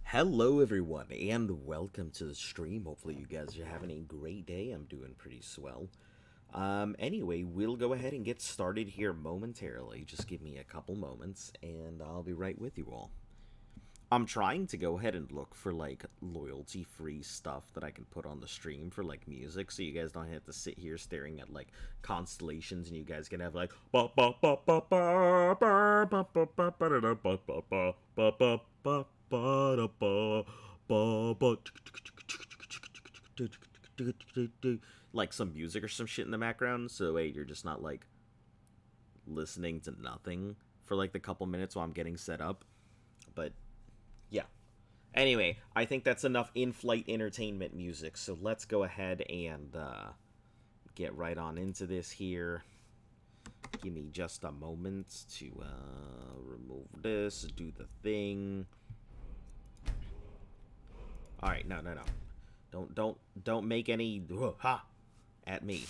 Hello, everyone, and welcome to the stream. Hopefully, you guys are having a great day. I'm doing pretty swell. Anyway, we'll go ahead and get started here momentarily. Just give me a couple moments, and I'll be right with you all. I'm trying to go ahead and look for like loyalty free stuff that I can put on the stream for like music so you guys don't have to sit here staring at like constellations and you guys can have like ba ba ba ba ba ba ba ba ba ba da ba ba ba ba ba ba ba da ba ba ba like some music or some shit in the background so wait you're just not like listening to nothing for like the couple minutes while I'm getting set up. But yeah. Anyway, I think that's enough in-flight entertainment music, so let's go ahead and get right on into this here. Give me just a moment to remove this, do the thing. All right, no. Don't make any ha at me.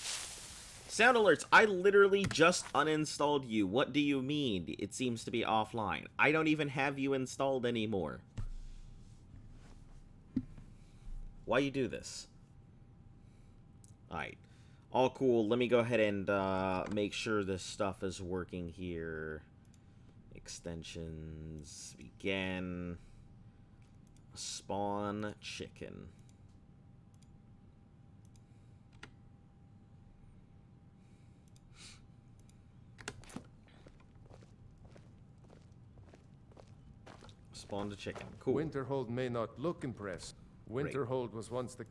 Sound alerts, I literally just uninstalled you. What do you mean? It seems to be offline. I don't even have you installed anymore. Why you do this? Alright. All cool. Let me go ahead and make sure this stuff is working here. Extensions. Begin. Spawn chicken. Spawn the chicken. Cool. Winterhold may not look impressed. Winterhold was once the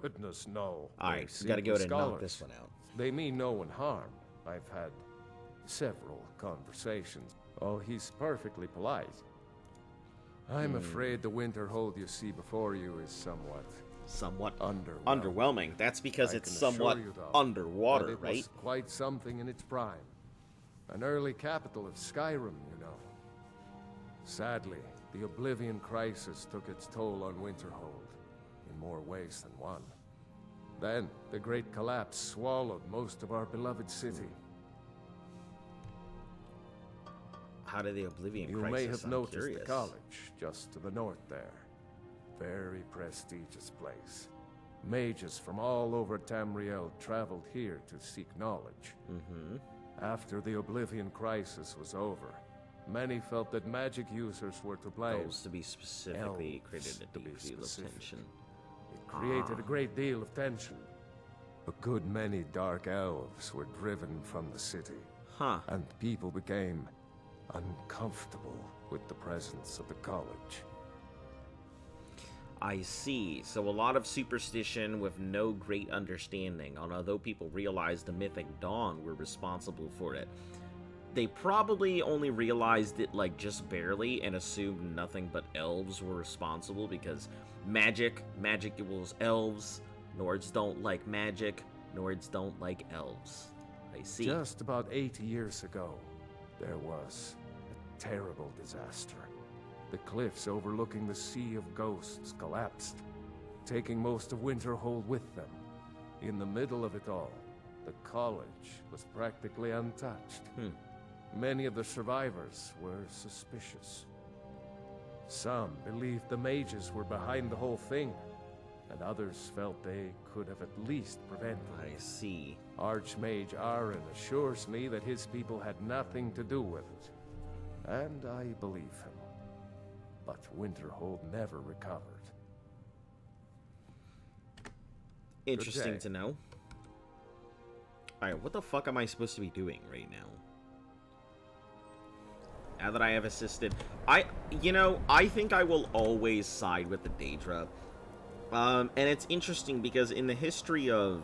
Goodness, no. Alright, we gotta go ahead and knock this one out. They mean no one harm. I've had several conversations. Oh, he's perfectly polite. I'm afraid the Winterhold you see before you is somewhat underwhelming. That's because it's somewhat underwater, it right? was quite something in its prime. An early capital of Skyrim, you know. Sadly, the Oblivion Crisis took its toll on Winterhold, in more ways than one. Then, the Great Collapse swallowed most of our beloved city. How did the Oblivion You Crisis? may have I'm noticed curious. the college, just to the north there. Very prestigious place. Mages from all over Tamriel traveled here to seek knowledge. After the Oblivion Crisis was over, many felt that magic users were to blame. Goals to be specifically Elves, created a to be deep deal of specific. tension. It created a great deal of tension. A good many dark elves were driven from the city, Huh. and people became uncomfortable with the presence of the college. I see. So a lot of superstition with no great understanding. And although people realized the Mythic Dawn were responsible for it, they probably only realized it like just barely and assumed nothing but elves were responsible because magic equals elves. Nords don't like magic. Nords don't like elves. I see. Just about 80 years ago, there was a terrible disaster. The cliffs overlooking the Sea of Ghosts collapsed, taking most of Winterhold with them. In the middle of it all, the college was practically untouched. Many of the survivors were suspicious. Some believed the mages were behind the whole thing, and others felt they could have at least prevented it. I see. Archmage Aaron assures me that his people had nothing to do with it. And I believe him. But Winterhold never recovered. Interesting day. to know. Alright, what the fuck am I supposed to be doing right now? Now that I have assisted, I think I will always side with the Daedra. And it's interesting because in the history of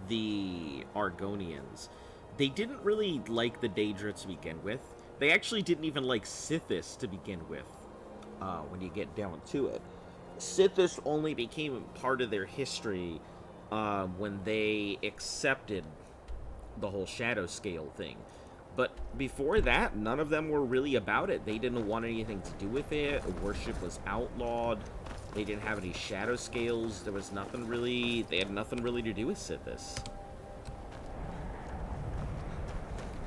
the Argonians, they didn't really like the Daedra to begin with. They actually didn't even like Sithis to begin with, when you get down to it. Sithis only became part of their history when they accepted the whole shadow scale thing. But before that, none of them were really about it. They didn't want anything to do with it. Worship was outlawed. They didn't have any shadow scales. There was nothing really... They had nothing really to do with Sithis.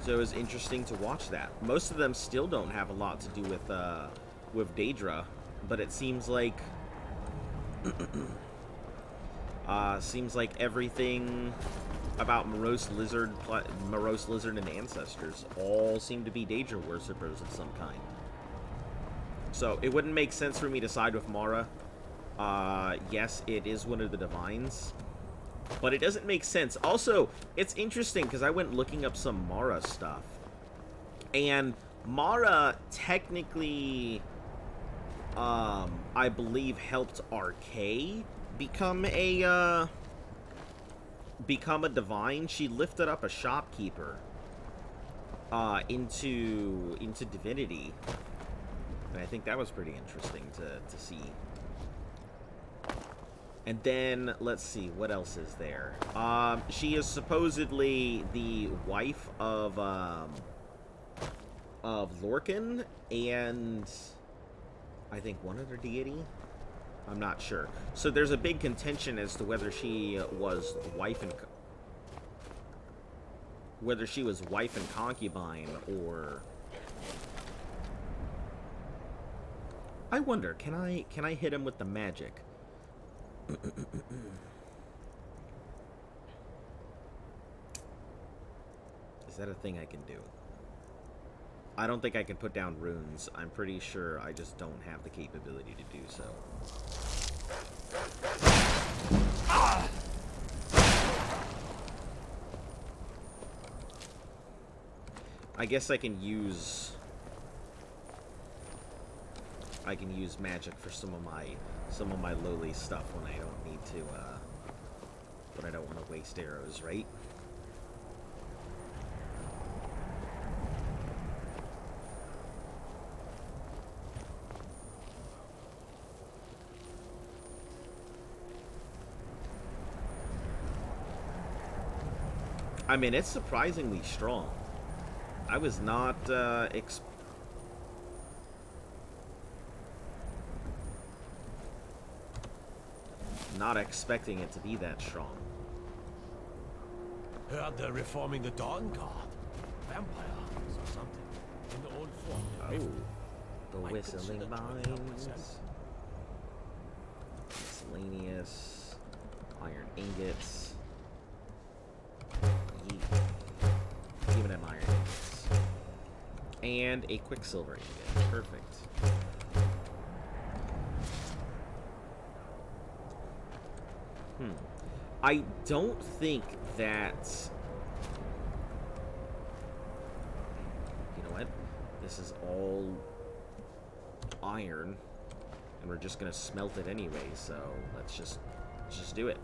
So it was interesting to watch that. Most of them still don't have a lot to do with Daedra, but it seems like everything about Morose Lizard and Ancestors all seem to be Daedra worshippers of some kind. So it wouldn't make sense for me to side with Mara. Yes, it is one of the Divines, but it doesn't make sense. Also, it's interesting because I went looking up some Mara stuff, and Mara technically, I believe, helped RK become a divine. She lifted up a shopkeeper into divinity, and I think that was pretty interesting to see. And then let's see what else is there. She is supposedly the wife of Lorcan and I think one other deity. I'm not sure. So there's a big contention as to whether she was wife and concubine, or I wonder, can I hit him with the magic? Is that a thing I can do? I don't think I can put down runes. I'm pretty sure I just don't have the capability to do so. I guess I can use magic for some of my lowly stuff when I don't need to when I don't want to waste arrows, right? I mean, it's surprisingly strong. I was not not expecting it to be that strong. Heard they're reforming the Dawn Guard. Vampires or something. In the old form. Oh, the whistling vines. Miscellaneous. Iron ingots. Yeet. Even an iron ingots. And a quicksilver ingot. Perfect. I don't think that... You know what? This is all iron, and we're just gonna smelt it anyway, so let's just do it.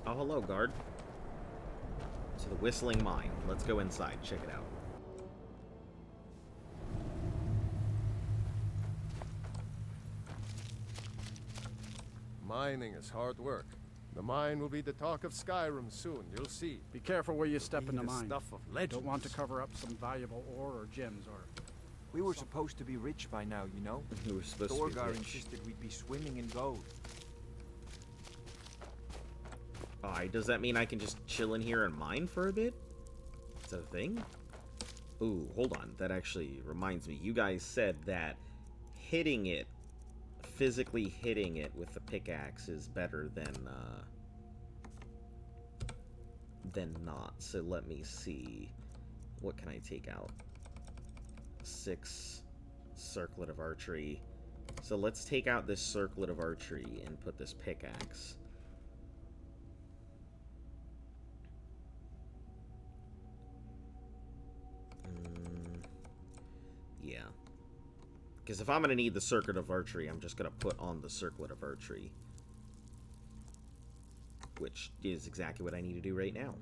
Oh, hello, guard. To the Whistling Mine. Let's go inside, check it out. Mining is hard work. The mine will be the talk of Skyrim soon, you'll see. Be careful where you step in the mine. Stuff of Don't legends. want to cover up some valuable ore or gems or... We were supposed to be rich by now, you know? We were supposed to be Thorgar rich. insisted we'd be swimming in gold. Alright, does that mean I can just chill in here and mine for a bit? Is that a thing? Ooh, hold on. That actually reminds me. You guys said that hitting it, physically hitting it with the pickaxe is better than not. So let me see. What can I take out? 6 circlet of archery. So let's take out this circlet of archery and put this pickaxe. Yeah. Because if I'm going to need the circlet of archery, I'm just going to put on the circlet of archery. Which is exactly what I need to do right now.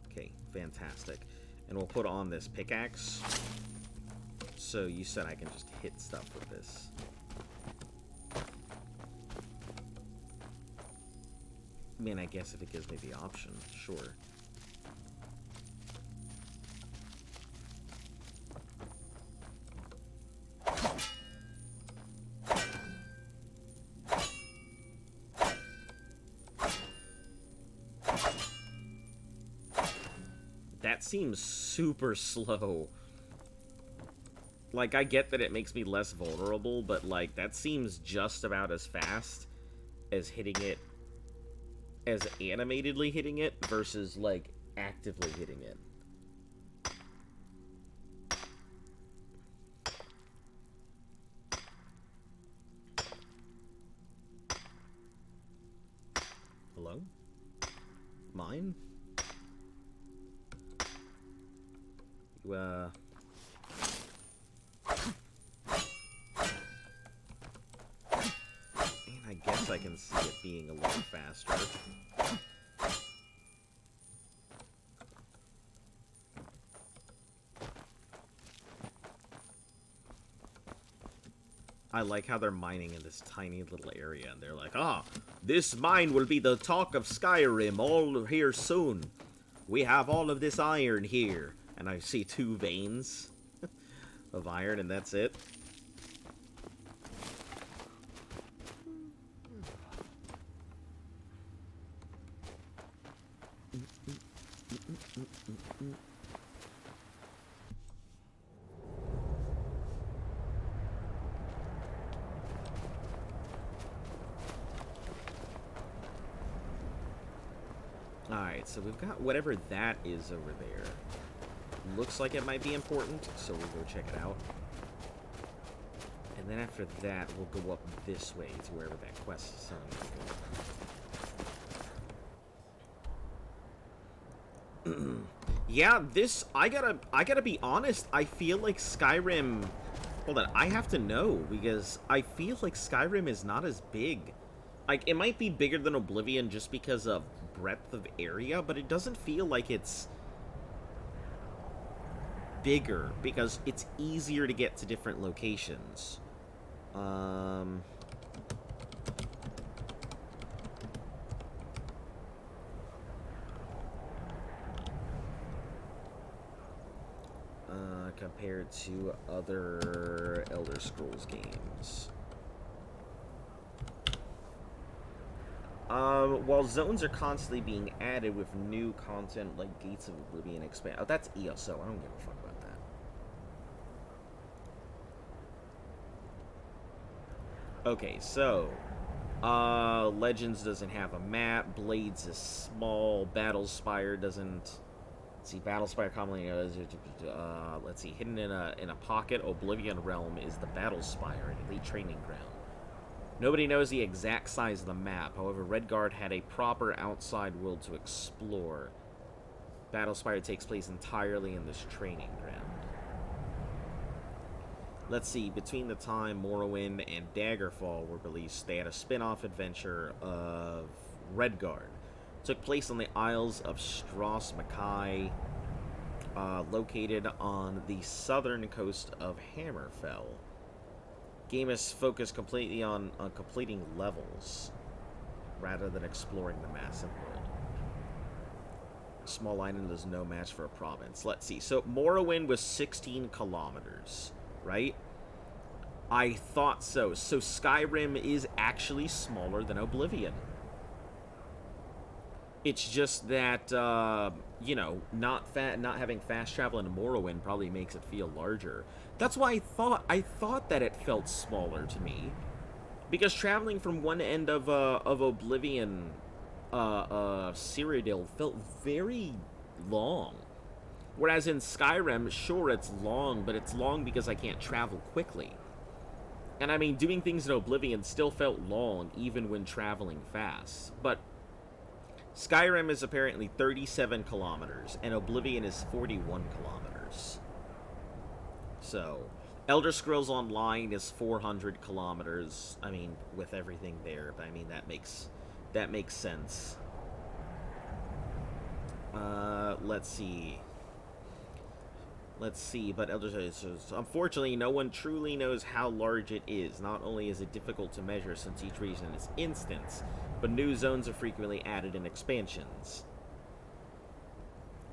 Okay, fantastic. And we'll put on this pickaxe. So you said I can just hit stuff with this. I mean, I guess if it gives me the option, sure. That seems super slow. Like, I get that it makes me less vulnerable, but, like, that seems just about as fast as hitting it, as animatedly hitting it, versus, like, actively hitting it. Hello? Mine? You, Man, I guess I can see it being a little faster. I like how they're mining in this tiny little area, and they're like, ah, this mine will be the talk of Skyrim all here soon. We have all of this iron here. And I see 2 veins of iron, and that's it. Alright, so we've got whatever that is over there. Looks like it might be important, so we'll go check it out. And then after that, we'll go up this way to wherever that quest is telling me to go. Yeah, this, I gotta be honest, I feel like Skyrim, hold on, I have to know, because I feel like Skyrim is not as big. Like, it might be bigger than Oblivion just because of breadth of area, but it doesn't feel like it's bigger, because it's easier to get to different locations. Compared to other Elder Scrolls games. While zones are constantly being added with new content like Gates of Oblivion expand. Oh, that's ESO. I don't give a fuck about that. Okay, so Legends doesn't have a map. Blades is small. Battlespire doesn't. Let's see, Battlespire commonly let's see, hidden in a pocket. Oblivion Realm is the Battlespire, an elite training ground. Nobody knows the exact size of the map. However, Redguard had a proper outside world to explore. Battlespire takes place entirely in this training ground. Let's see, between the time Morrowind and Daggerfall were released, they had a spin-off adventure of Redguard. Took place on the Isles of Stros Mackay, located on the southern coast of Hammerfell. Game is focused completely on completing levels, rather than exploring the massive world. A small island is no match for a province. Let's see, so Morrowind was 16 kilometers, right? I thought so. So Skyrim is actually smaller than Oblivion. It's just that, you know, not having fast travel in Morrowind probably makes it feel larger. That's why I thought that it felt smaller to me, because traveling from one end of Oblivion, Cyrodiil felt very long. Whereas in Skyrim, sure, it's long, but it's long because I can't travel quickly. And I mean, doing things in Oblivion still felt long, even when traveling fast. But Skyrim is apparently 37 kilometers, and Oblivion is 41 kilometers. So, Elder Scrolls Online is 400 kilometers. I mean, with everything there, but I mean, that makes sense. Let's see. Let's see, but unfortunately, no one truly knows how large it is. Not only is it difficult to measure since each region is instance, but new zones are frequently added in expansions.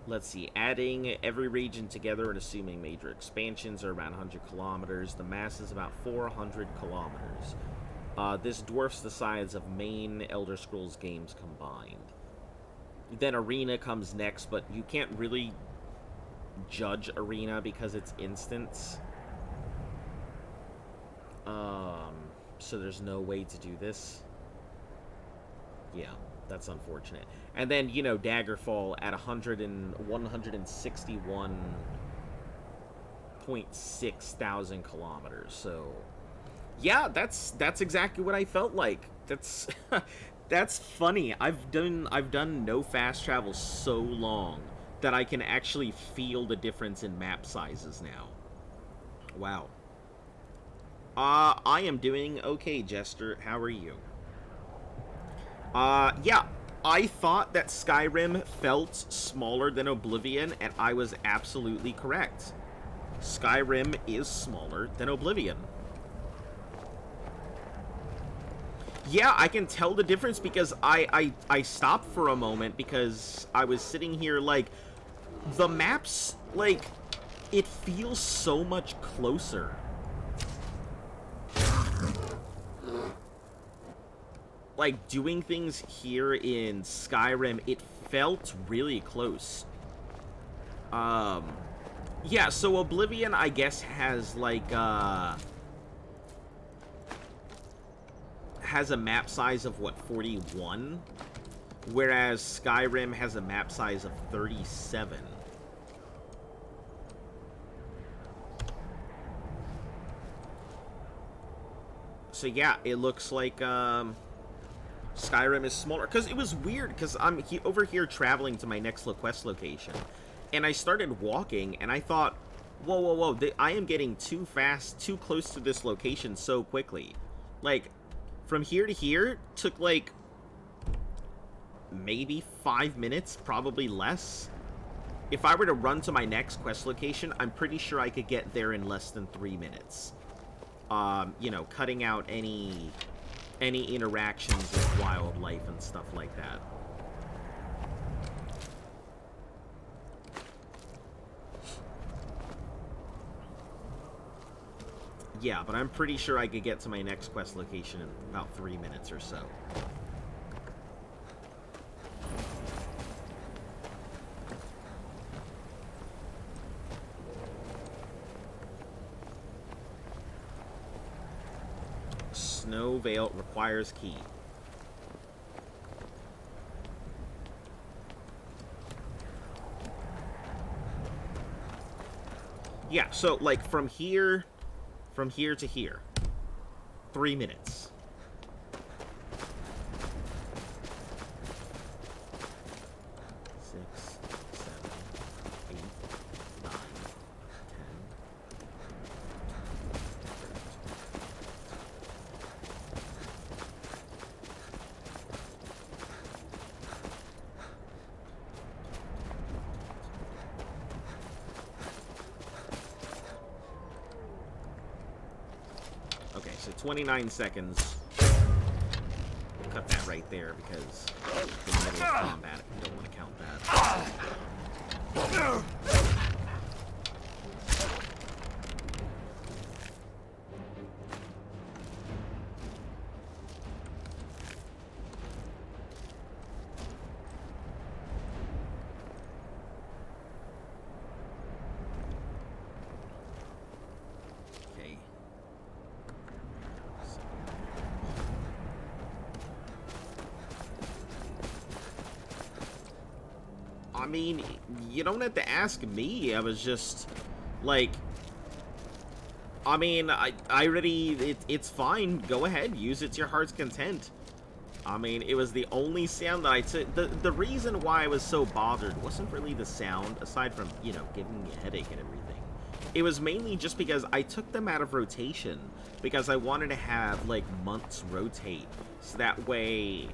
Let's see, adding every region together and assuming major expansions are around 100 kilometers. The mass is about 400 kilometers. This dwarfs the size of main Elder Scrolls games combined. Then Arena comes next, but you can't really judge Arena because it's instance. So there's no way to do this. Yeah, that's unfortunate. And then, you know, Daggerfall at 161.6 thousand kilometers. So, yeah, that's exactly what I felt like. That's that's funny. I've done no fast travel so long that I can actually feel the difference in map sizes now. Wow. I am doing okay, Jester. How are you? Yeah, I thought that Skyrim felt smaller than Oblivion, and I was absolutely correct. Skyrim is smaller than Oblivion. Yeah, I can tell the difference because I stopped for a moment because I was sitting here, like, the maps, like, it feels so much closer. Like, doing things here in Skyrim, it felt really close. Yeah, so Oblivion, I guess, has, like, has a map size of, what, 41? Whereas Skyrim has a map size of 37. So, yeah, it looks like, Skyrim is smaller, because it was weird, because I'm over here traveling to my next quest location, and I started walking, and I thought, whoa, whoa, whoa, I am getting too fast, too close to this location so quickly. Like, from here to here, took, like, maybe 5 minutes, probably less. If I were to run to my next quest location, I'm pretty sure I could get there in less than 3 minutes. You know, cutting out any interactions with wildlife and stuff like that. Yeah, but I'm pretty sure I could get to my next quest location in about 3 minutes or so. Snow Veil requires key. Yeah, so, like, from here to here. 3 minutes. Six, 7, 8, 9, 10. Okay, so 29 seconds. We'll cut that right there because in the middle of combat, I don't want to count that. Okay. I mean, you don't have to ask me. I was just, like, I mean, I already, it's fine. Go ahead, use it to your heart's content. I mean, it was the only sound that I took. The reason why I was so bothered wasn't really the sound, aside from, you know, giving me a headache and everything. It was mainly just because I took them out of rotation, because I wanted to have, like, months rotate, so that way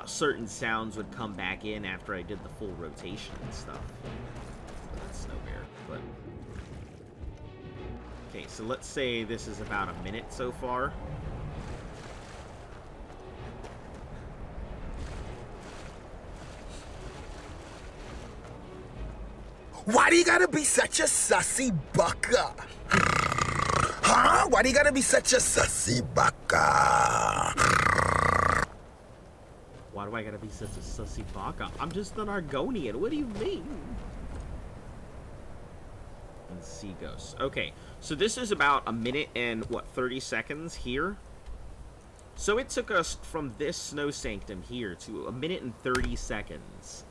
certain sounds would come back in after I did the full rotation and stuff. That's no bear. Okay, so let's say this is about a minute so far. Why do you gotta be such a sussy baka? Huh? Why do you gotta be such a sussy baka? Why do I gotta be such a sussy baka? I'm just an Argonian. What do you mean? And sea ghosts. Okay, so this is about a minute and, what, 30 seconds here? So it took us from this snow sanctum here to a minute and 30 seconds.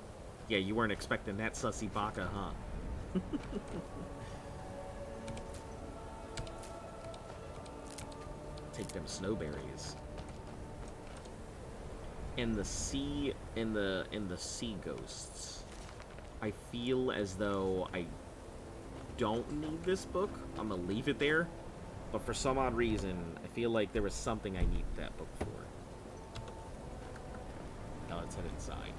Yeah, you weren't expecting that sussy baka, huh? Take them snowberries. And the sea, in the sea ghosts, I feel as though I don't need this book. I'm gonna leave it there, but for some odd reason, I feel like there was something I need that book for. Now let's head inside.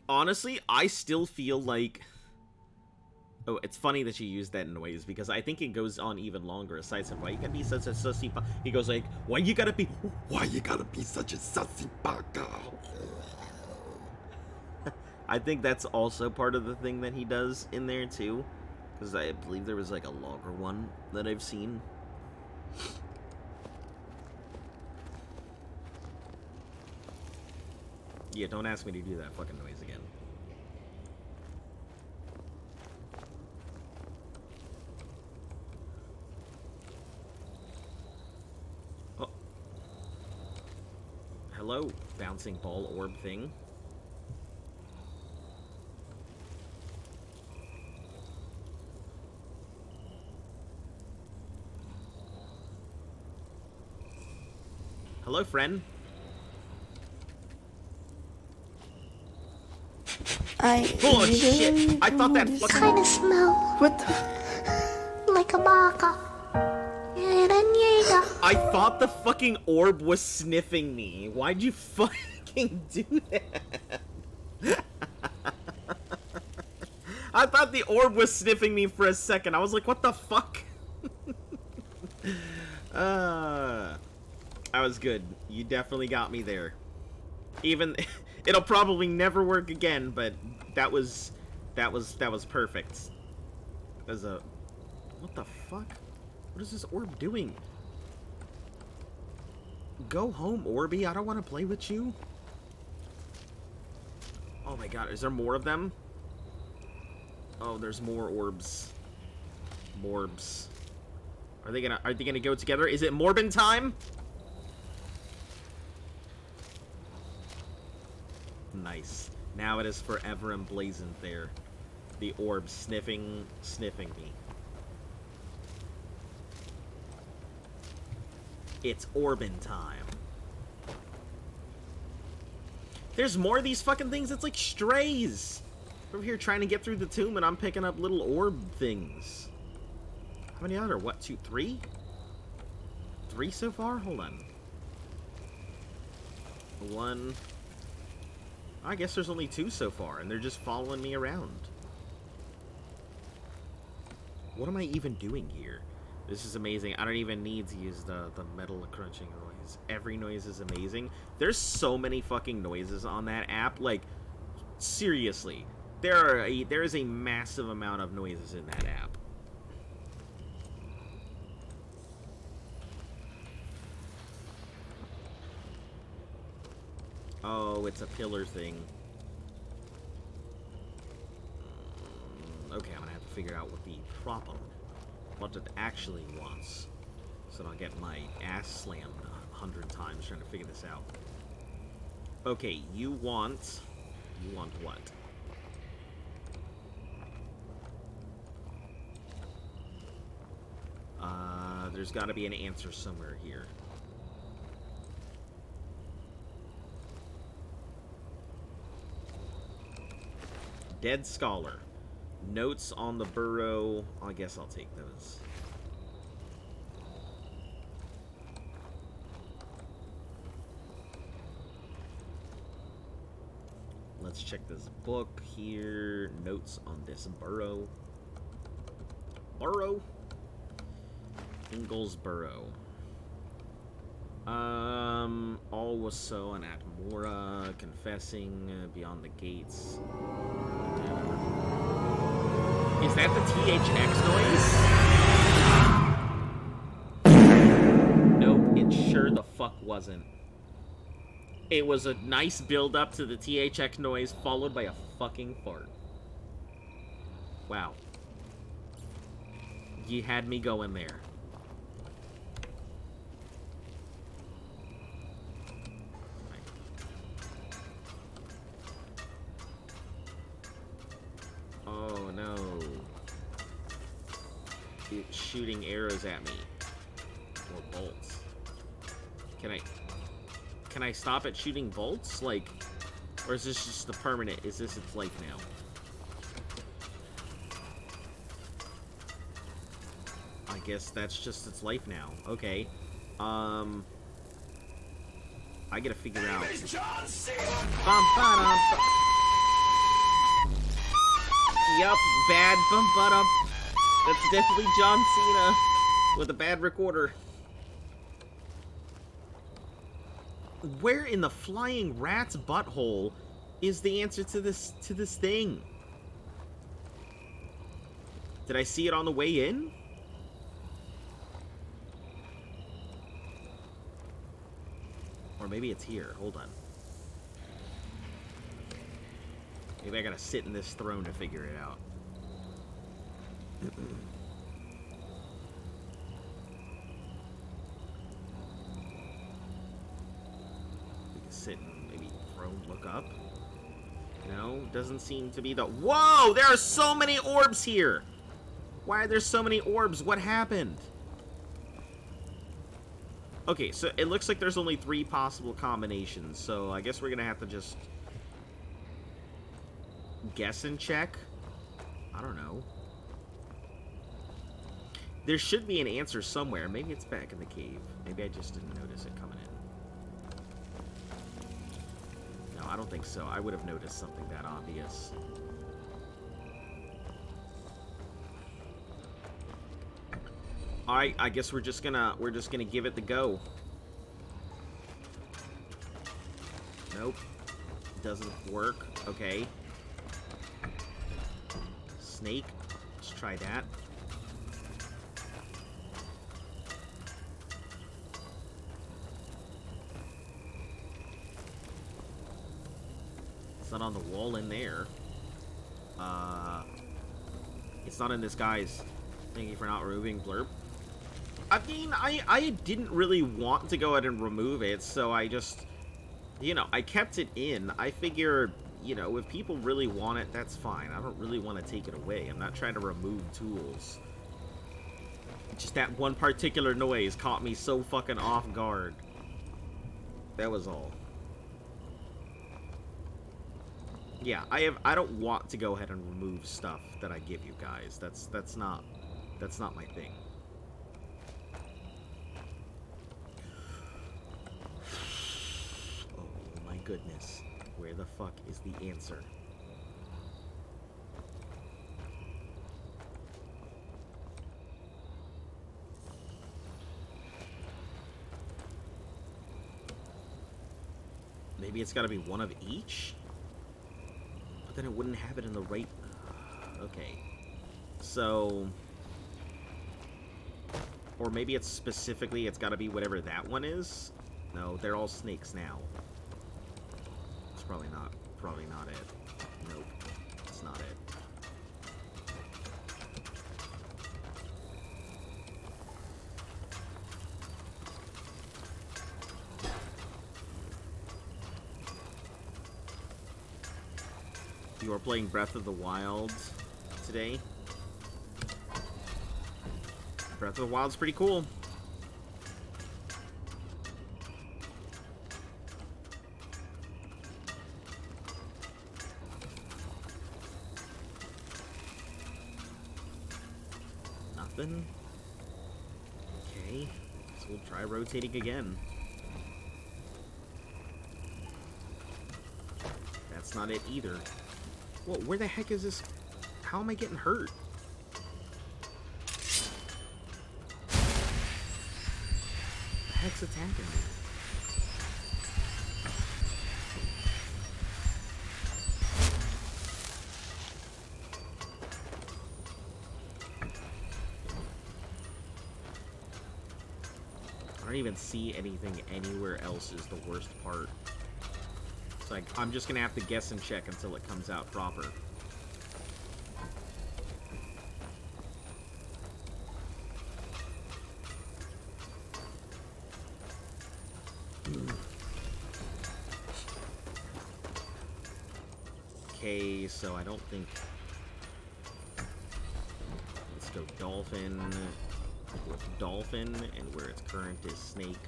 Honestly, I still feel like... Oh, it's funny that you use that noise, because I think it goes on even longer, aside from, why you gotta be such a sussy... He goes like, why you gotta be such a sussy baka? I think that's also part of the thing that he does in there, too. Because I believe there was, like, a longer one that I've seen. Yeah, don't ask me to do that fucking noise again. Oh. Hello, bouncing ball orb thing. Hello, friend. Oh shit! I thought that fucking... Kind of smell What the? like a baka. I thought the fucking orb was sniffing me. Why'd you fucking do that? I thought the orb was sniffing me for a second. I was like, what the fuck? I was good. You definitely got me there. Even... It'll probably never work again, but that was perfect. As a... What the fuck? What is this orb doing? Go home, Orby. I don't want to play with you. Oh my god, is there more of them? Oh, there's more orbs. Morbs. Are they gonna go together? Is it Morbin time? Nice. Now it is forever emblazoned there. The orb sniffing me. It's Orbin time. There's more of these fucking things. It's like strays. Over here trying to get through the tomb and I'm picking up little orb things. How many are there? What, 2, 3? 3 so far? Hold on. 1. I guess there's only 2 so far, and they're just following me around. What am I even doing here? This is amazing. I don't even need to use the metal crunching noise. Every noise is amazing. There's so many fucking noises on that app. Like, seriously. There is a massive amount of noises in that app. Oh, it's a pillar thing. Okay, I'm gonna have to figure out what the problem, what it actually wants, so I don't get my ass slammed 100 times trying to figure this out. Okay, you want what? There's got to be an answer somewhere here. Dead Scholar. Notes on the burrow. I guess I'll take those. let's check this book here. Notes on this burrow. Burrow? Inglesborough. All was so and at Mora, confessing beyond the gates. Is that the THX noise? Nope, it sure the fuck wasn't. It was a nice build up to the THX noise, followed by a fucking fart. Wow. You had me going there. Oh no. It's shooting arrows at me. Or bolts. Can I stop it shooting bolts? Like, or is this just the permanent? Is this its life now? I guess that's just its life now. Okay. I gotta figure out. Yup, bad bum. That's definitely John Cena with a bad recorder. Where in the flying rat's butthole is the answer to this thing? Did I see it on the way in? Or maybe it's here. Hold on. Maybe I gotta sit in this throne to figure it out. We can sit and maybe throne look up. No, doesn't seem to be the... Whoa! There are so many orbs here! Why are there so many orbs? What happened? Okay, so it looks like there's only 3 possible combinations, so I guess we're gonna have to just... guess and check? I don't know. There should be an answer somewhere. Maybe it's back in the cave. Maybe I just didn't notice it coming in. No, I don't think so. I would have noticed something that obvious. Alright, I guess we're just gonna give it the go. Nope. Doesn't work. Okay. Snake. Let's try that. It's not on the wall in there. It's not in this guy's. Thank you for not removing blurb. I mean, I didn't really want to go ahead and remove it, so I just, you know, I kept it in. I figure, you know, if people really want it, that's fine. I don't really want to take it away. I'm not trying to remove tools. Just that one particular noise caught me so fucking off guard. That was all. Yeah, I don't want to go ahead and remove stuff that I give you guys. That's not my thing. Oh my goodness. Where the fuck is the answer? Maybe it's gotta be one of each? But then it wouldn't have it in the right... Okay. So... Or maybe it's specifically, it's gotta be whatever that one is? No, they're all snakes now. It's probably not it. Nope. It's not it. You are playing Breath of the Wild today? Breath of the Wild's pretty cool. Nothing? Okay. So we'll try rotating again. that's not it either. Well, where the heck is this? How am I getting hurt? The heck's attacking me? I don't even see anything anywhere else is the worst part. It's like, I'm just gonna have to guess and check until it comes out proper. Okay, so I don't think... Let's go Dolphin with Dolphin, and where its current is Snake.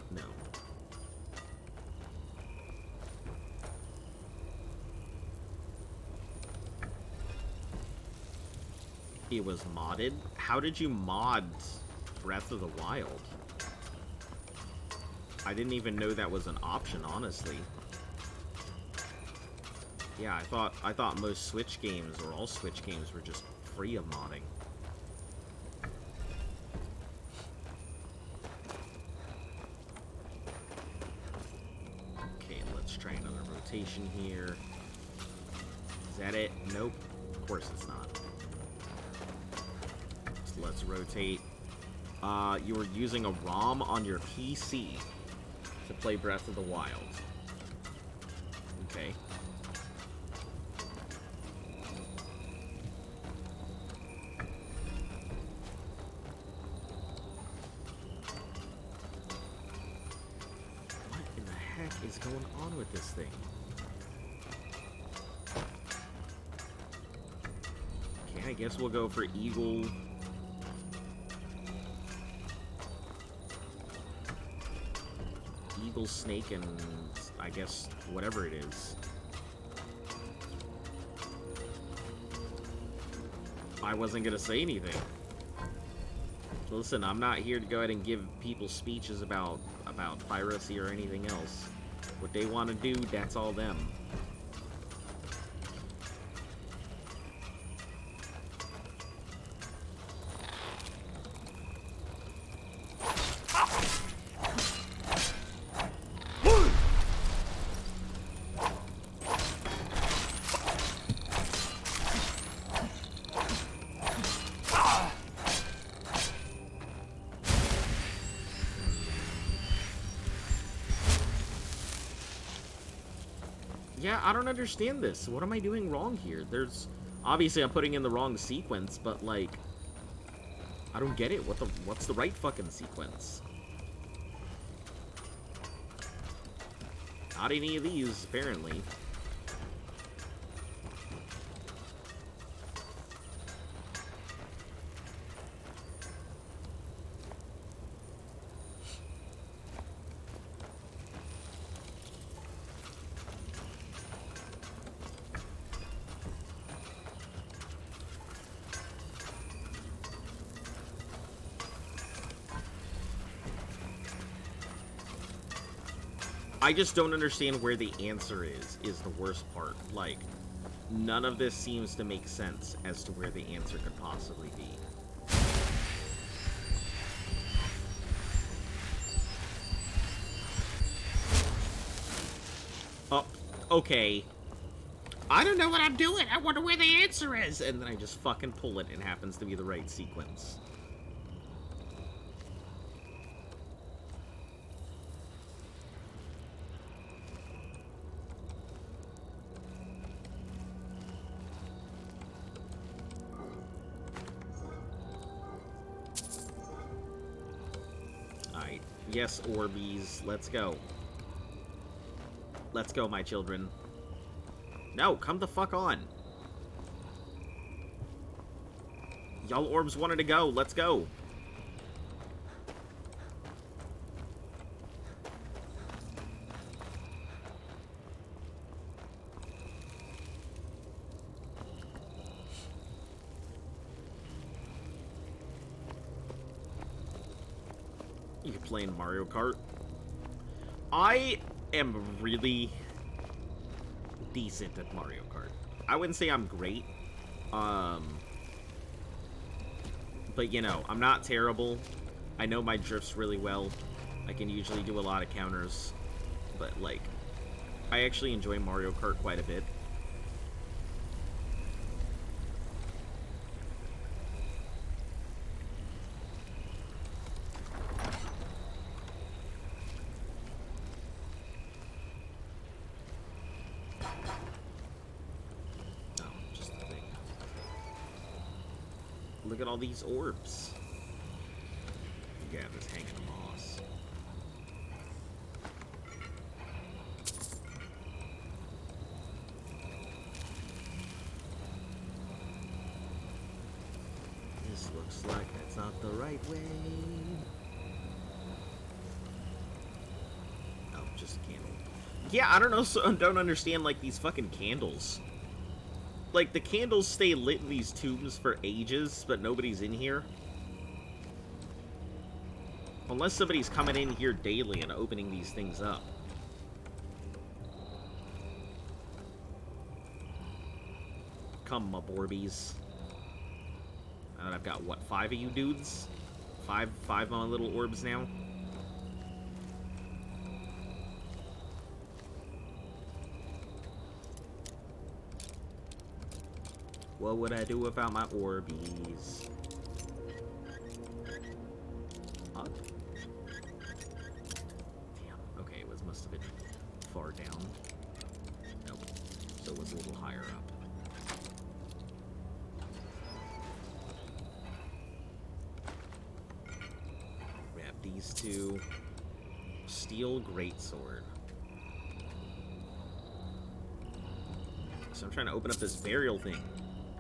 No. It was modded? How did you mod Breath of the Wild? I didn't even know that was an option, honestly. Yeah, I thought most Switch games, or all Switch games, were just free of modding. Okay, let's try another rotation here. Is that it? Nope. Of course it's not. So let's rotate. You were using a ROM on your PC to play Breath of the Wild. Okay. What in the heck is going on with this thing? Okay, I guess we'll go for Eagle. Eagle, Snake, and I guess whatever it is. I wasn't gonna say anything. Listen, I'm not here to go ahead and give people speeches about piracy or anything else. What they want to do, that's all them. Yeah, I don't understand this. What am I doing wrong here? There's... Obviously, I'm putting in the wrong sequence, but, like... I don't get it. What's the right fucking sequence? Not any of these, apparently. I just don't understand where the answer is the worst part. Like, none of this seems to make sense as to where the answer could possibly be. Oh, okay. I don't know what I'm doing. I wonder where the answer is. And then I just fucking pull it and it happens to be the right sequence. Yes, Orbeez, let's go. Let's go, my children. No, come the fuck on. Y'all orbs wanted to go, let's go. You can play in Mario Kart. I am really decent at Mario Kart. I wouldn't say I'm great. But you know, I'm not terrible. I know my drifts really well. I can usually do a lot of counters. But like, I actually enjoy Mario Kart quite a bit. Look at all these orbs. Yeah, this hanging moss. This looks like that's not the right way. Oh, just a candle. Yeah, I don't know, so don't understand like these fucking candles. Like, the candles stay lit in these tombs for ages, but nobody's in here. Unless somebody's coming in here daily and opening these things up. Come, my Borbies. And I've got, what, 5 of you dudes? Five of my little orbs now? What would I do without my Orbeez? Up. Damn. Okay, it must have been far down. Nope. So it was a little higher up. Grab these two. Steel Greatsword. So I'm trying to open up this burial thing.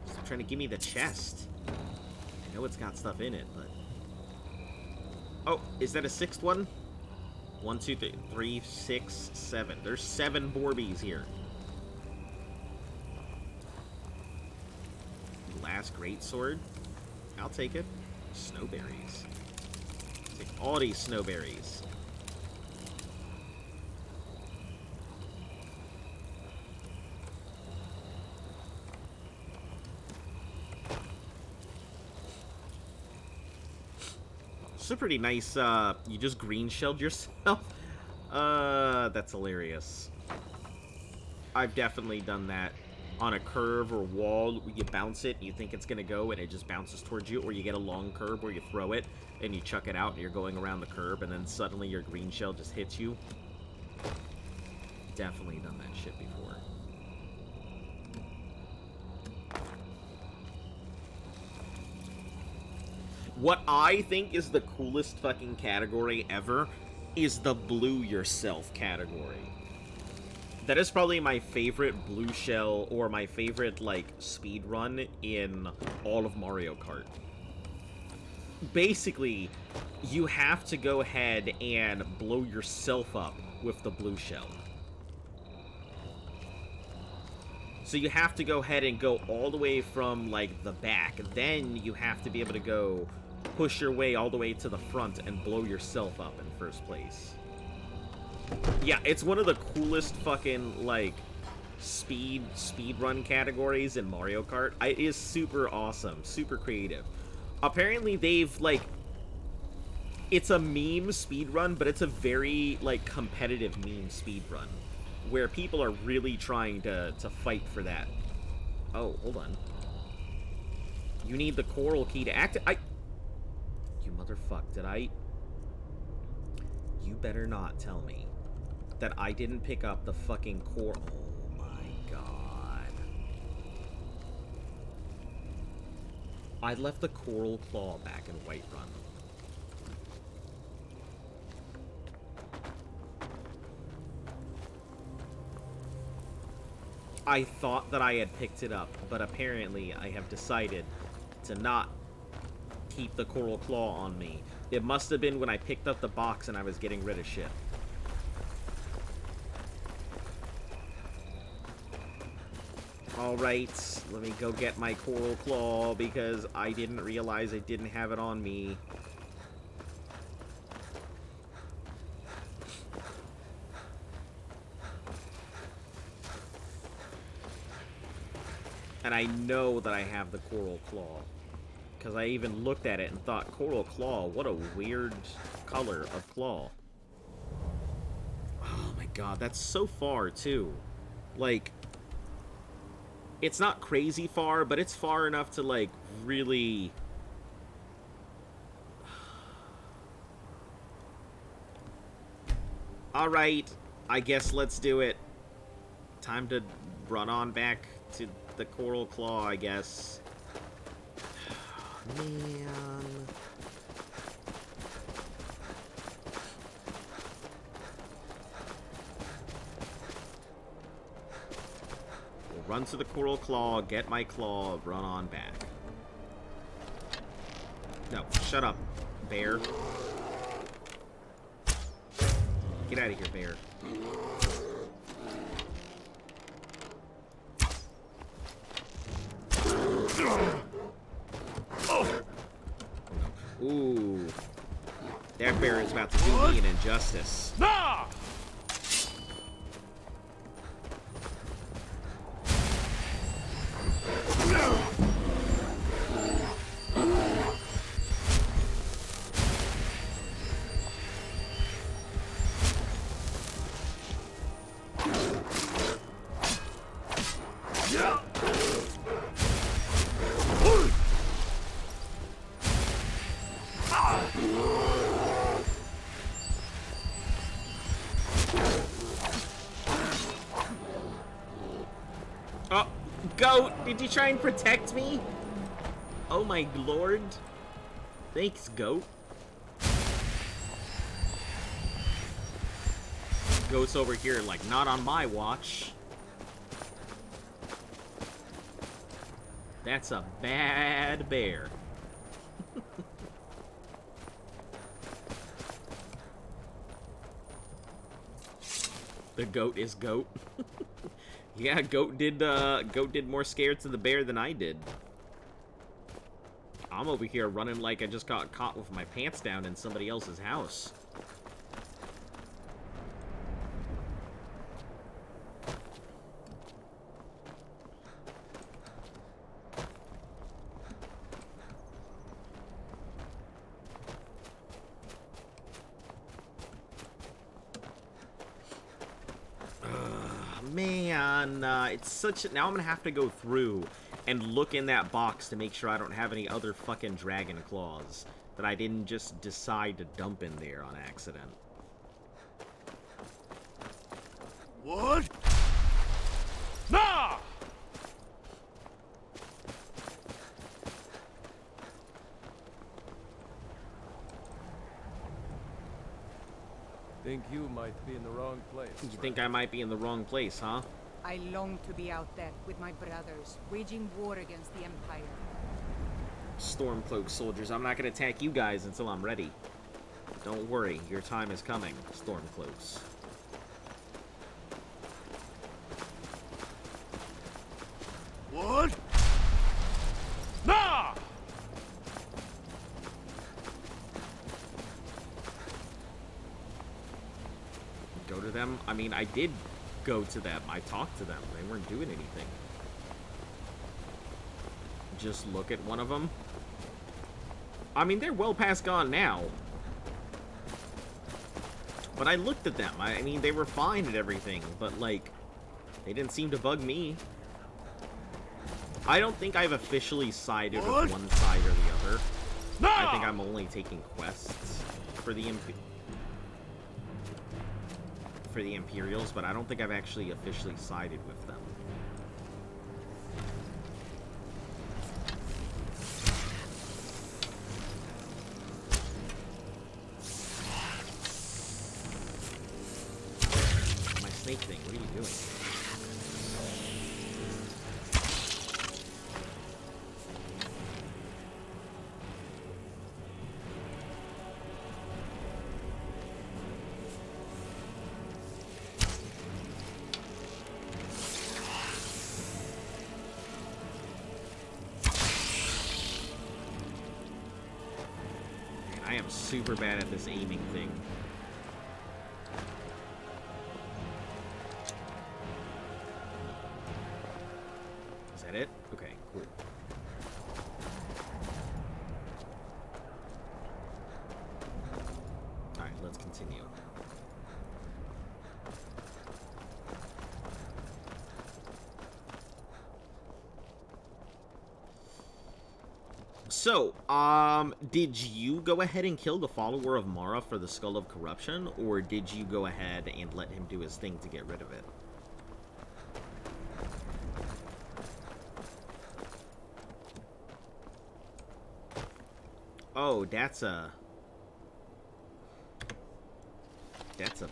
It's trying to give me the chest. I know it's got stuff in it, but... Oh, is that a 6th one? 1, 2, 3, 6, 7. There's 7 Borbies here. Last Greatsword. I'll take it. Snowberries. Take all these snowberries. It's a pretty nice, you just green shelled yourself. That's hilarious. I've definitely done that. On a curve or wall, you bounce it, you think it's gonna go, and it just bounces towards you, or you get a long curve where you throw it, and you chuck it out, and you're going around the curb, and then suddenly your green shell just hits you. Definitely done that shit before. What I think is the coolest fucking category ever is the blue yourself category. That is probably my favorite blue shell, or my favorite, like, speed run in all of Mario Kart. Basically, you have to go ahead and blow yourself up with the blue shell. So you have to go ahead and go all the way from, like, the back. Then you have to be able to go push your way all the way to the front and blow yourself up in first place. Yeah, it's one of the coolest fucking, like, speed run categories in Mario Kart. It is super awesome, super creative. Apparently they've, like, it's a meme speed run, but it's a very, like, competitive meme speed run, where people are really trying to fight for that. Oh, hold on. You need the coral key to activate. You motherfuck, did I? You better not tell me that I didn't pick up the fucking coral. Oh my god. I left the coral claw back in Whiterun. I thought that I had picked it up, but apparently I have decided to not keep the coral claw on me. It must have been when I picked up the box and I was getting rid of shit. Alright, let me go get my coral claw because I didn't realize I didn't have it on me. And I know that I have the Coral Claw. Because I even looked at it and thought, Coral Claw, what a weird color of claw. Oh my god, that's so far, too. Like, it's not crazy far, but it's far enough to, like, really... Alright, I guess let's do it. Time to run on back to the Coral Claw, I guess. Man. We'll run to the Coral Claw, get my claw, run on back. No, shut up, bear. Get out of here, bear. Ooh. That bear is about to do me an injustice. Nah! Oh, goat! Did you try and protect me? Oh my lord. Thanks, goat. Goat's over here like, not on my watch. That's a bad bear. The goat is goat. Yeah, goat did more scared to the bear than I did. I'm over here running like I just got caught with my pants down in somebody else's house. Man, it's such a... Now I'm gonna have to go through and look in that box to make sure I don't have any other fucking dragon claws that I didn't just decide to dump in there on accident. What? Nah! Think you might be in the wrong place. You think I might be in the wrong place, huh? I long to be out there with my brothers, waging war against the Empire. Stormcloak soldiers, I'm not gonna attack you guys until I'm ready. Don't worry, your time is coming, Stormcloaks. What? Nah! Go to them? I mean, I did go to them. I talked to them. They weren't doing anything. Just look at one of them. I mean, they're well past gone now. But I looked at them. I mean, they were fine at everything, but, like, they didn't seem to bug me. I don't think I've officially sided with one side or the other. I think I'm only taking quests for the Imperials, but I don't think I've actually officially sided with them. My snake thing, what are you doing? I am super bad at this aiming thing. Is that it? Okay, cool. Alright, let's continue. So, did you go ahead and kill the follower of Mara for the Skull of Corruption, or did you go ahead and let him do his thing to get rid of it? Oh, that's a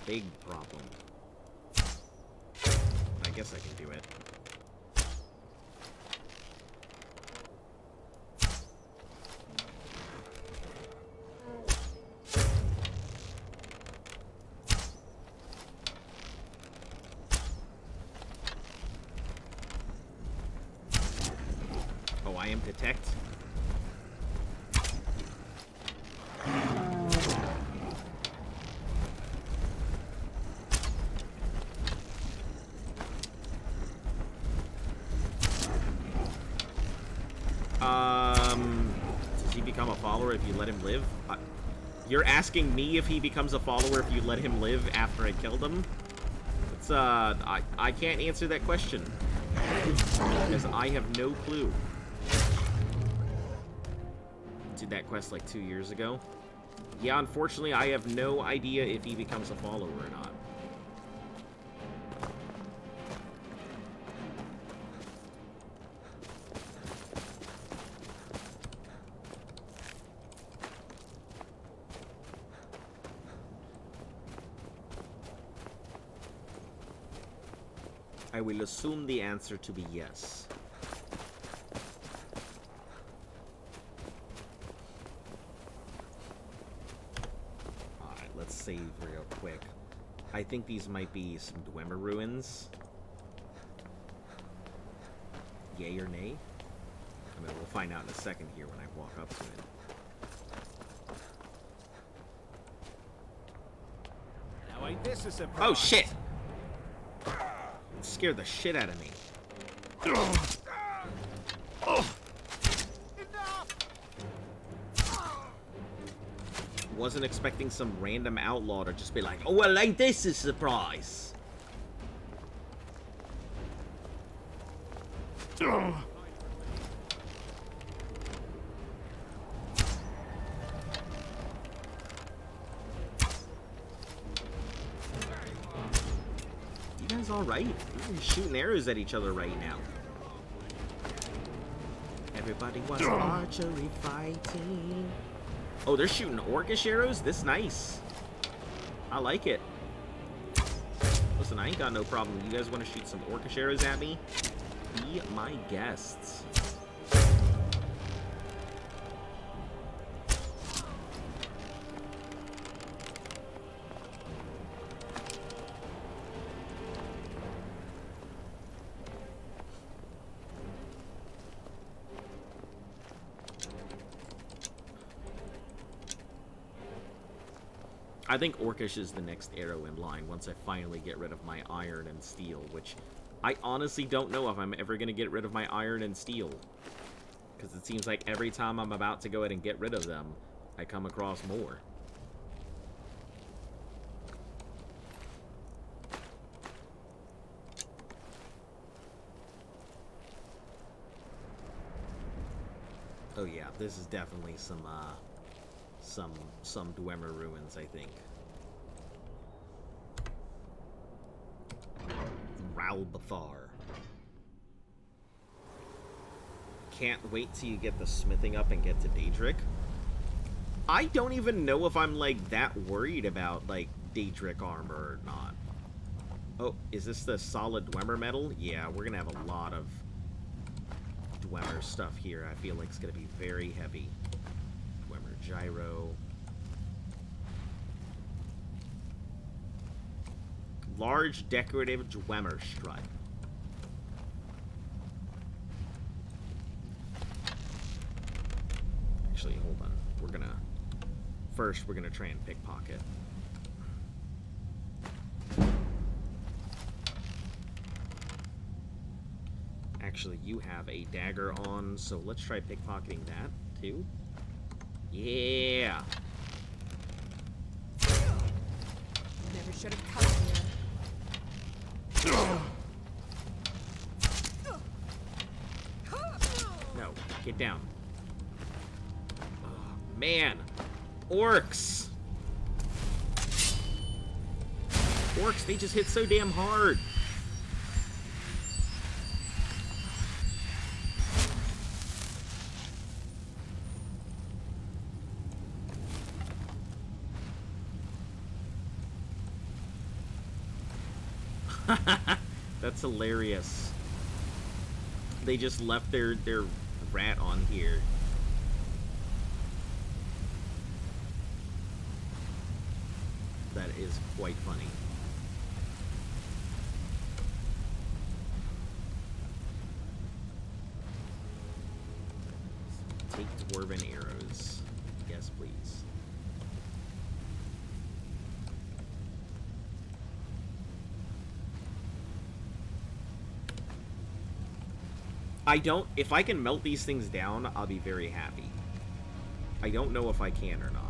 big problem. I guess I can do it. Oh, I am detect. Does he become a follower if you let him live? You're asking me if he becomes a follower if you let him live after I killed him? It's, I can't answer that question. Because I have no clue. Did that quest like 2 years ago? Yeah, unfortunately, I have no idea if he becomes a follower or not. I will assume the answer to be yes. Alright, let's save real quick. I think these might be some Dwemer ruins. Yay or nay? I mean, we'll find out in a second here when I walk up to it. Now ain't this a surprise? Oh, shit! It scared the shit out of me. Wasn't expecting some random outlaw to just be like, oh, well, ain't this a surprise? You guys alright? You're shooting arrows at each other right now. Everybody wants archery fighting. Oh, they're shooting orcish arrows? This nice. I like it. Listen, I ain't got no problem. You guys want to shoot some orcish arrows at me? Be my guests. I think Orcish is the next arrow in line once I finally get rid of my iron and steel, which I honestly don't know if I'm ever going to get rid of my iron and steel. Because it seems like every time I'm about to go ahead and get rid of them, I come across more. Oh yeah, this is definitely some Dwemer ruins, I think. Ralbathar. Can't wait till you get the smithing up and get to Daedric. I don't even know if I'm, like, that worried about, like, Daedric armor or not. Oh, is this the solid Dwemer metal? Yeah, we're gonna have a lot of Dwemer stuff here. I feel like it's gonna be very heavy. Dwemer gyro. Large decorative Dwemer strut. Actually, hold on. We're gonna try and pickpocket. Actually, you have a dagger on, so let's try pickpocketing that, too. Yeah! Never should have come here. No, get down. Oh, man! Orcs! Orcs, they just hit so damn hard! That's hilarious. They just left their rat on here. That is quite funny. Take dwarven arrows. Yes, please. If I can melt these things down, I'll be very happy. I don't know if I can or not.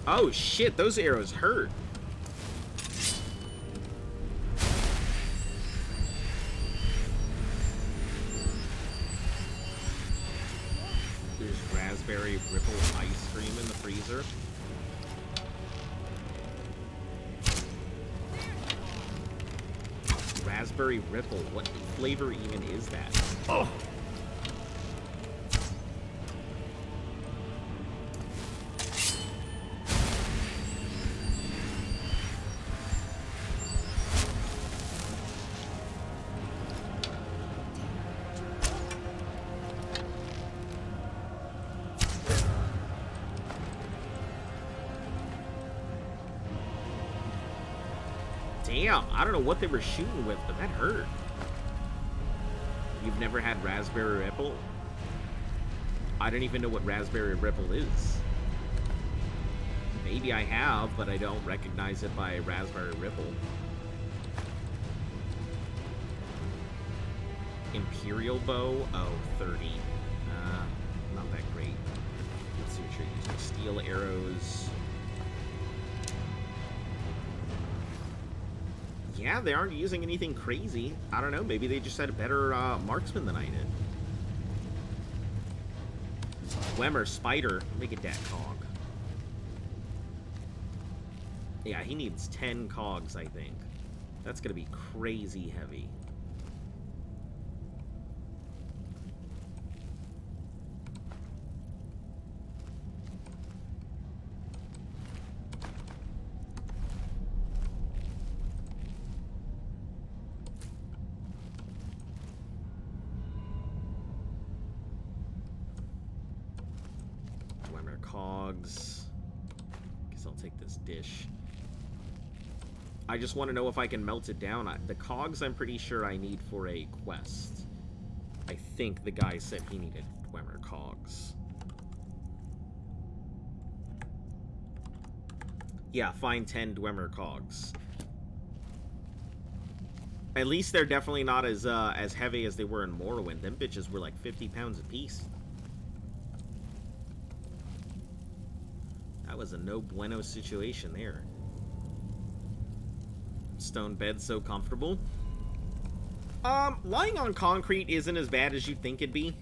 Oh shit, those arrows hurt. There's raspberry ripple ice cream in the freezer. Raspberry ripple, what flavor even is that? Oh! Damn, I don't know what they were shooting with, but that hurt. You've never had raspberry ripple? I don't even know what raspberry ripple is. Maybe I have, but I don't recognize it by raspberry ripple. Imperial bow? Oh, 30. Not that great. Let's see what you're using. Steel arrows. Yeah, they aren't using anything crazy. I don't know, maybe they just had a better marksman than I did. Dwemer, spider, let me get that cog. Yeah, he needs 10 cogs, I think. That's gonna be crazy heavy. Cogs. Guess I'll take this dish. I just want to know if I can melt it down. The cogs I'm pretty sure I need for a quest. I think the guy said he needed Dwemer cogs. Yeah, find 10 Dwemer cogs. At least they're definitely not as heavy as they were in Morrowind. Them bitches were like 50 pounds apiece. That was a no bueno situation there. Stone bed so comfortable. Lying on concrete isn't as bad as you'd think it'd be.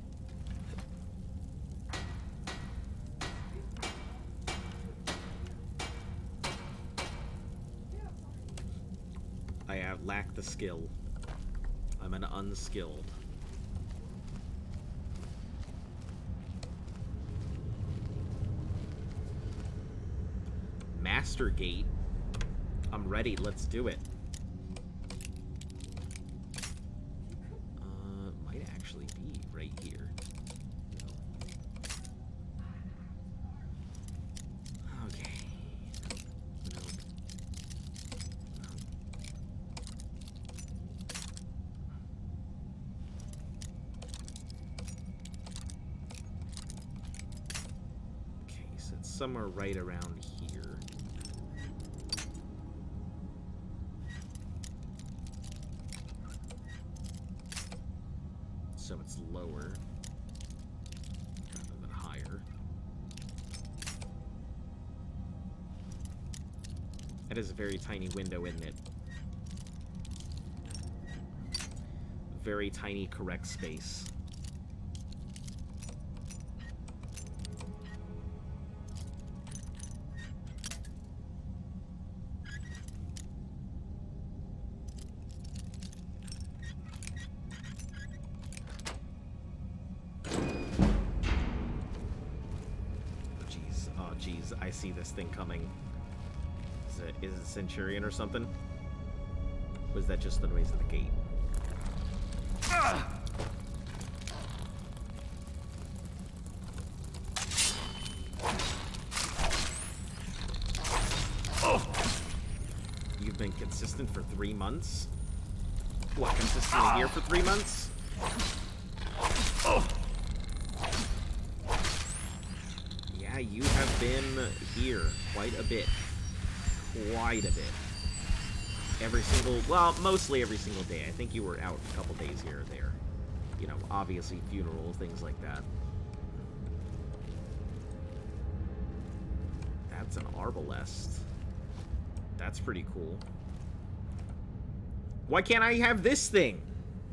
I lack the skill. I'm an unskilled. Master Gate. I'm ready. Let's do it. Might actually be right here. Okay. Nope. Okay, so it's somewhere right around here. So it's lower rather than higher. That is a very tiny window, isn't it? Very tiny correct space. Oh jeez, I see this thing coming. Is it Centurion or something? Was that just the noise of the gate? You've been consistent for 3 months? What, consistently here for 3 months? Yeah, you have been here quite a bit. Quite a bit. Every single, well, mostly every single day. I think you were out a couple days here or there. You know, obviously funeral, things like that. That's an arbalest. That's pretty cool. Why can't I have this thing?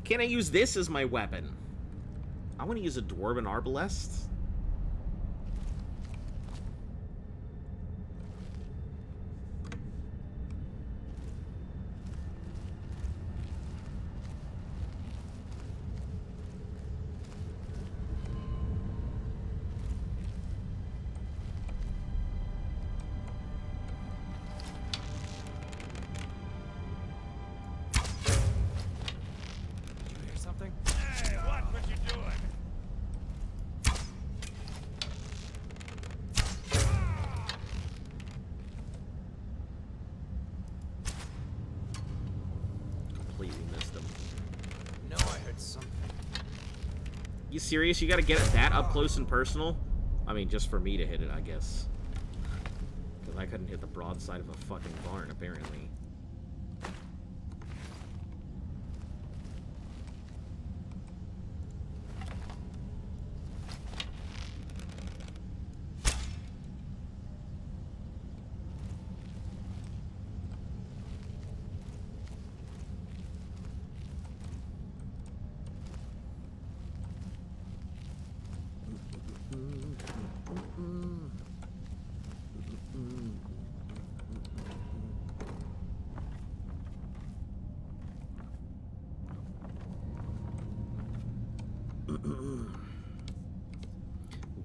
Can't I use this as my weapon? I want to use a dwarven arbalest. You serious? You gotta get it that up close and personal? I mean, just for me to hit it, I guess. Because I couldn't hit the broadside of a fucking barn, apparently.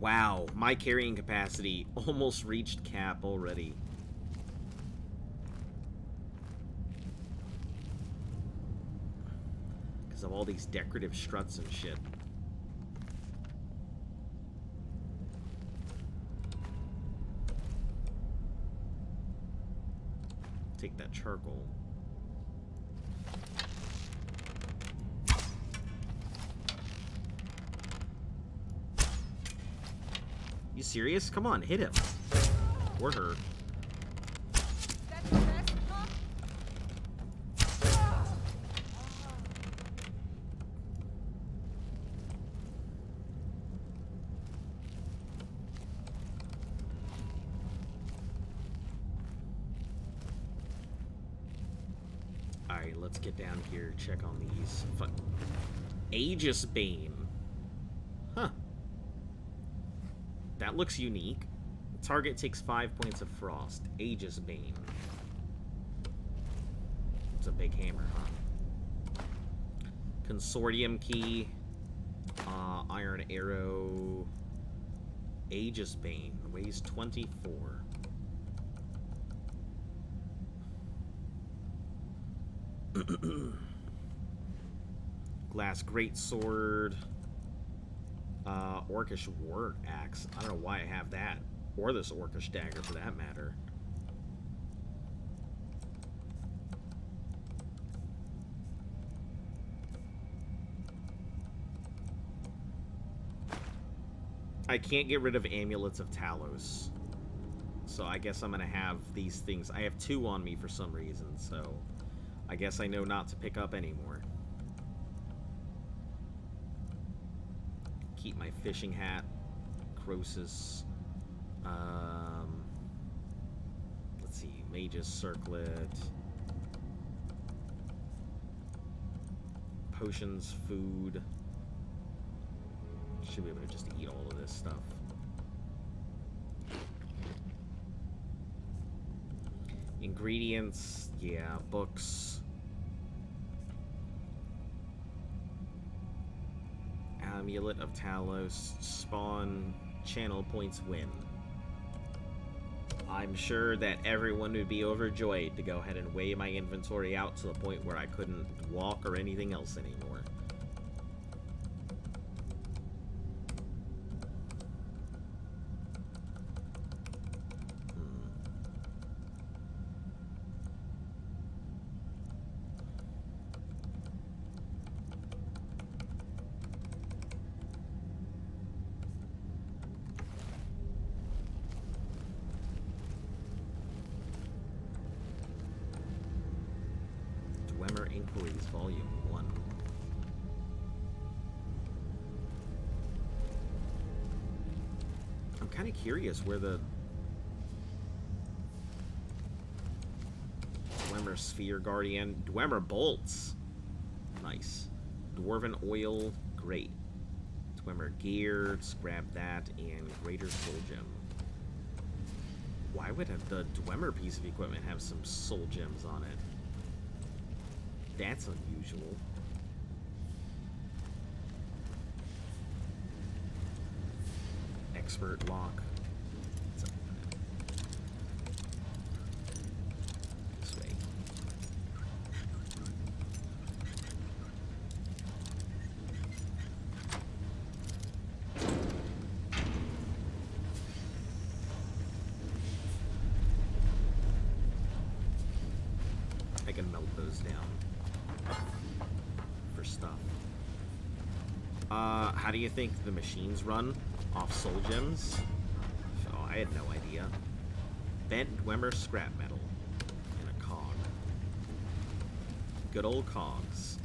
Wow, my carrying capacity almost reached cap already. Because of all these decorative struts and shit. Take that charcoal. You serious? Come on, hit him. Or her. That's the best, huh? Alright, let's get down here, check on these. Aegis Bane. Huh. That looks unique. Target takes 5 points of frost. Aegis Bane. It's a big hammer, huh? Consortium key. Iron arrow. Aegis Bane. Weighs 24. Glass greatsword. Orcish war axe. I don't know why I have that. Or this orcish dagger for that matter. I can't get rid of Amulets of Talos. So I guess I'm gonna have these things. I have 2 on me for some reason, so I guess I know not to pick up anymore. Keep my fishing hat. Croesus. Let's see. Mage's Circlet. Potions, food. Should be able to just eat all of this stuff. Ingredients, yeah, books. Amulet of Talos, spawn, channel points, win. I'm sure that everyone would be overjoyed to go ahead and weigh my inventory out to the point where I couldn't walk or anything else anymore. Dwemer Inquiries, Volume 1. I'm kind of curious where the Dwemer Sphere Guardian, Dwemer Bolts, nice. Dwarven Oil, great. Dwemer Gear, let's grab that, and Greater Soul Gem. Why would the Dwemer piece of equipment have some soul gems on it? That's unusual. Expert lock. Let's open it. This way. I can melt those down. For stuff. How do you think the machines run? Off soul gems? Oh, I had no idea. Bent Dwemer scrap metal. And a cog. Good old cogs.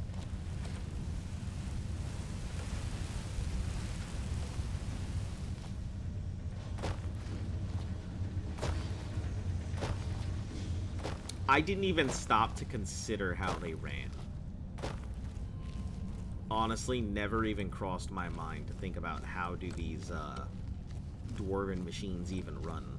I didn't even stop to consider how they ran. Honestly, never even crossed my mind to think about how do these dwarven machines even run.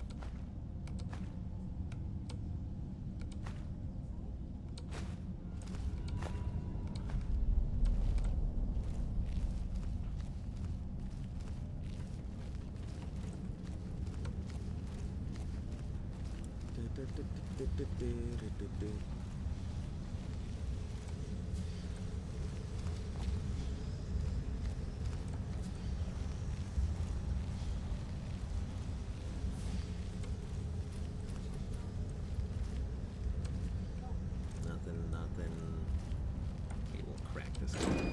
Nothing. Okay, we'll crack this one.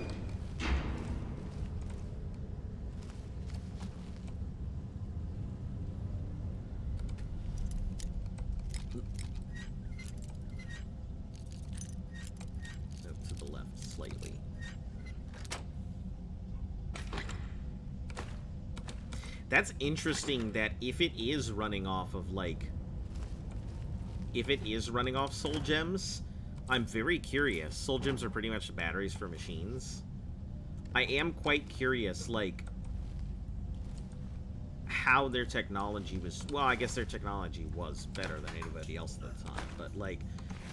Up to the left slightly. That's interesting that if it is running off of, like... If it is running off soul gems, I'm very curious. Soul gems are pretty much batteries for machines. I am quite curious, like, how their technology was... Well, I guess their technology was better than anybody else at the time, but, like,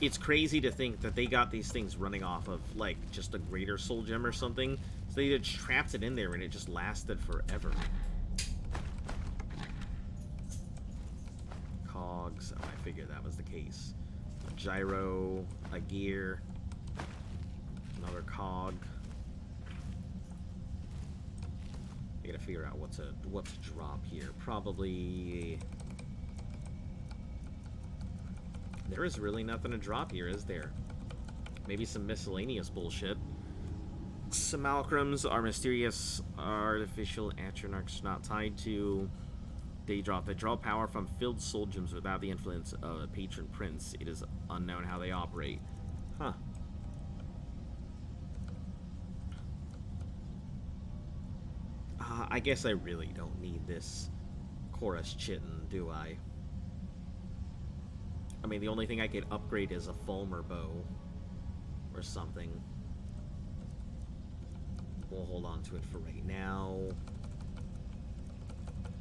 it's crazy to think that they got these things running off of, like, just a greater soul gem or something, so they just trapped it in there and it just lasted forever. Cogs. Oh, I figured that was the case. A gyro, a gear. Another cog. I gotta figure out what to drop here. Probably. There is really nothing to drop here, is there? Maybe some miscellaneous bullshit. Simulacrums are mysterious artificial atronachs not tied to. They draw power from filled soul gems without the influence of a patron prince. It is unknown how they operate. Huh. I guess I really don't need this chorus chitin, do I? I mean, the only thing I could upgrade is a Fulmer bow. Or something. We'll hold on to it for right now.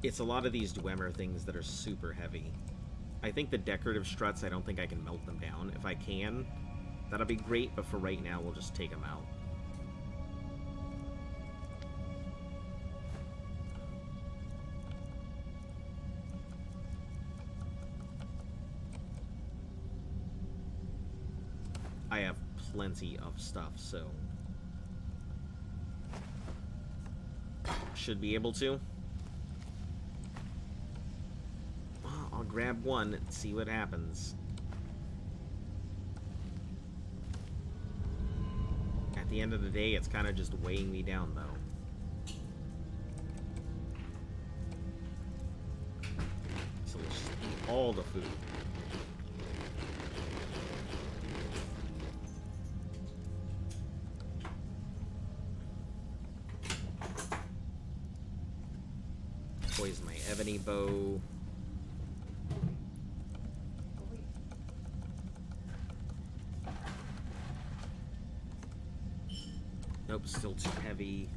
It's a lot of these Dwemer things that are super heavy. I think the decorative struts, I don't think I can melt them down. If I can, that'll be great, but for right now, we'll just take them out. I have plenty of stuff, so should be able to. I'll grab one and see what happens. At the end of the day, it's kind of just weighing me down, though. So let's just eat all the food. Poison my ebony bow. Nope, still too heavy.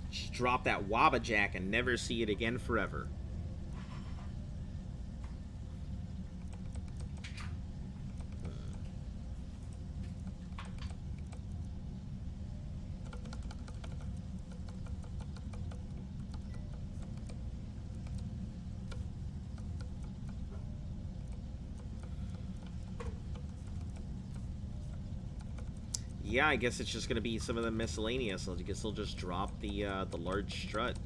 Just drop that Wabbajack and never see it again forever. Yeah, I guess it's just gonna be some of the miscellaneous. I guess they'll just drop the large strut.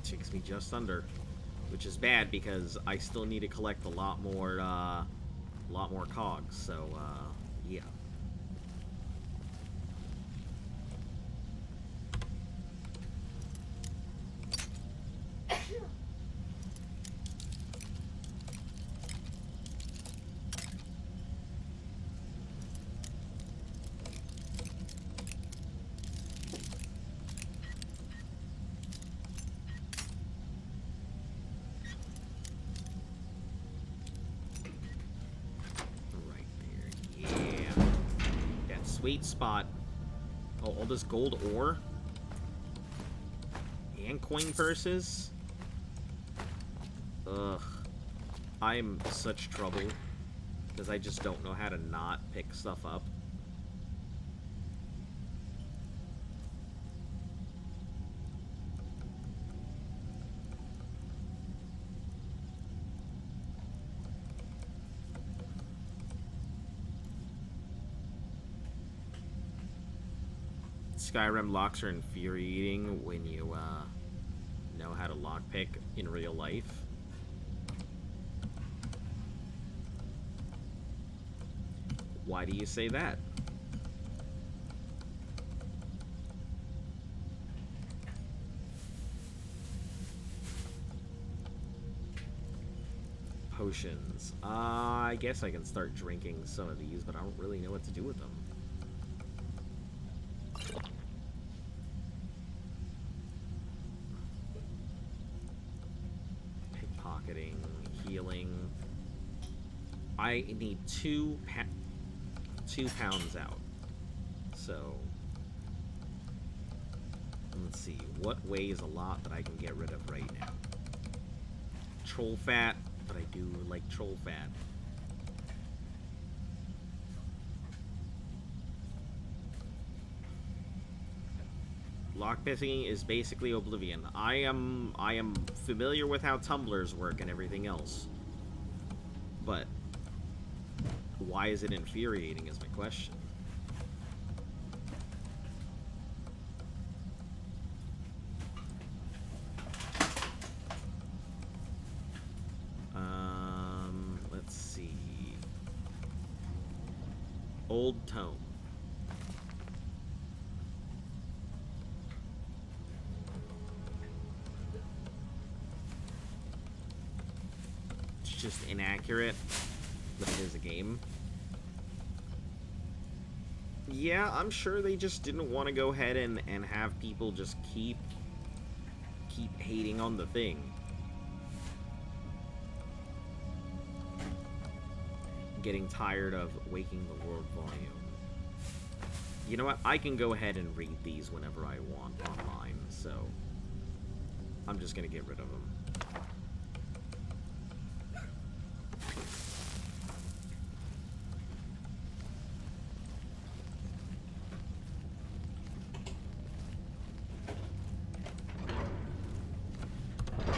Takes me just under, which is bad because I still need to collect a lot more cogs. So yeah. Sweet spot. Oh, all this gold ore and coin purses. Ugh, I'm such trouble because I just don't know how to not pick stuff up. Skyrim locks are infuriating when you know how to lockpick in real life. Why do you say that? Potions. I guess I can start drinking some of these, but I don't really know what to do with them. Healing. I need 2 pounds out. So let's see what weighs a lot that I can get rid of right now. Troll fat, but I do like troll fat. lockpicking is basically Oblivion. I am familiar with how tumblers work and everything else. But why is it infuriating is my question. Let's see. Old Tome. It's just inaccurate, but it is a game. Yeah, I'm sure they just didn't want to go ahead and have people just keep hating on the thing. Getting tired of Waking the World volume. You know what? I can go ahead and read these whenever I want online, so I'm just gonna get rid of them.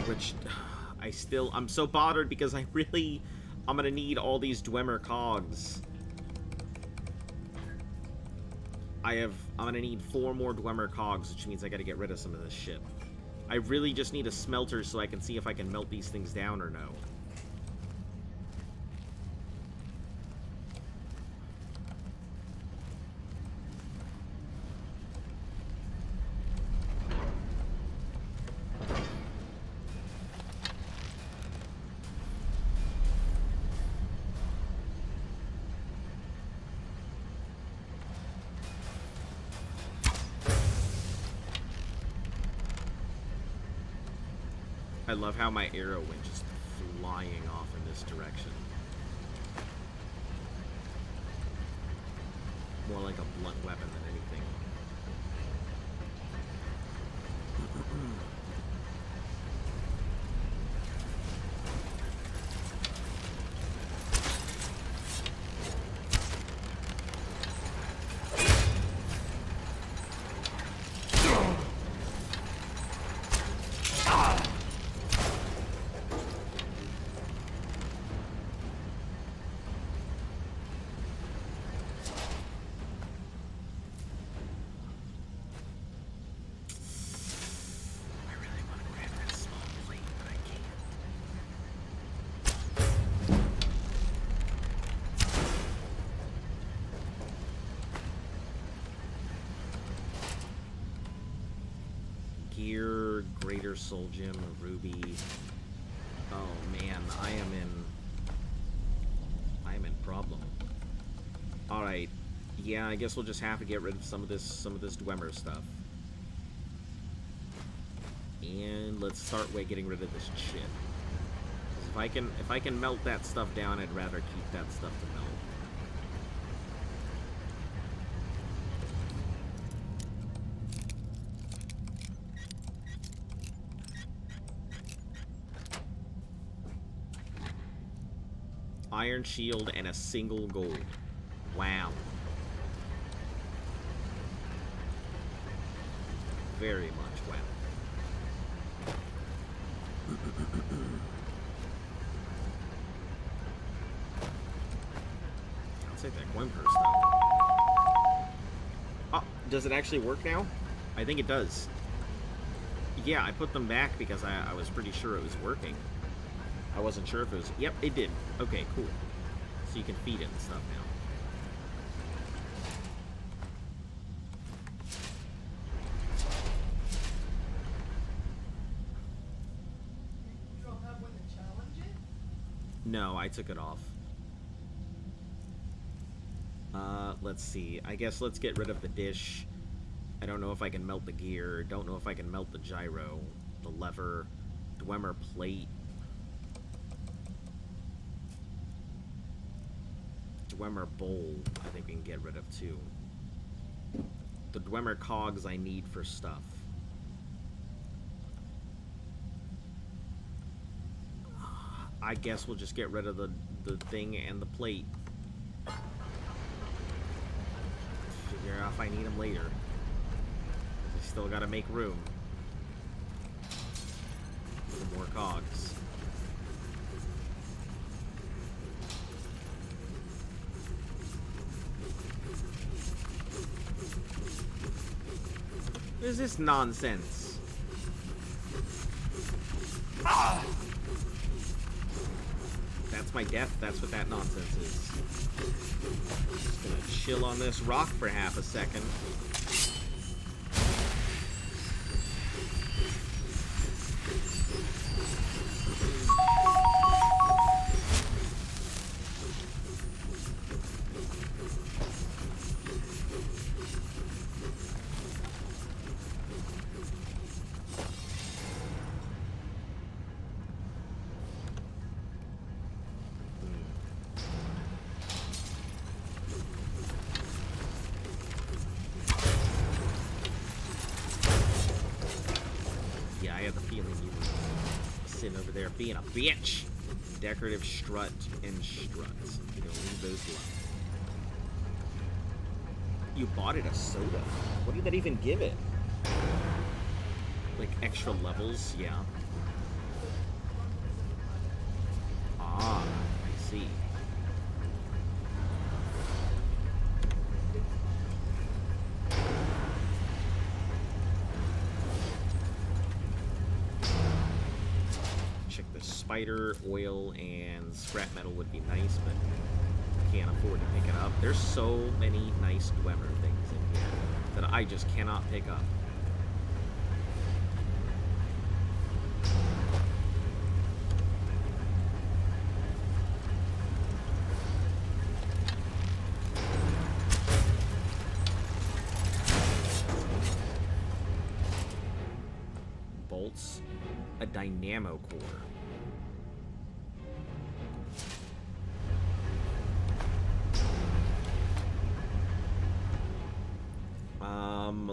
Which I'm so bothered because I'm gonna need all these Dwemer cogs. I'm gonna need 4 more Dwemer cogs, which means I gotta get rid of some of this shit. I really just need a smelter so I can see if I can melt these things down or no. I love how my arrow went just flying off in this direction. More like a blunt weapon than anything. Gear, Greater Soul Gem, Ruby. Oh man, I am in problem. Alright. Yeah, I guess we'll just have to get rid of some of this Dwemer stuff. And let's start getting rid of this shit. 'Cause if I can melt that stuff down, I'd rather keep that stuff to melt. Iron shield and a single gold. Wow. Very much wow. I'll take that coin purse though. Oh, does it actually work now? I think it does. Yeah, I put them back because I was pretty sure it was working. I wasn't sure if it was... Yep, it did. Okay, cool. So you can feed it and stuff now. You don't have one to challenge it? No, I took it off. Let's see. I guess let's get rid of the dish. I don't know if I can melt the gear. Don't know if I can melt the gyro. The lever. Dwemer plate. Dwemer bowl, I think we can get rid of too. The Dwemer cogs I need for stuff. I guess we'll just get rid of the thing and the plate. Figure out if I need them later. I still gotta make room for more cogs. What is this nonsense? That's my death. That's what that nonsense is. Just gonna chill on this rock for half a second. Yeah, I had the feeling you were sitting over there being a bitch. Decorative strut and struts. You don't leave those alone. You bought it a soda. What did that even give it? Like extra levels? Yeah. Ah, I see. Check the spider, oil, and scrap metal would be nice, but can't afford to pick it up. There's so many nice Dwemer things in here that I just cannot pick up. Bolts, a dynamo core.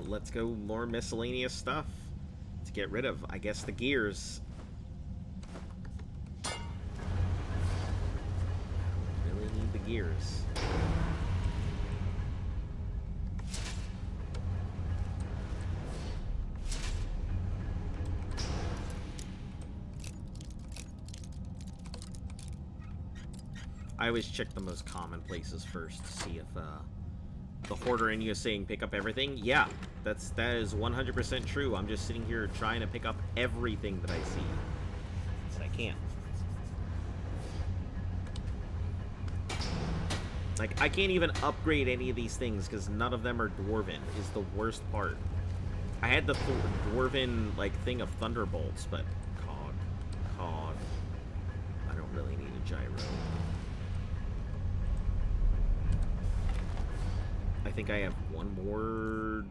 Let's go more miscellaneous stuff to get rid of. I guess the gears. Really need the gears. I always check the most common places first to see if the hoarder in you is saying pick up everything. Yeah, that is 100% true. I'm just sitting here trying to pick up everything that I see. So I can't. Like, I can't even upgrade any of these things because none of them are Dwarven, is the worst part. I had the Dwarven, like, thing of Thunderbolts, but Cog. I don't really need a gyro. I think I have one more.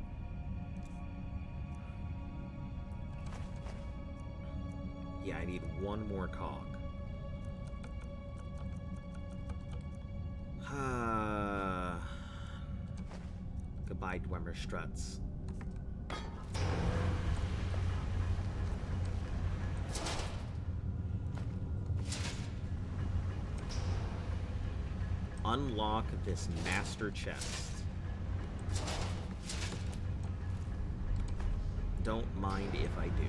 Yeah, I need one more cog. Goodbye, Dwemer struts. Unlock this master chest. Don't mind if I do.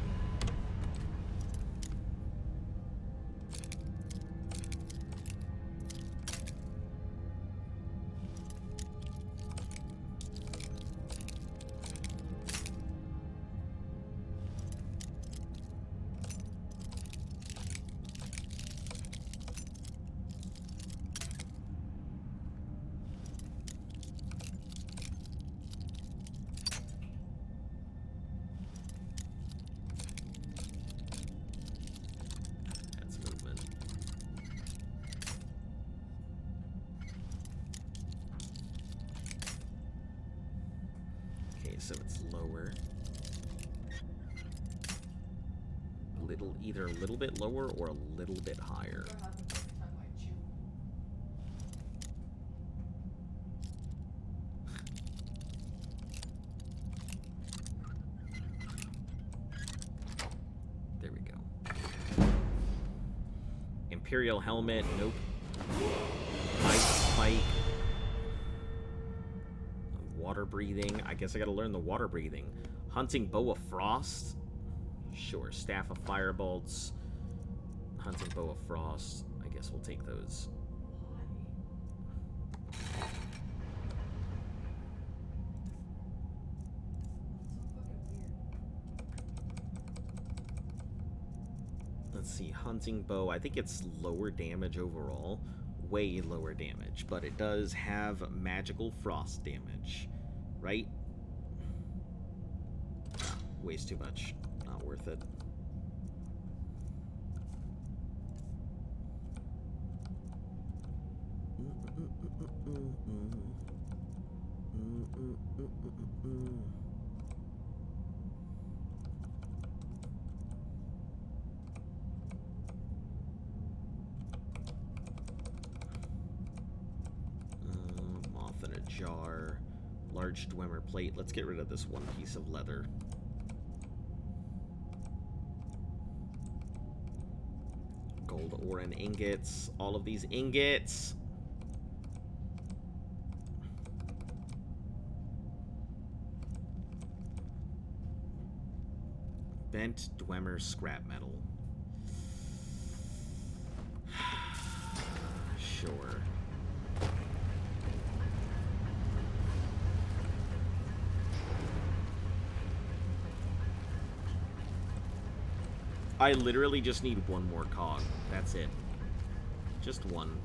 So it's lower. Either a little bit lower or a little bit higher. There we go. Imperial helmet, nope. Ice spike. Water breathing. I guess I gotta learn the water breathing. Hunting Bow of Frost? Sure. Staff of Firebolts. Hunting Bow of Frost. I guess we'll take those. Let's see, Hunting Bow, I think it's lower damage overall, way lower damage, but it does have magical frost damage, right? Weighs too much, not worth it. Moth in a jar. Large Dwemer plate. Let's get rid of this one piece of leather. Gold ore and ingots. All of these ingots. Bent Dwemer scrap metal. Sure. I literally just need one more cog. That's it. Just one.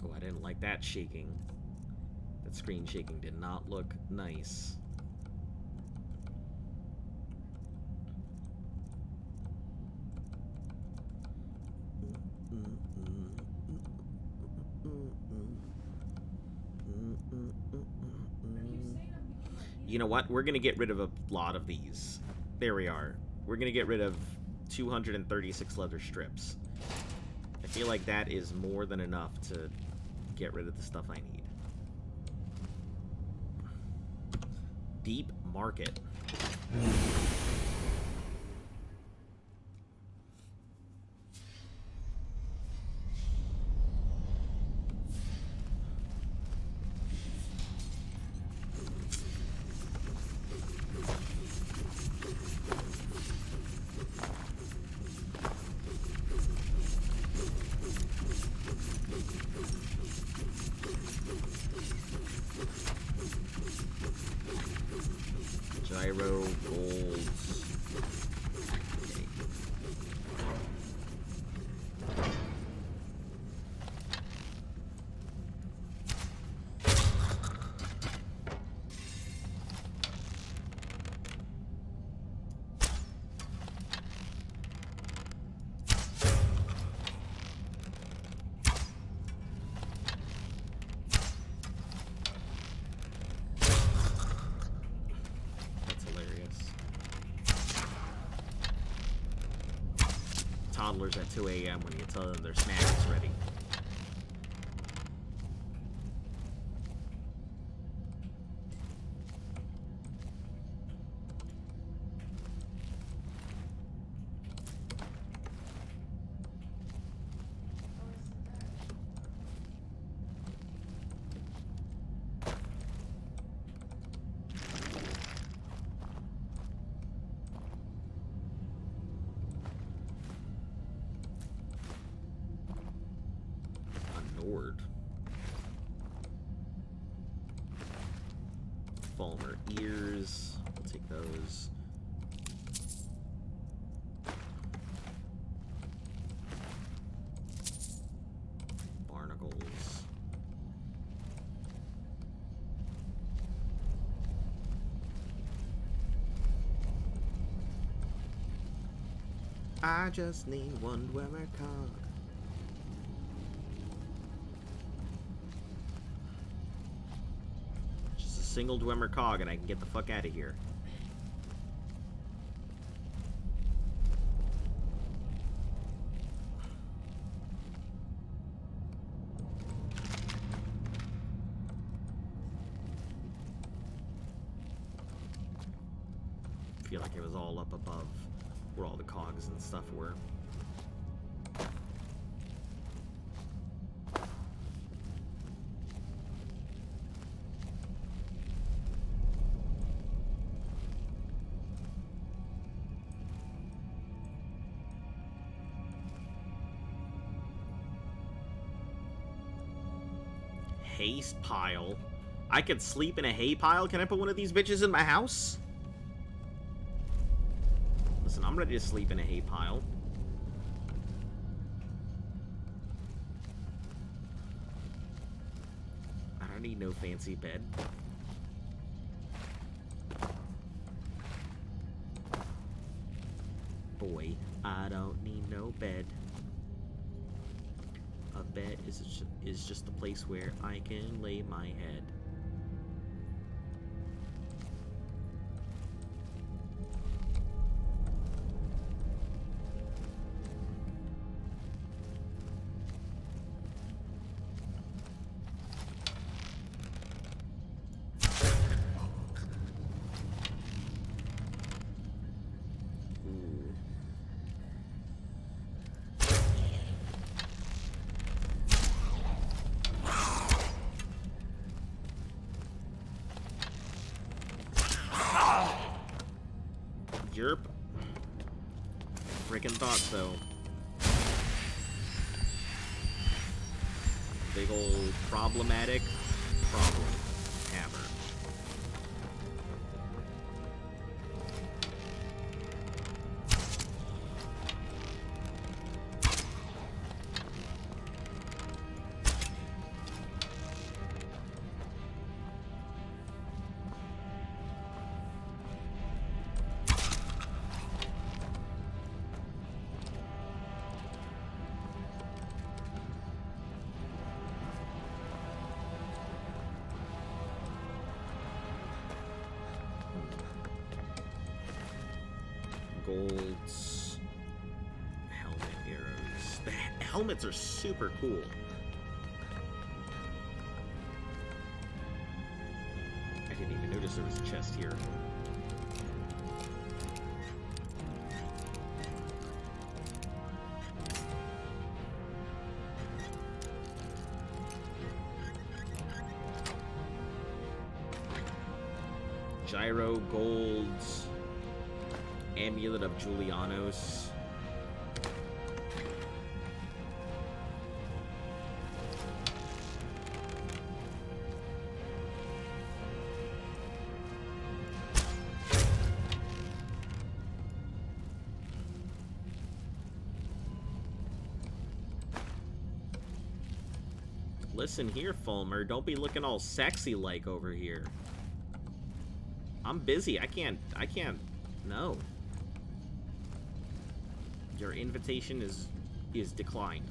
Oh, I didn't like that shaking. That screen shaking did not look nice. You know what? We're going to get rid of a lot of these. There we are. We're going to get rid of 236 leather strips. I feel like that is more than enough to get rid of the stuff I need. Deep Market. Gyro, golds. Okay. That's hilarious. Toddlers at 2 a.m. when you tell them their snack is ready. A Nord. Falmer ears. We'll take those. Barnacles. I just need one Dwemer cog. single Dwemer cog and I can get the fuck out of here. I feel like it was all up above where all the cogs and stuff were. Hay pile. I could sleep in a hay pile? Can I put one of these bitches in my house? Listen, I'm ready to sleep in a hay pile. I don't need no fancy bed. Boy, I don't need no bed. A bed is just a place where I can lay my head. Yerp. Freaking thought so. Big old problematic problem hammer. Golds, helmet, arrows. The helmets are super cool. I didn't even notice there was a chest here. Gyro, golds. Amulet of Julianos. Listen here, Fulmer. Don't be looking all sexy like over here. I'm busy. I can't. No. Your invitation is declined.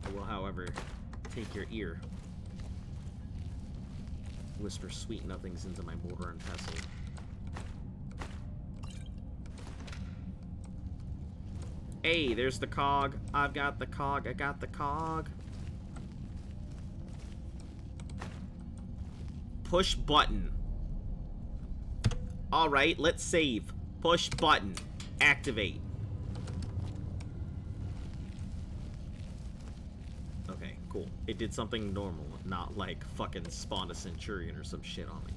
I will, however, take your ear. Whisper sweet nothings into my mortar and pestle. Hey, there's the cog. I've got the cog. I got the cog. Push button. Alright, let's save. Push button. Activate. Okay, cool. It did something normal, not like fucking spawn a Centurion or some shit on me.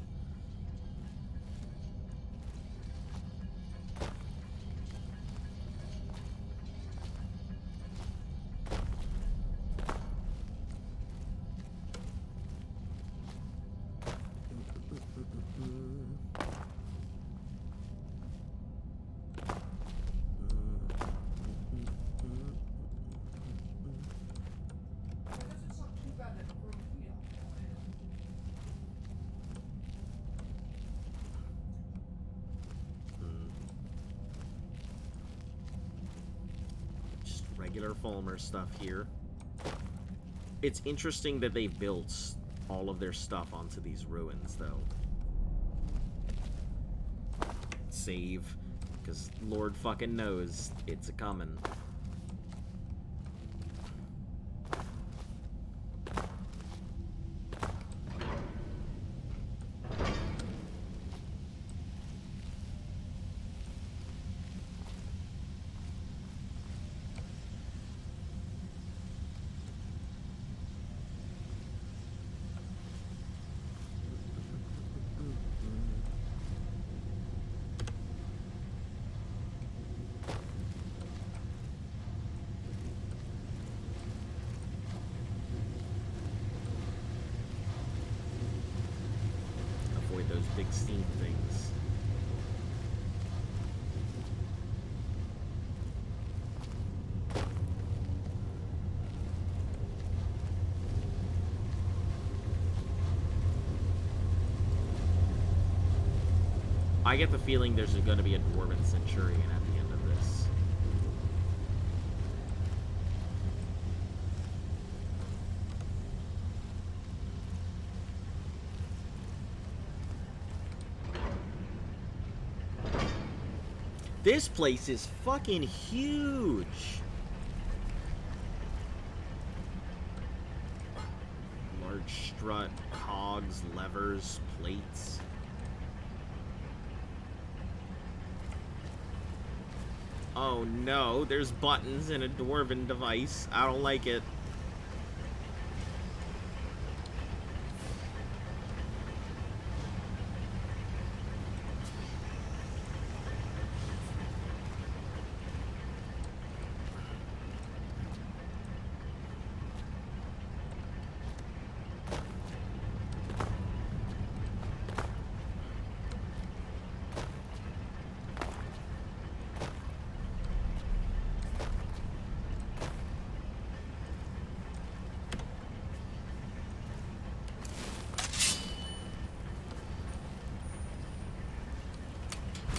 regular Falmer stuff here. It's interesting that they built all of their stuff onto these ruins, though. Save, because Lord fucking knows it's a-coming. Those big steam things. I get the feeling there's going to be a Dwarven Centurion at the end of this. This place is fucking huge. Large strut, cogs, levers, plates. Oh no, there's buttons in a Dwarven device. I don't like it.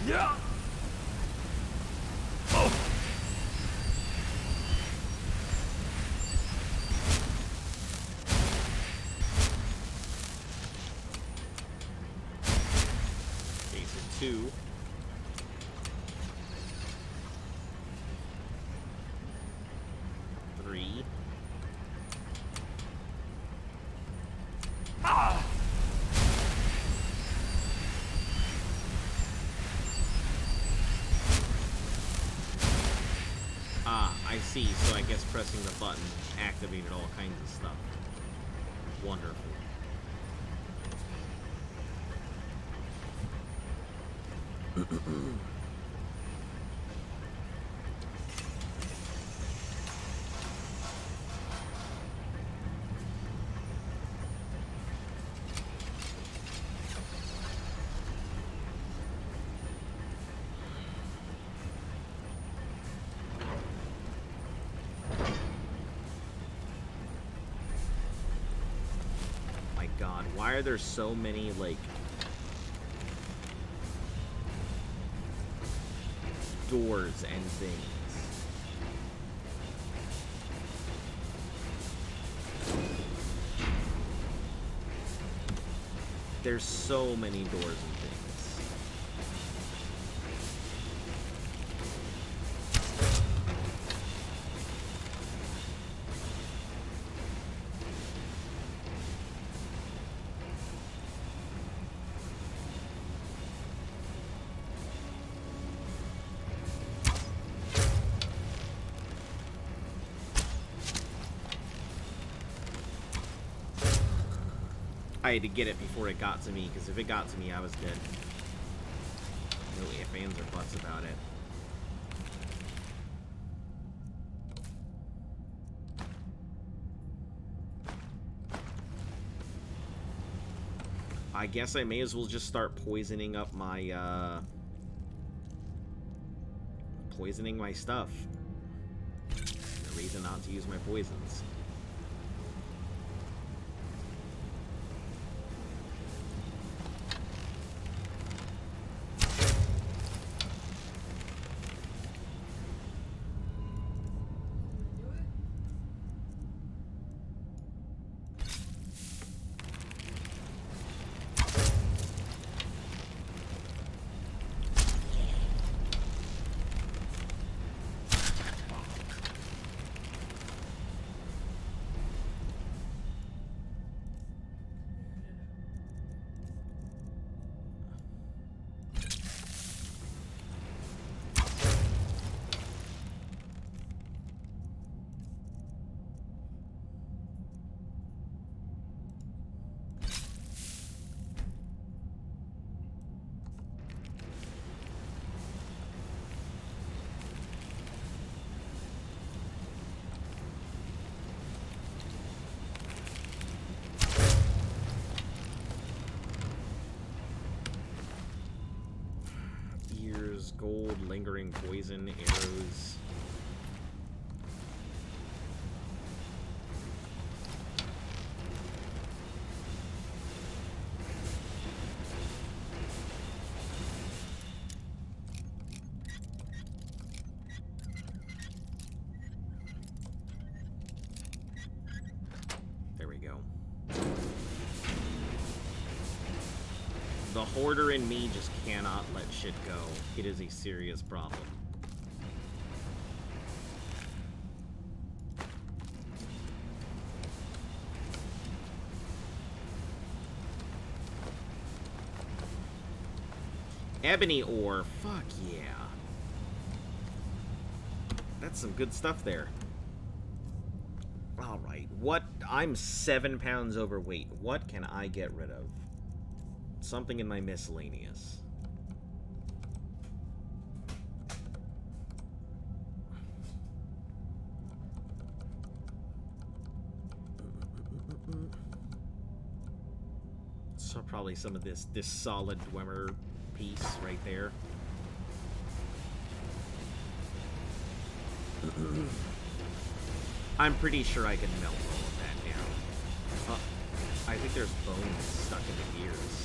Yeah. Okay, so 2. 3. I see, so I guess pressing the button activated all kinds of stuff. Wonderful. God, why are there so many, like, doors and things? There's so many doors and things. I had to get it before it got to me, because if it got to me, I was dead. No ifs, ands, or buts about it. I guess I may as well just start poisoning up my, poisoning my stuff. No reason not to use my poisons. lingering poison, arrows. There we go. The hoarder in me just cannot let shit go. It is a serious problem. Ebony ore. Fuck yeah. That's some good stuff there. Alright, what? I'm 7 pounds overweight. What can I get rid of? Something in my miscellaneous. So probably some of this solid Dwemer piece right there. I'm pretty sure I can melt all of that down. I think there's bones stuck in the gears.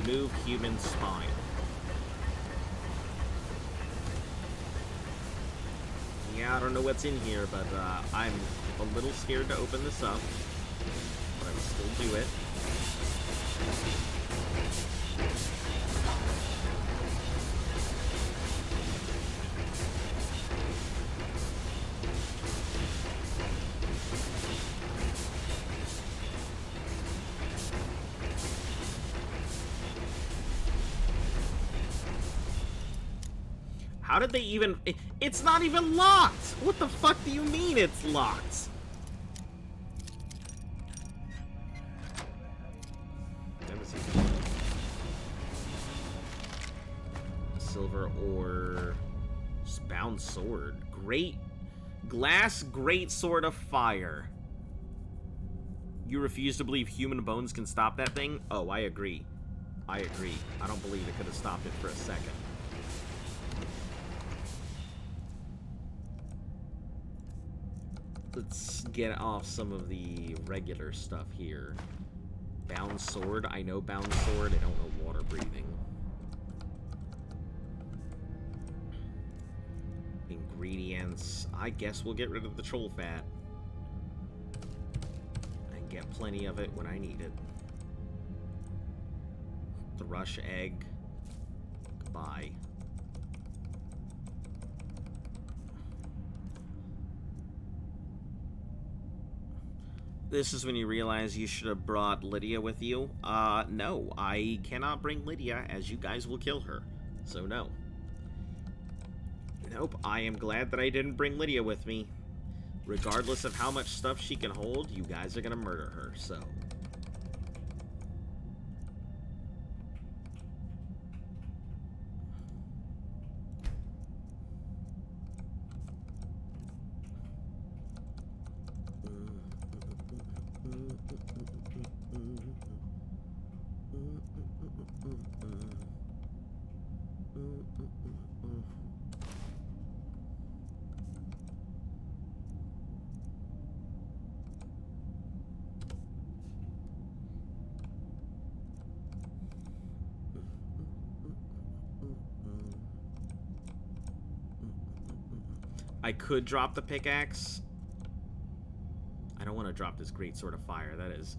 Remove human spine. Yeah, I don't know what's in here, but I'm a little scared to open this up. But I will still do it. How did they even... It's not even locked! What the fuck do you mean it's locked? Silver ore... Bound sword. Great... Glass great sword of fire. You refuse to believe human bones can stop that thing? Oh, I agree. I agree. I don't believe it could have stopped it for a second. Let's get off some of the regular stuff here. Bound sword. I know bound sword. I don't know water breathing. Ingredients. I guess we'll get rid of the troll fat. And get plenty of it when I need it. Thrush egg. Goodbye. This is when you realize you should have brought Lydia with you. No, I cannot bring Lydia, as you guys will kill her. So no. Nope, I am glad that I didn't bring Lydia with me. Regardless of how much stuff she can hold, you guys are gonna murder her, so... I could drop the pickaxe. I don't want to drop this Great Sword of Fire. That is...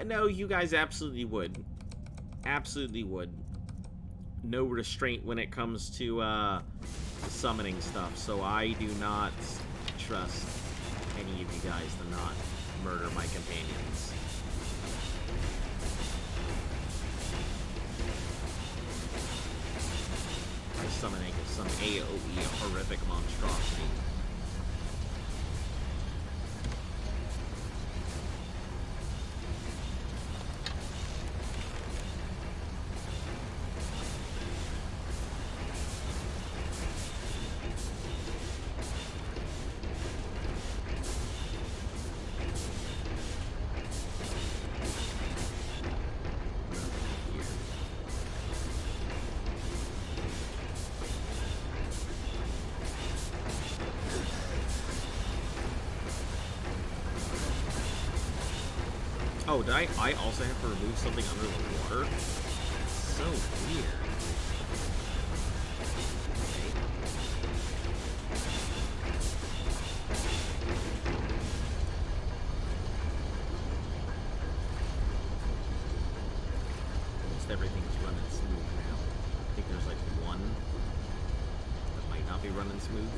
no, you guys absolutely would. Absolutely would. No restraint when it comes to, summoning stuff, so I do not trust any of you guys to not murder my companions. My summoning is some AoE horrific monstrosity. Oh, did I also have to remove something under the water? So weird. Almost everything's running smooth now. I think there's like one that might not be running smooth.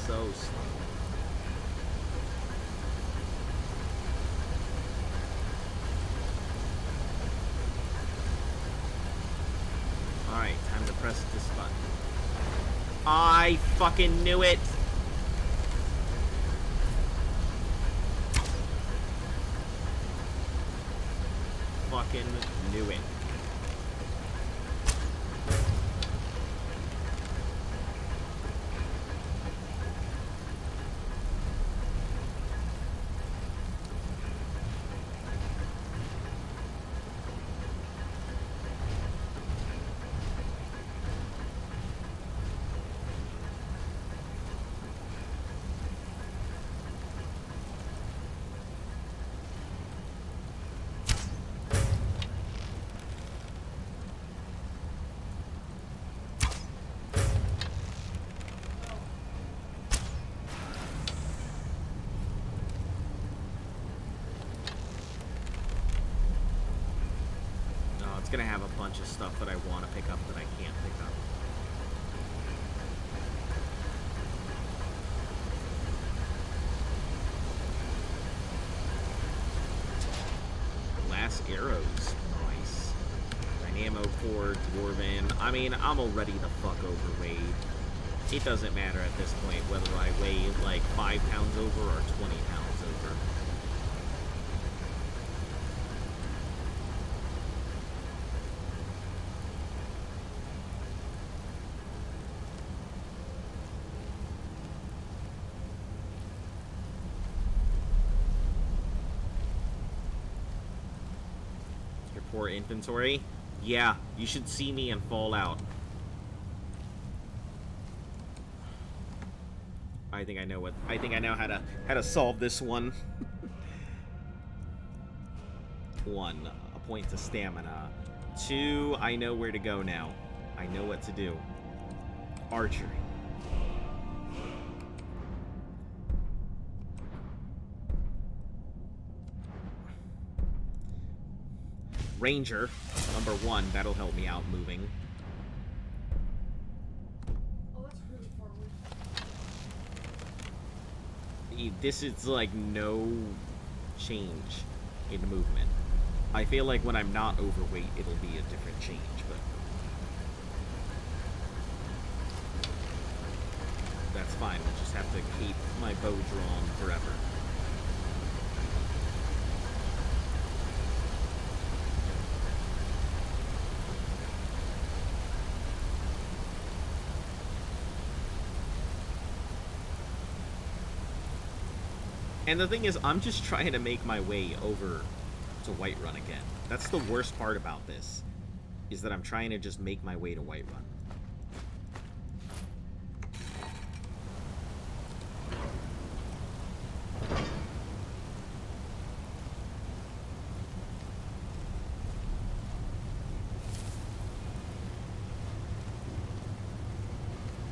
So slow. Alright, time to press this button. I fucking knew it! Fucking knew it. It's gonna have a bunch of stuff that I want to pick up that I can't pick up. Glass arrows. Nice. Dynamo core, Dwarven. I mean, I'm already the fuck overweight. It doesn't matter at this point whether I weigh like 5 pounds over or 20 pounds over. Poor inventory. Yeah, you should see me in Fallout. I think I know how to solve this one. 1, a point to stamina. 2, I know where to go now. I know what to do. Archery. Ranger, number 1, that'll help me out moving. Oh, that's really far away. This is like no change in movement. I feel like when I'm not overweight, it'll be a different change, but that's fine. We'll just have to keep my bow drawn forever. And the thing is, I'm just trying to make my way over to Whiterun again. That's the worst part about this, is that I'm trying to just make my way to Whiterun.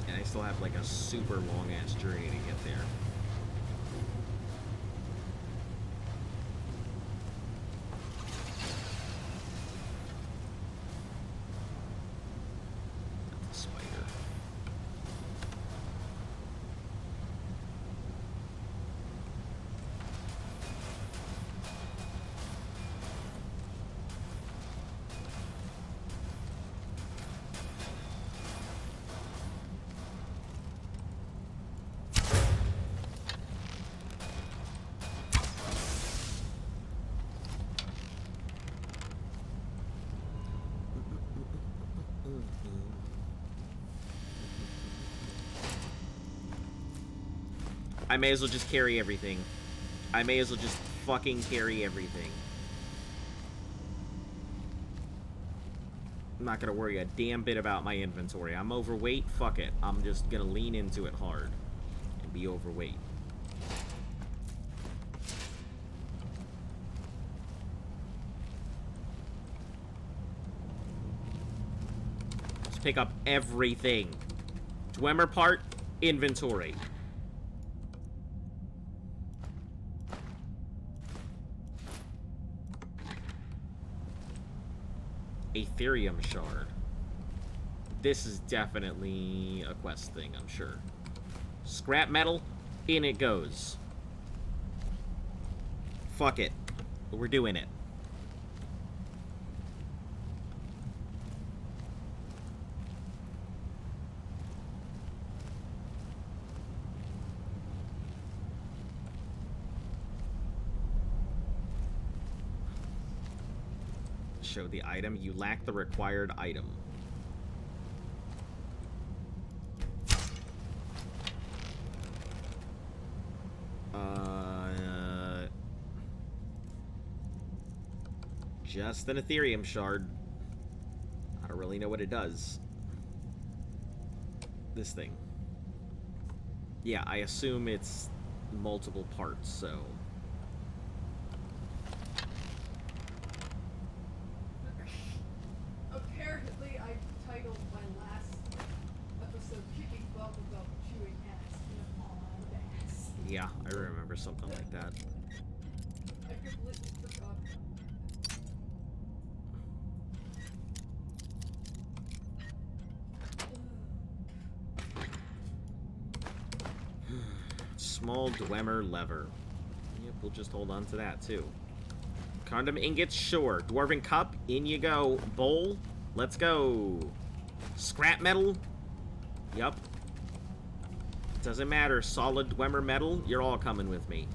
And I still have like a super long ass journey to get there. Spider. I may as well just carry everything. I may as well just fucking carry everything. I'm not gonna worry a damn bit about my inventory. I'm overweight, fuck it. I'm just gonna lean into it hard and be overweight. Just pick up everything. Dwemer part, inventory. Aetherium shard. This is definitely a quest thing, I'm sure. Scrap metal, in it goes. Fuck it. We're doing it. Show the item. You lack the required item. Just an Aetherium shard. I don't really know what it does. This thing. Yeah, I assume it's multiple parts, so... Apparently, I titled my last episode "Kicking Bubblegum, Chewing Ass in a Palm of Ass." Yeah, I remember something like that. I completely forgot. Small Dwemer lever. Yep, we'll just hold on to that, too. Condom ingots, sure. Dwarven cup, in you go. Bowl, let's go. Scrap metal, yup. Doesn't matter. Solid Dwemer metal, you're all coming with me.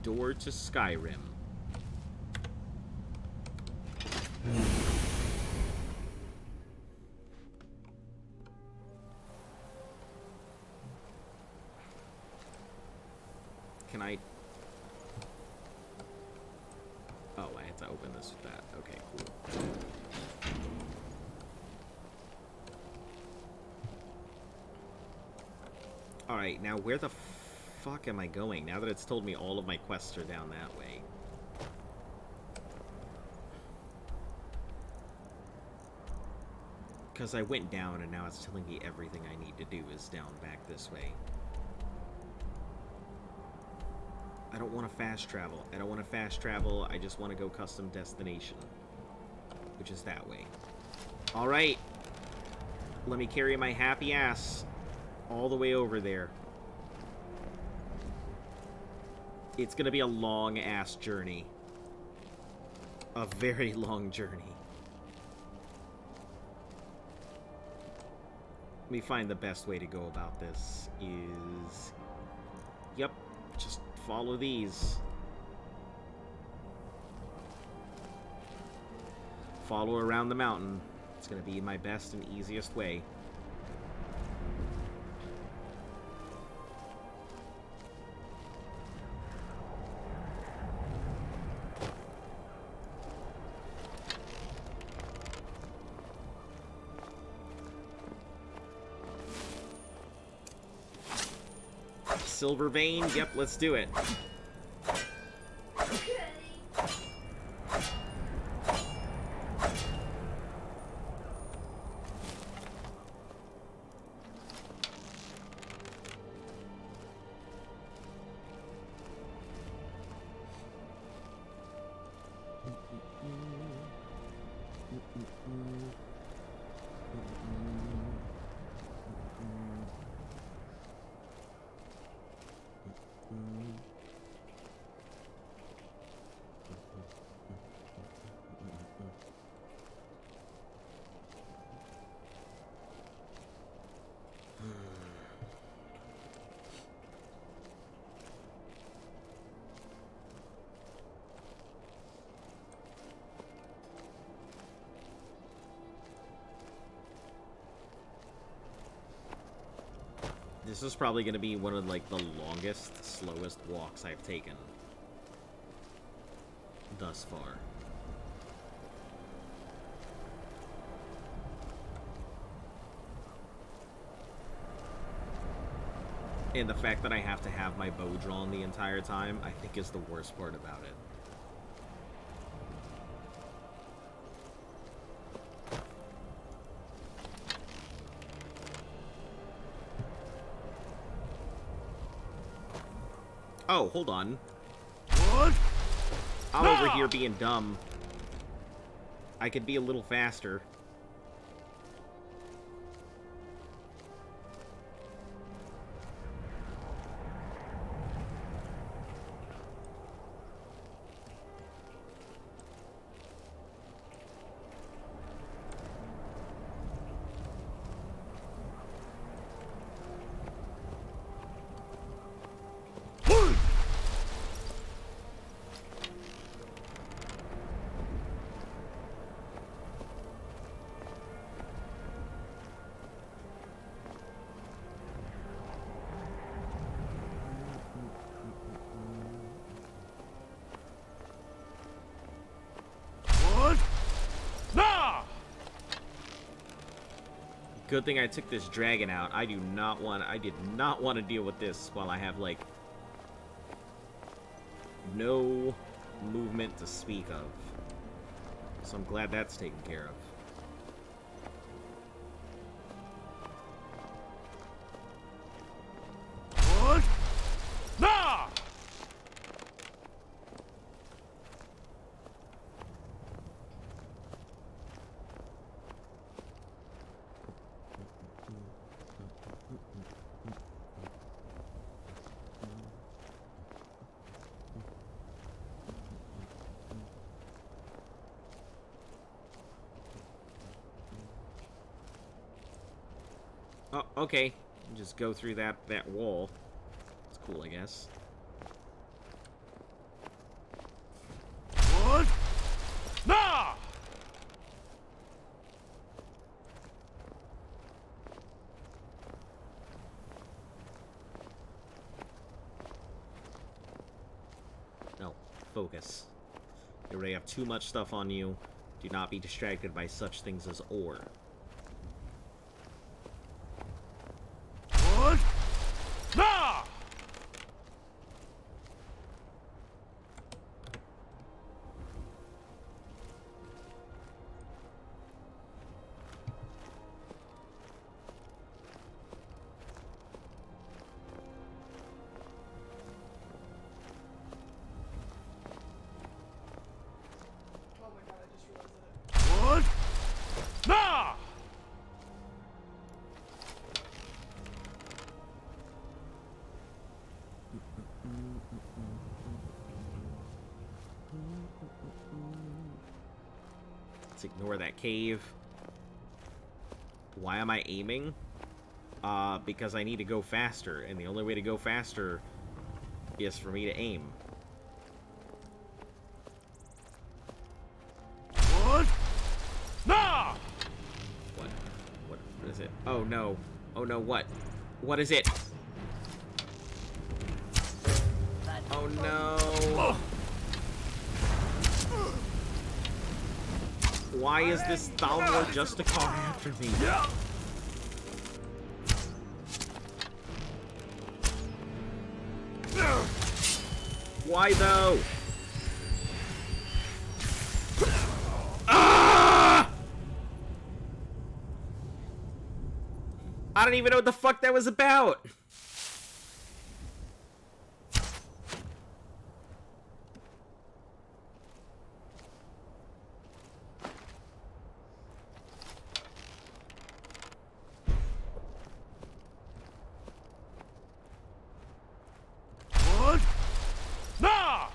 Door to Skyrim. Can I... Oh, I had to open this with that. Okay, cool. Alright, now where the fuck am I going? Now that it's told me all of my quests are down that way. Because I went down and now it's telling me everything I need to do is down back this way. I don't want to fast travel. I don't want to fast travel. I just want to go custom destination. Which is that way. Alright. Let me carry my happy ass all the way over there. It's going to be a long-ass journey. A very long journey. Let me find the best way to go about this is... Yep, just follow these. Follow around the mountain. It's gonna be my best and easiest way. Silver vein, yep, let's do it. This is probably going to be one of, like, the longest, slowest walks I've taken thus far. And the fact that I have to have my bow drawn the entire time, I think is the worst part about it. Oh, hold on. What? I'm over here being dumb. I could be a little faster. Good thing I took this dragon out. I did not want to deal with this while I have, like, no movement to speak of. So I'm glad that's taken care of. What? Nah! Oh, okay. Just go through that wall. It's cool, I guess. What? Nah! No, focus. You already have too much stuff on you. Do not be distracted by such things as ore. What? Nah! What? Nah! Let's ignore that cave. Why am I aiming? Because I need to go faster, and the only way to go faster is for me to aim. What? Nah! Oh no. Oh no, what? What is it? Oh no. Why is this Thalmor just a car after me? Why though? Ah! I don't even know what the fuck that was about. What? Nah!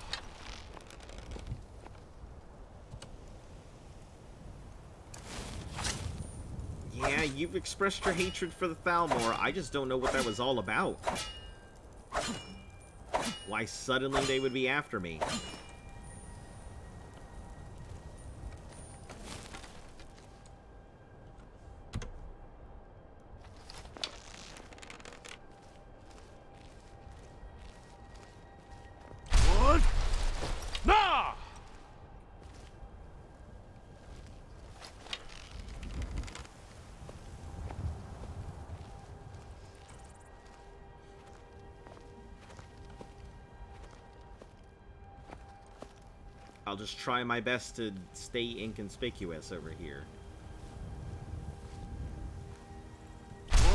Yeah, you've expressed your hatred for the Thalmor. I just don't know what that was all about. Why suddenly they would be after me. What? Nah! I'll just try my best to stay inconspicuous over here.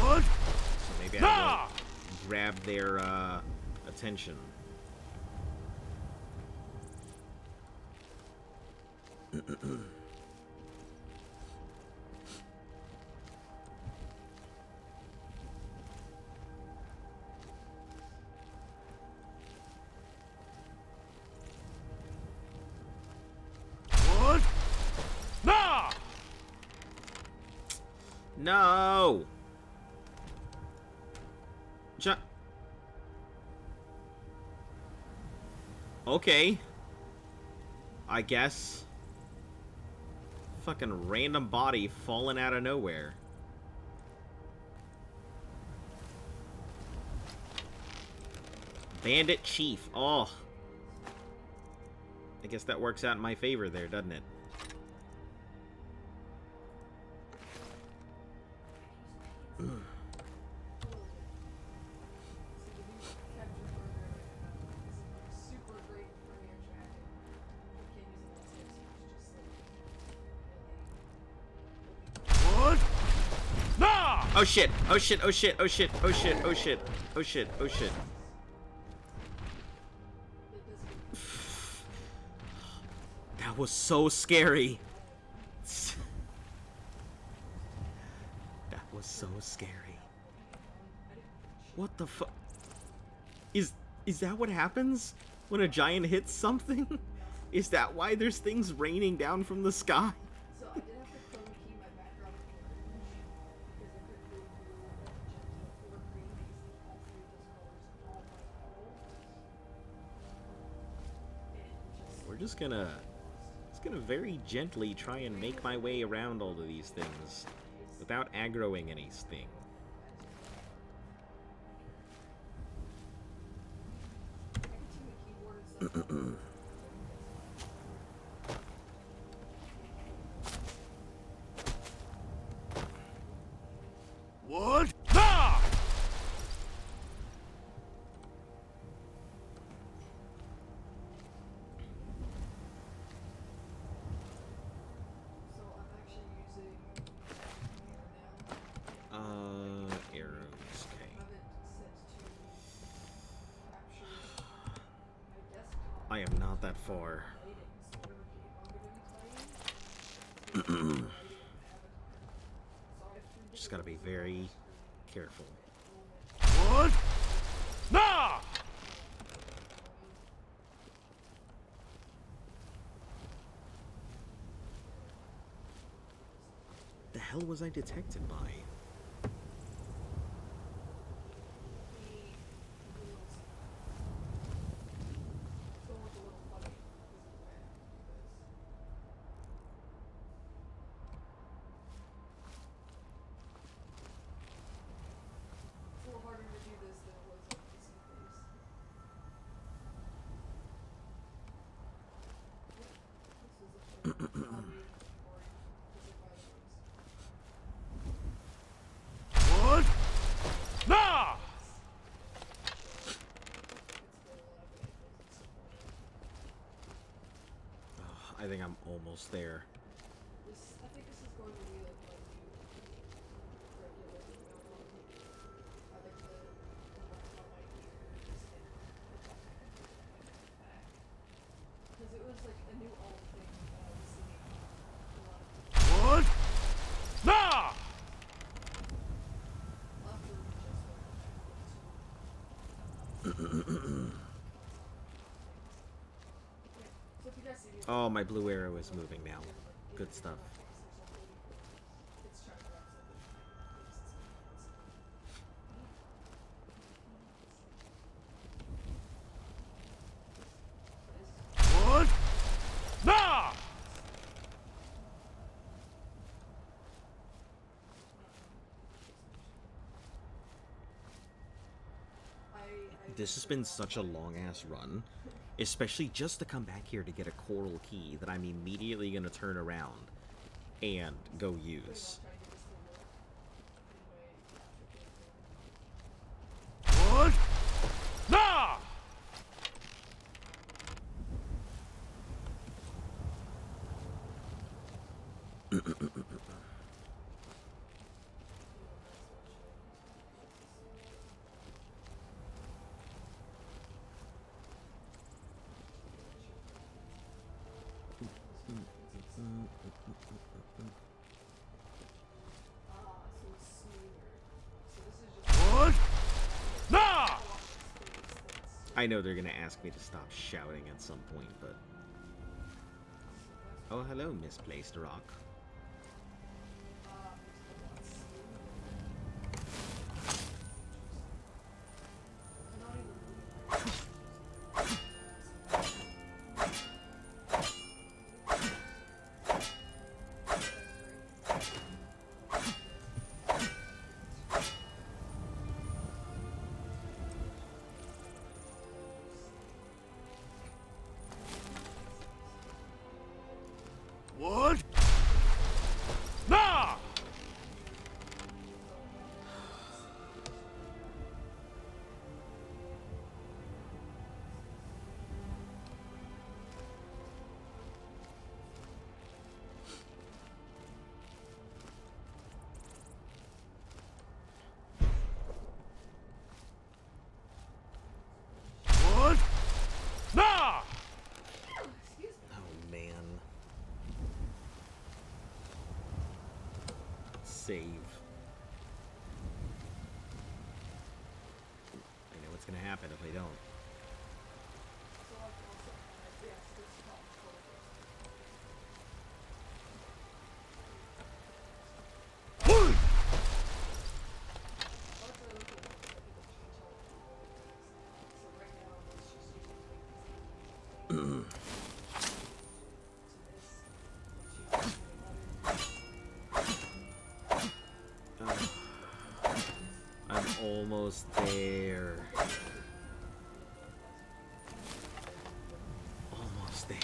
What? So maybe I won't grab their attention. What? Nah! No! Okay. I guess. Fucking random body falling out of nowhere. Bandit Chief. Oh. I guess that works out in my favor there, doesn't it? Super great for near tracking. You can't use it as tips, What? Nah! Oh shit! Oh shit! Oh shit! Oh shit! Oh shit! Oh shit! Oh shit! Oh shit! That was so scary. That was so scary. What the fuck? Is that what happens when a giant hits something? Is that why there's things raining down from the sky? So I did have to chroma key my background orange because I couldn't go blue or magenta or green because all three of those colors all my model. And We're just gonna very gently try and make my way around all of these things without aggroing anything. I could see the keyboard and stuff. What? Nah! So I'm actually using now. Arrows, okay. I have it set to capture my desktop I am not that far. lighting, so whatever game I'm gonna be playing, it's gonna be lighting avatar. So I have three Just gotta be very careful. What? Nah! The hell was I detected by? What? Nah! I think I'm almost there. I think this is going to be like my new regular thing. I want to take I like the mark on my ears and because it was like a new old thing that I was seeing a lot of people What? Nah! after we just so if you guys see me Oh, my blue arrow is moving now. Good stuff. it's trying to wrap What? Nah! This has been such a long ass run, especially just to come back here to get a coral key that I'm immediately gonna turn around and go use. What? Nah! What? Nah! I know they're gonna ask me to stop shouting at some point, but... Oh, hello, misplaced rock. What? Nah! What? Nah! Oh, man. Save. I know what's gonna happen if I don't. What? I'm almost there. Almost there.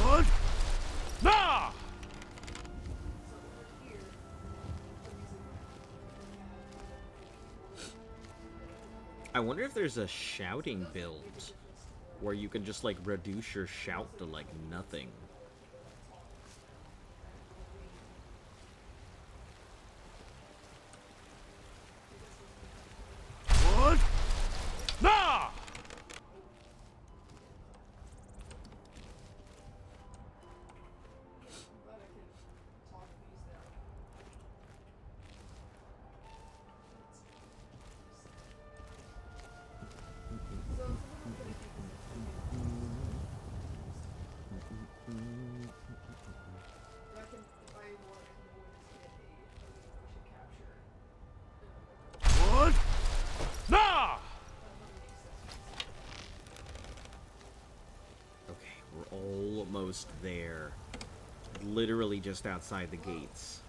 What? Nah! I wonder if there's a shouting build where you can just like reduce your shout to like nothing. What? Nah! What? Nah! Okay, we're almost there. Literally just outside the gates.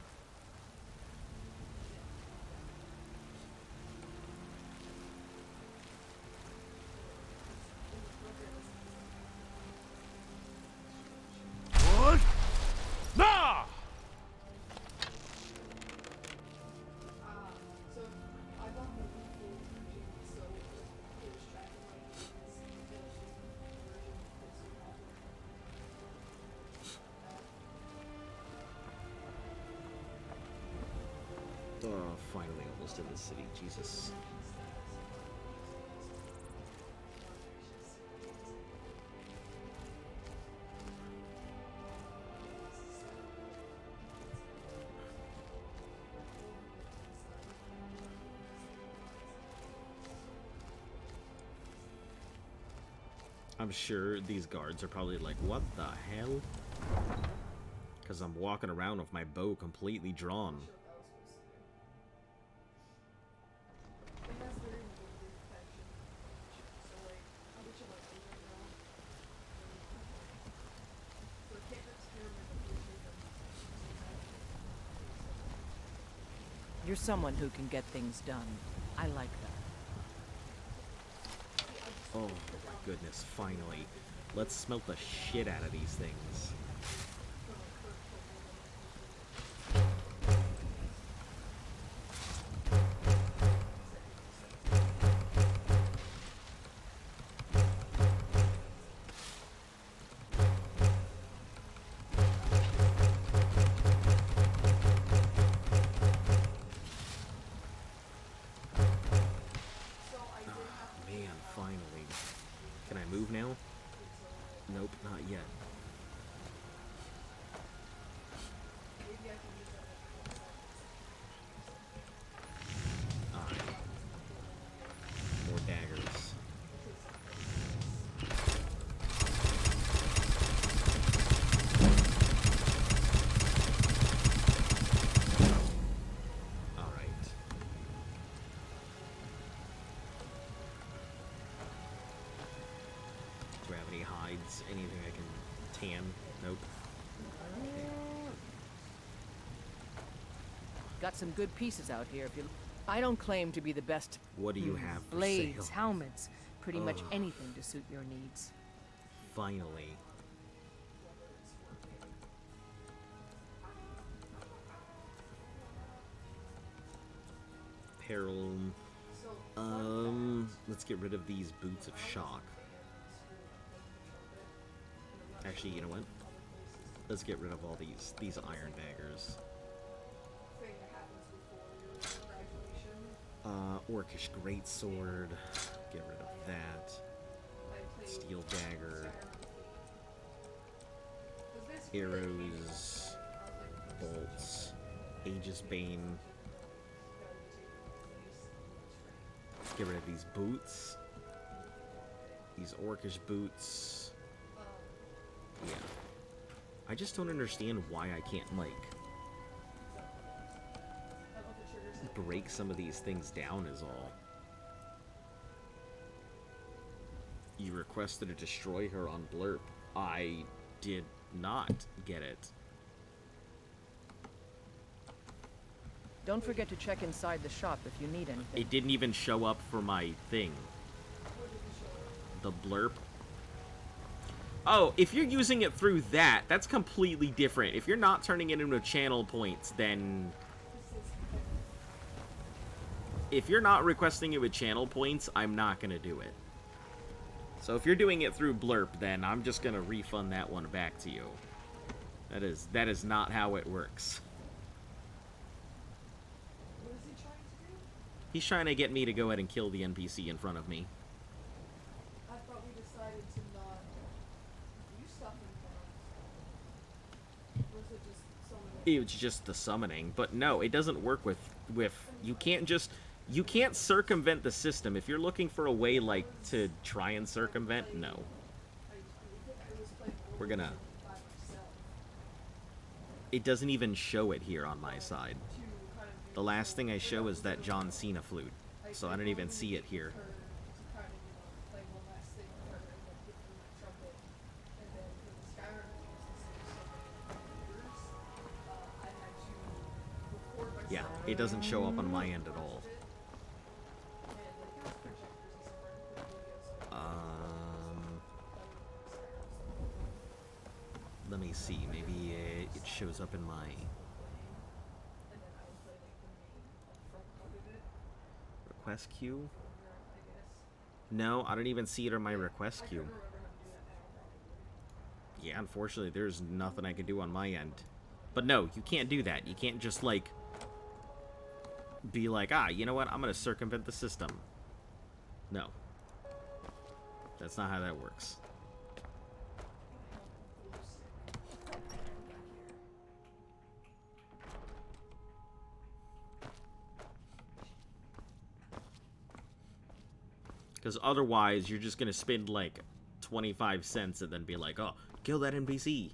finally almost in the city. Jesus. I'm sure these guards are probably like, what the hell? Because I'm walking around with my bow completely drawn. It has very little protection. So like, how much of my own right now? So it can't experiment with them. You're someone who can get things done. I like that. Oh my goodness, finally. Let's smelt the shit out of these things. Man, finally. Can I move now? Nope, not yet. Alright. More daggers. Alright. Do I have any hides? Anything I can tan? Nope. Got some good pieces out here if you... I don't claim to be the best. What do you have for Blades, sale? helmets, pretty much anything to suit your needs. Finally. Apparel. Let's get rid of these boots of shock. Actually, you know what? Let's get rid of all these iron daggers. Thing that happens before your graduation. Orcish greatsword. Get rid of that. I played Steel dagger. Because basically, like, Arrows. Bolts. Aegis Bane. Get rid of these boots. These orcish boots. Yeah. I just don't understand why I can't, like, break some of these things down is all. You requested to destroy her on Blurp. I did not get it. Don't forget to check inside the shop if you need anything. It didn't even show up for my thing. The Blurp. Oh, if you're using it through that, that's completely different. If you're not turning it into channel points, then... If you're not requesting it with channel points, I'm not going to do it. So if you're doing it through Blurp, then I'm just going to refund that one back to you. That is not how it works. What is he trying to do? He's trying to get me to go ahead and kill the NPC in front of me. I thought we decided to not do stuff in forums. Or is it just summoning? It's just the summoning, but no, it doesn't work with you can't circumvent the system. If you're looking for a way like to try and circumvent, no. We're gonna. It doesn't even show it here on my side. The last thing I show is that John Cena flute, so I don't even see it here. Yeah, it doesn't show up on my end at all. Let me see, maybe it shows up in my request queue? No, I don't even see it on my request queue. Yeah, unfortunately, there's nothing I can do on my end. But no, you can't do that. You can't just, like... be like, ah, you know what? I'm gonna circumvent the system. No. That's not how that works. Because otherwise, you're just gonna spend like 25 cents and then be like, oh, kill that NPC.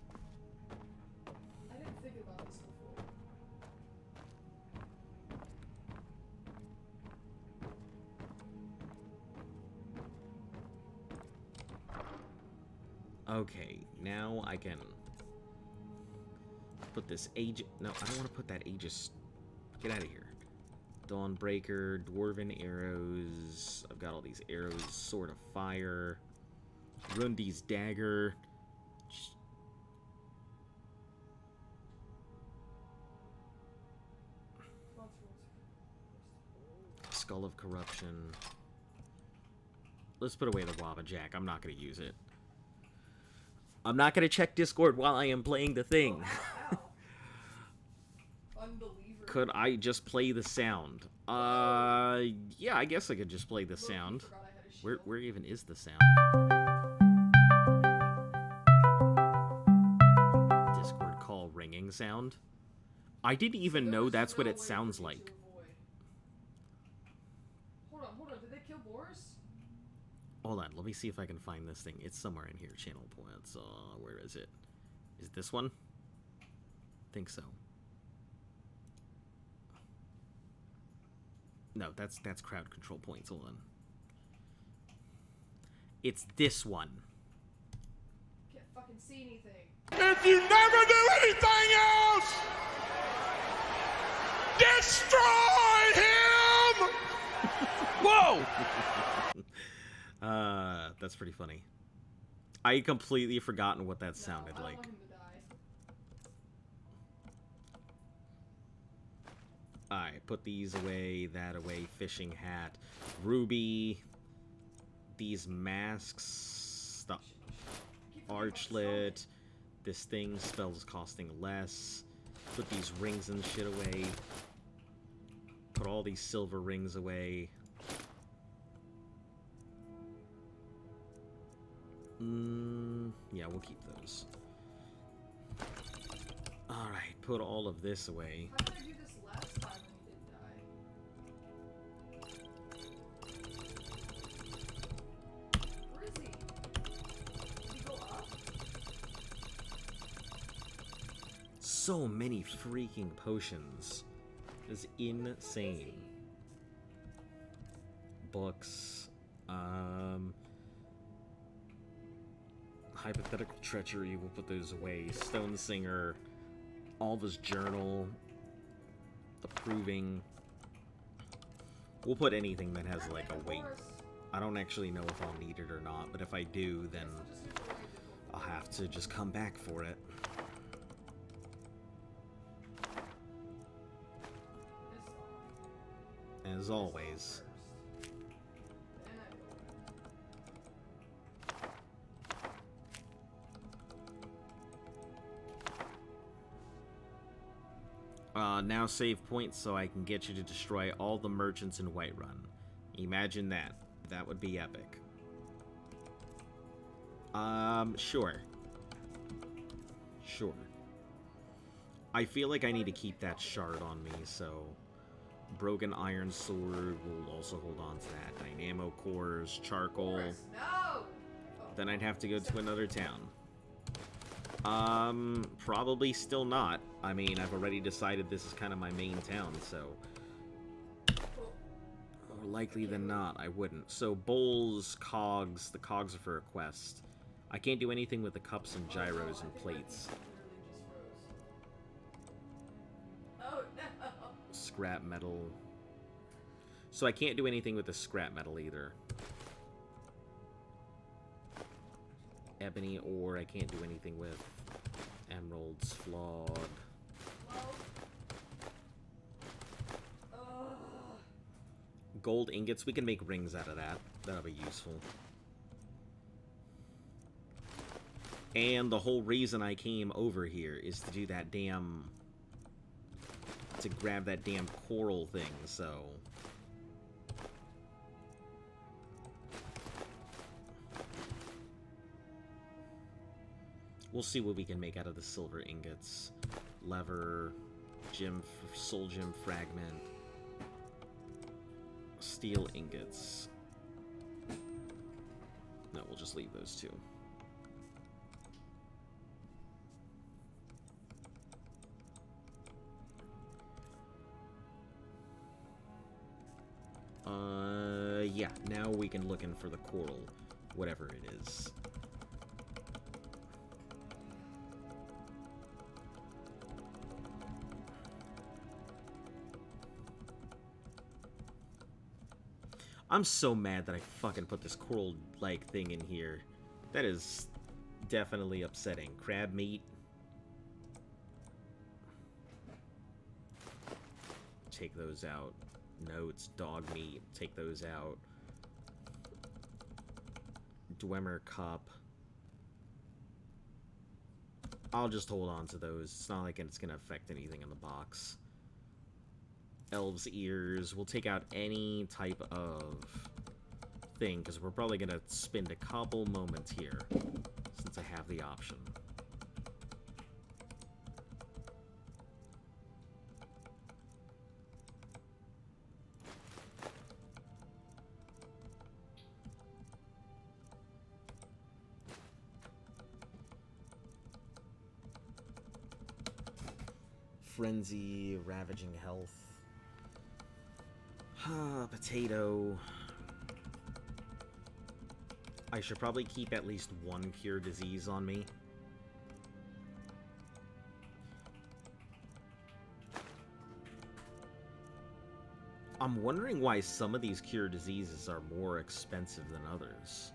I didn't think about this before. Okay, now I can put this age. No, I don't want to put that Aegis. Get out of here. Dawnbreaker, Dwarven arrows. I've got all these arrows. Sword of Fire. Rundi's dagger. Skull of Corruption. Let's put away the Wabajack. I'm not going to use it. I'm not going to check Discord while I am playing the thing. Unbeliever. Could I just play the sound? Yeah, I guess I could just play the sound. Forgot I had a shield. Where even is the sound? Discord call ringing sound? I didn't even know that's what it sounds like. Hold on. Did they kill Boris? Hold on, let me see if I can find this thing. It's somewhere in here. Channel points. Where is it? Is it this one? Think so. No, that's crowd control points. Hold on. It's this one. Can't fucking see anything. If you never do anything else, destroy him! Whoa! That's pretty funny. I completely forgotten what that sounded I don't like. want him to die. Alright, put these away, that away, fishing hat, ruby, these masks, the archlet, this thing, spells costing less, put these rings and shit away, put all these silver rings away. Yeah, we'll keep those. Alright, put all of this away. How did I do this last time when he didn't die? Where is he? Did he go up? So many freaking potions. This is insane. Books. Hypothetical treachery, we'll put those away. Stone Singer. Alva's journal. Approving. We'll put anything that has like a weight. I don't actually know if I'll need it or not, but if I do, then I'll have to just come back for it. As always. Now save points so I can get you to destroy all the merchants in Whiterun. Imagine that. That would be epic. Sure. Sure. I feel like I need to keep that shard on me, so... Broken Iron Sword will also hold on to that. Dynamo Cores, Charcoal. Boris, no! Then I'd have to go to another town. Probably still not. I mean, I've already decided this is kind of my main town, so... More likely than not, I wouldn't. So, bowls, cogs. The cogs are for a quest. I can't do anything with the cups and gyros and plates. Oh no! Scrap metal. So I can't do anything with the scrap metal either. Ebony ore, I can't do anything with. Emeralds, flawed. Gold ingots, we can make rings out of that. That'll be useful. And the whole reason I came over here is to do that damn to grab that damn coral thing, so... We'll see what we can make out of the silver ingots. Lever, soul gem fragment, steel ingots. No, we'll just leave those two. Yeah, now we can look in for the coral, whatever it is. I'm so mad that I fucking put this coral-like thing in here. That is definitely upsetting. Crab meat. Take those out. No, it's dog meat. Take those out. Dwemer cup. I'll just hold on to those. It's not like it's going to affect anything in the box. Elves' ears. We'll take out any type of thing, because we're probably going to spend a couple moments here, since I have the option. Frenzy, ravaging health. Potato. I should probably keep at least one cure disease on me. I'm wondering why some of these cure diseases are more expensive than others,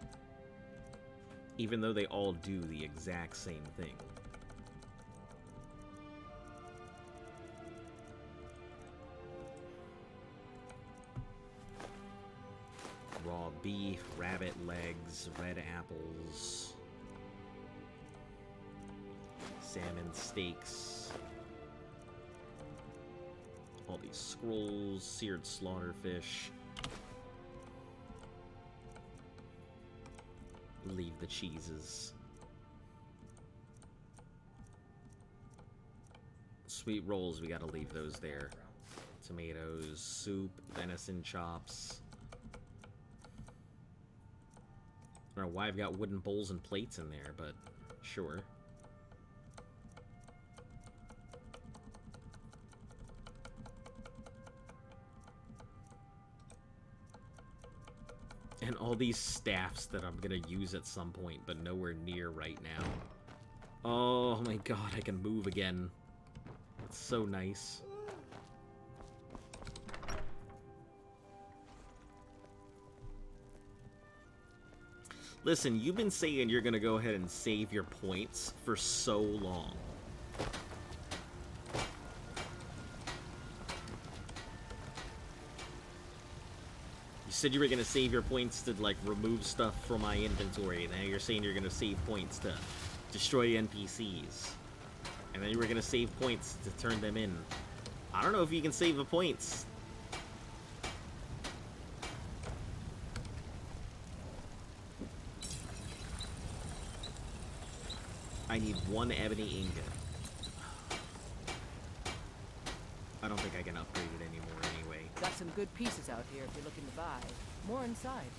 even though they all do the exact same thing. Raw beef, rabbit legs, red apples, salmon steaks, all these scrolls, seared slaughterfish. Leave the cheeses. Sweet rolls, we gotta leave those there. Tomatoes, soup, venison chops. I don't know why I've got wooden bowls and plates in there, but sure. And all these staffs that I'm gonna use at some point, but nowhere near right now. Oh my god, I can move again. That's so nice. Listen, you've been saying you're gonna go ahead and save your points for so long. You said you were gonna save your points to, like, remove stuff from my inventory. Now you're saying you're gonna save points to destroy NPCs. And then you were gonna save points to turn them in. I don't know if you can save the points. I need one ebony ingot. I don't think I can upgrade it anymore anyway. Got some good pieces out here if you're looking to buy. More inside.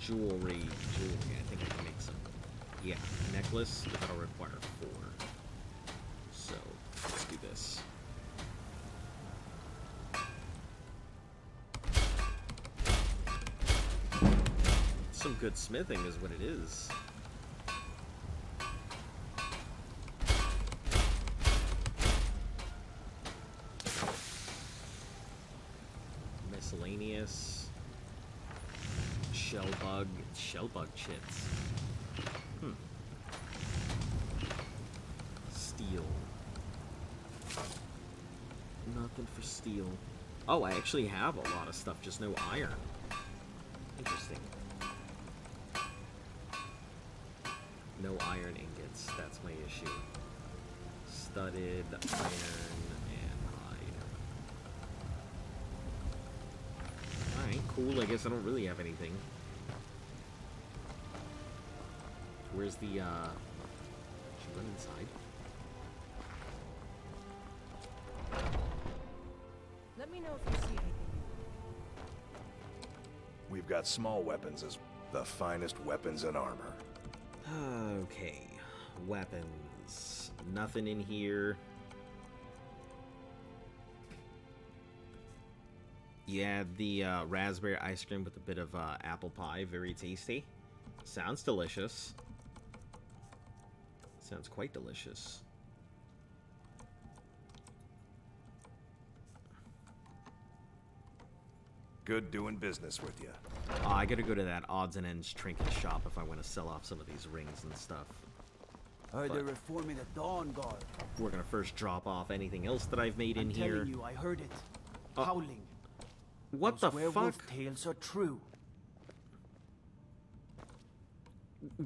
Jewelry. I think I can make some. Yeah, necklace, but that'll require 4. So, let's do this. Some good smithing is what it is. Miscellaneous. Shellbug chits. Steel. Nothing for steel. Oh, I actually have a lot of stuff, just no iron. Interesting. No iron ingots, that's my issue. Studded iron and hide. Alright, cool. I guess I don't really have anything. Where's the, should we run inside? Let me know if you see anything. We've got small weapons as the finest weapons and armor. Okay, weapons. Nothing in here. You had the raspberry ice cream with a bit of apple pie. Very tasty. Sounds delicious. Sounds quite delicious. Good doing business with you. I gotta go to that odds and ends trinket shop if I want to sell off some of these rings and stuff. Heard they're reforming the Dawn Guard. We're gonna first drop off anything else that I've made in I'm here. telling you, I heard it. Howling. What Those the werewolf fuck? tales are true.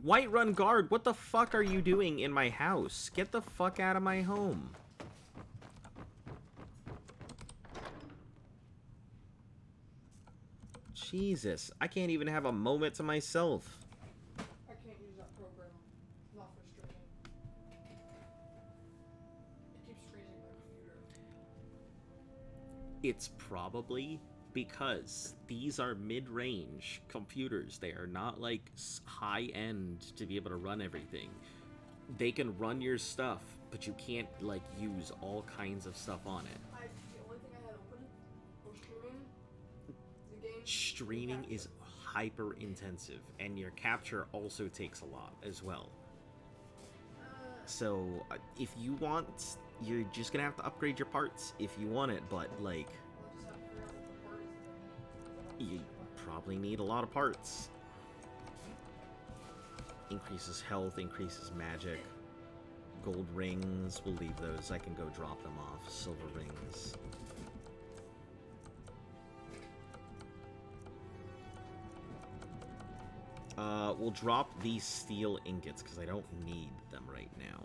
Whiterun Guard, what the fuck are you doing in my house? Get the fuck out of my home. Jesus, I can't even have a moment to myself. I can't use that program. Not for streaming. It keeps freezing my computer. It's probably because these are mid-range computers. They are not like high-end to be able to run everything. They can run your stuff, but you can't like use all kinds of stuff on it. The only thing I had open for streaming, the game. Streaming is hyper intensive, and your capture also takes a lot as well. So if you want, you're just gonna have to upgrade your parts if you want it, but like you probably need a lot of parts. Increases health, increases magic. Gold rings, we'll leave those. I can go drop them off. Silver rings. We'll drop these steel ingots because I don't need them right now.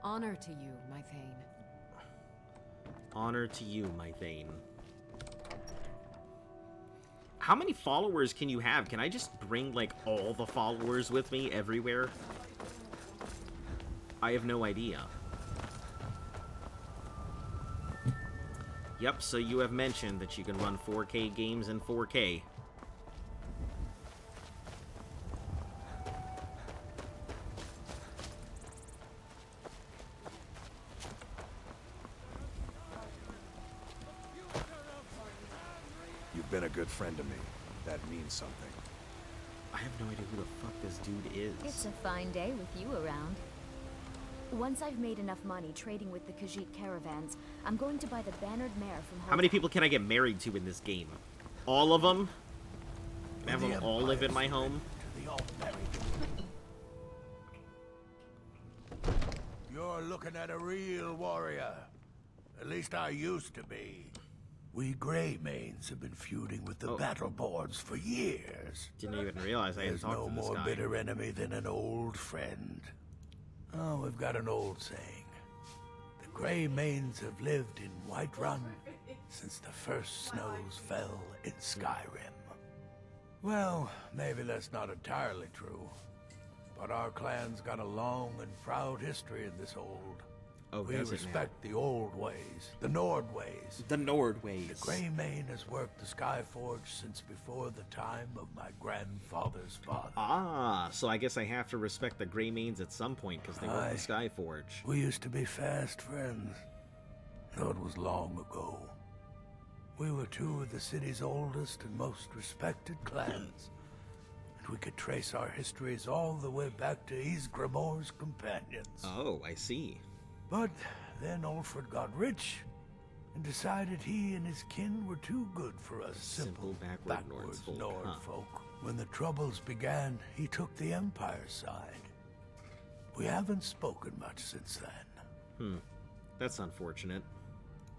Honor to you, my Thane. Honor to you, my Thane. How many followers can you have? Can I just bring, like, all the followers with me everywhere? I have no idea. Yep, so you have mentioned that you can run 4K games in 4K. You've been a good friend to me. That means something. I have no idea who the fuck this dude is. It's a fine day with you around. Once I've made enough money trading with the Khajiit caravans, I'm going to buy the bannered mare from How many people can I get married to in this game? All of them? Have them all live in my home? You're looking at a real warrior. At least I used to be. We Greymanes have been feuding with the Battleborns for years. Didn't even realize I had There's talked no to this more guy. bitter enemy than an old friend. Oh, we've got an old saying. The Greymanes have lived in Whiterun since the first snows fell in Skyrim. Well, maybe that's not entirely true. But our clan's got a long and proud history in this old. We does it now? respect the old ways, the Nord ways. The Nord ways. The Greymane has worked the Skyforge since before the time of my grandfather's father. Ah, so I guess I have to respect the Greymanes at some point because they work Aye. the Skyforge. We used to be fast friends, though it was long ago. We were two of the city's oldest and most respected clans, and we could trace our histories all the way back to Ysgramor's companions. Oh, I see. But then Ulfred got rich and decided he and his kin were too good for us simple backwards Nord huh? folk. When the Troubles began, he took the Empire's side. We haven't spoken much since then. That's unfortunate.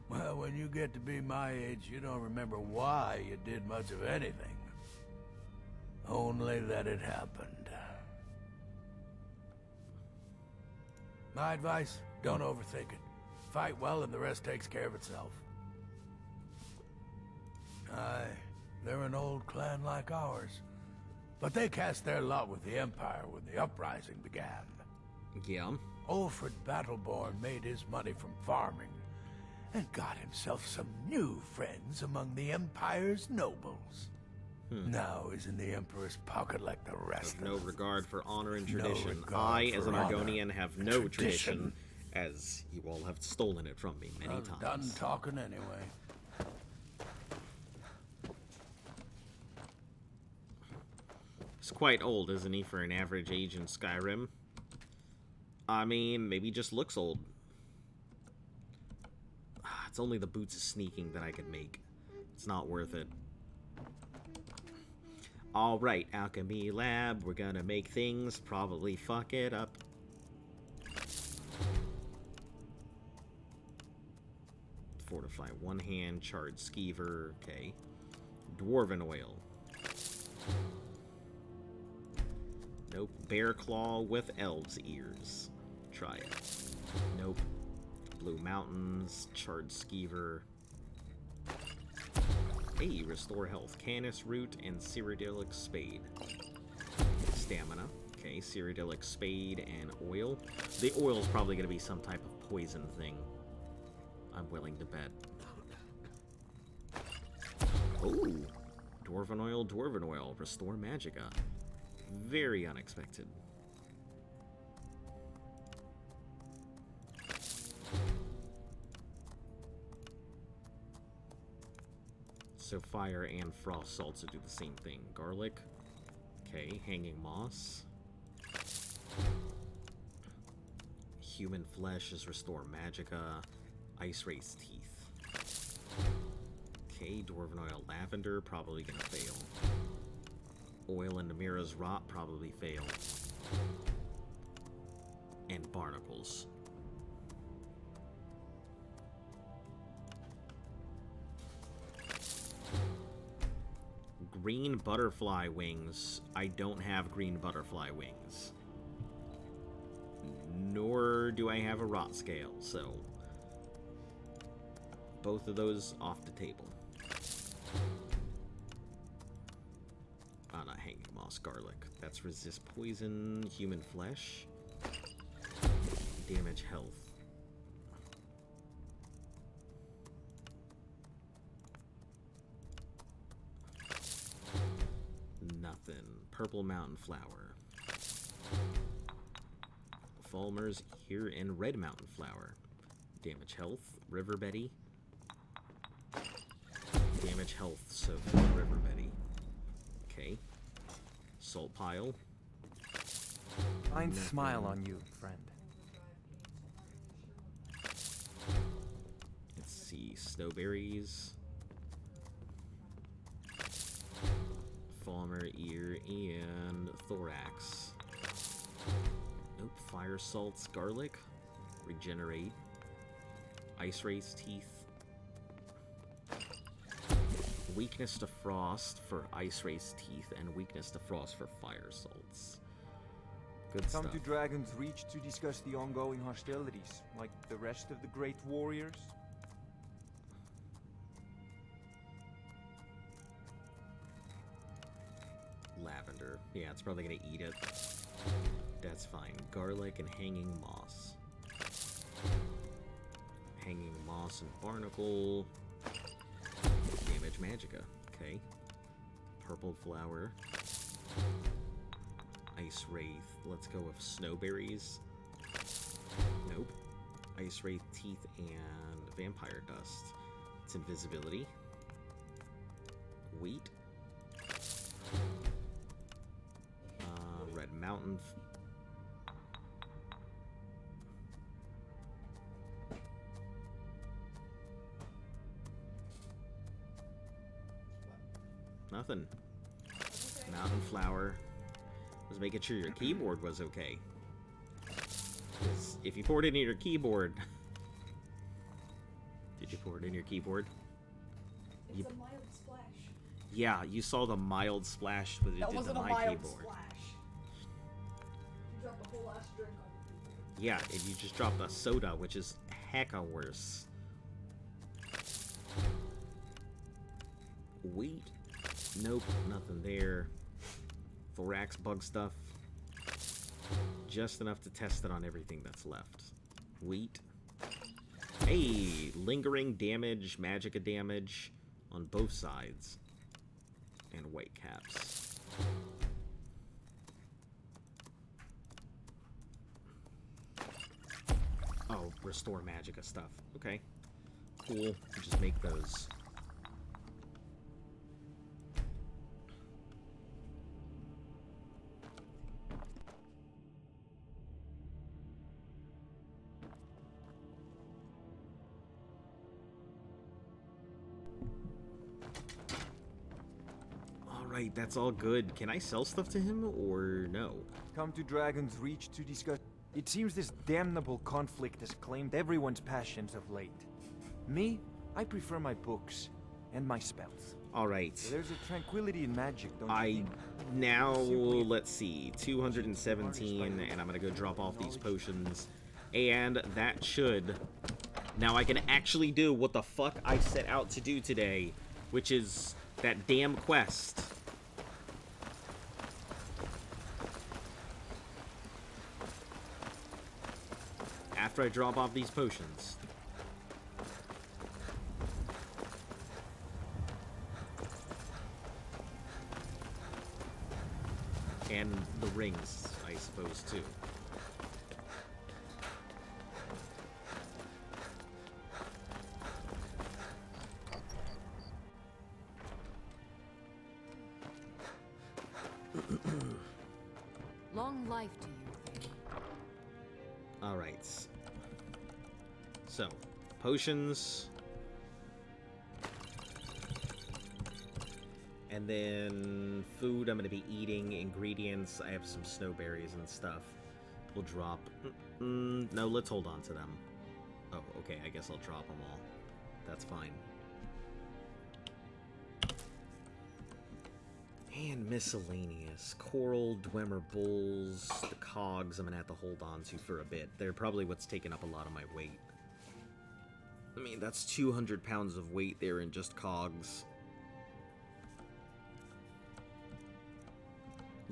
Well, when you get to be my age, you don't remember why you did much of anything. Only that it happened. My advice, don't overthink it. Fight well and the rest takes care of itself. Aye, they're an old clan like ours. But they cast their lot with the Empire when the uprising began. Yeah. Ulfred Battleborn made his money from farming and got himself some new friends among the Empire's nobles. Now he's in the Emperor's pocket like the rest of No them. regard for honor and No tradition. regard I, as an for honor Argonian, have and no tradition. tradition, as you all have stolen it from me many I'm times. done talking anyway. He's quite old, isn't he, for an average age in Skyrim? I mean, maybe he just looks old. It's only the boots of sneaking that I could make. It's not worth it. Alright, Alchemy Lab, we're gonna make things, probably fuck it up. Fortify one hand, charred skeever, okay. Dwarven oil. Nope. Bear claw with elves' ears. Try it. Nope. Blue mountains, charred skeever. Hey, restore health. Canis root and Cyrodiilic spade. Stamina. Okay, Cyrodiilic spade and oil. The oil's probably going to be some type of poison thing. I'm willing to bet. Oh! Dwarven oil. Restore magicka. Very unexpected. So fire and frost salts do the same thing. Garlic. Okay, hanging moss. Human flesh is restore magicka. Ice race teeth. Okay, dwarven oil lavender, probably gonna fail. Oil and Namira's rot, probably fail. And barnacles. Green butterfly wings. I don't have green butterfly wings. Nor do I have a rot scale, so both of those off the table. Not hanging moss, garlic. That's resist poison, human flesh, damage health. Nothing. Purple mountain flower. Falmer's ear and red mountain flower. Damage health, River Betty. Damage health, so River Betty. Okay. Salt pile. Fine Nothing. smile on you, friend. Let's see. Snowberries. Falmer ear and thorax. Nope. Fire salts, garlic. Regenerate. Ice race teeth. Weakness to frost for ice race teeth and weakness to frost for fire salts. Good Come stuff. to Dragon's Reach to discuss the ongoing hostilities, like the rest of the great warriors. Lavender. Yeah, it's probably gonna eat it. That's fine. Garlic and hanging moss. Hanging moss and barnacle. Damage magicka. Okay. Purple flower. Ice wraith. Let's go with snowberries. Nope. Ice wraith teeth and vampire dust. It's invisibility. Wheat. Red mountain. Nothing. Mountain flower. Was making sure your keyboard was okay. 'Cause if you poured it in your keyboard... Did you pour it in your keyboard? It's a mild splash. Yeah, you saw the mild splash with it That did wasn't to a my mild keyboard. splash. You dropped a whole ass drink on your keyboard. Yeah, and you just dropped a soda, which is hecka worse. Wheat? Nope, nothing there. Thorax bug stuff. Just enough to test it on everything that's left. Wheat. Hey, lingering damage, magicka damage on both sides. And white caps. Oh, restore magicka stuff. Okay. Cool. Just make those. Alright, that's all good. Can I sell stuff to him, or no? Come to Dragon's Reach to discuss... It seems this damnable conflict has claimed everyone's passions of late. Me, I prefer my books and my spells. Alright. There's a tranquility in magic, don't you think? Now, let's see, 217, and I'm gonna go drop off these potions, and that should... Now I can actually do what the fuck I set out to do today, which is that damn quest. After I drop off these potions. And the rings, I suppose, too. Long life to you. Alright. So, potions. And then food I'm going to be eating, ingredients. I have some snowberries and stuff. We'll drop... no, let's hold on to them. Oh, okay, I guess I'll drop them all. That's fine. And miscellaneous. Coral, Dwemer bowls, the cogs I'm going to have to hold on to for a bit. They're probably what's taking up a lot of my weight. I mean, that's 200 pounds of weight there in just cogs.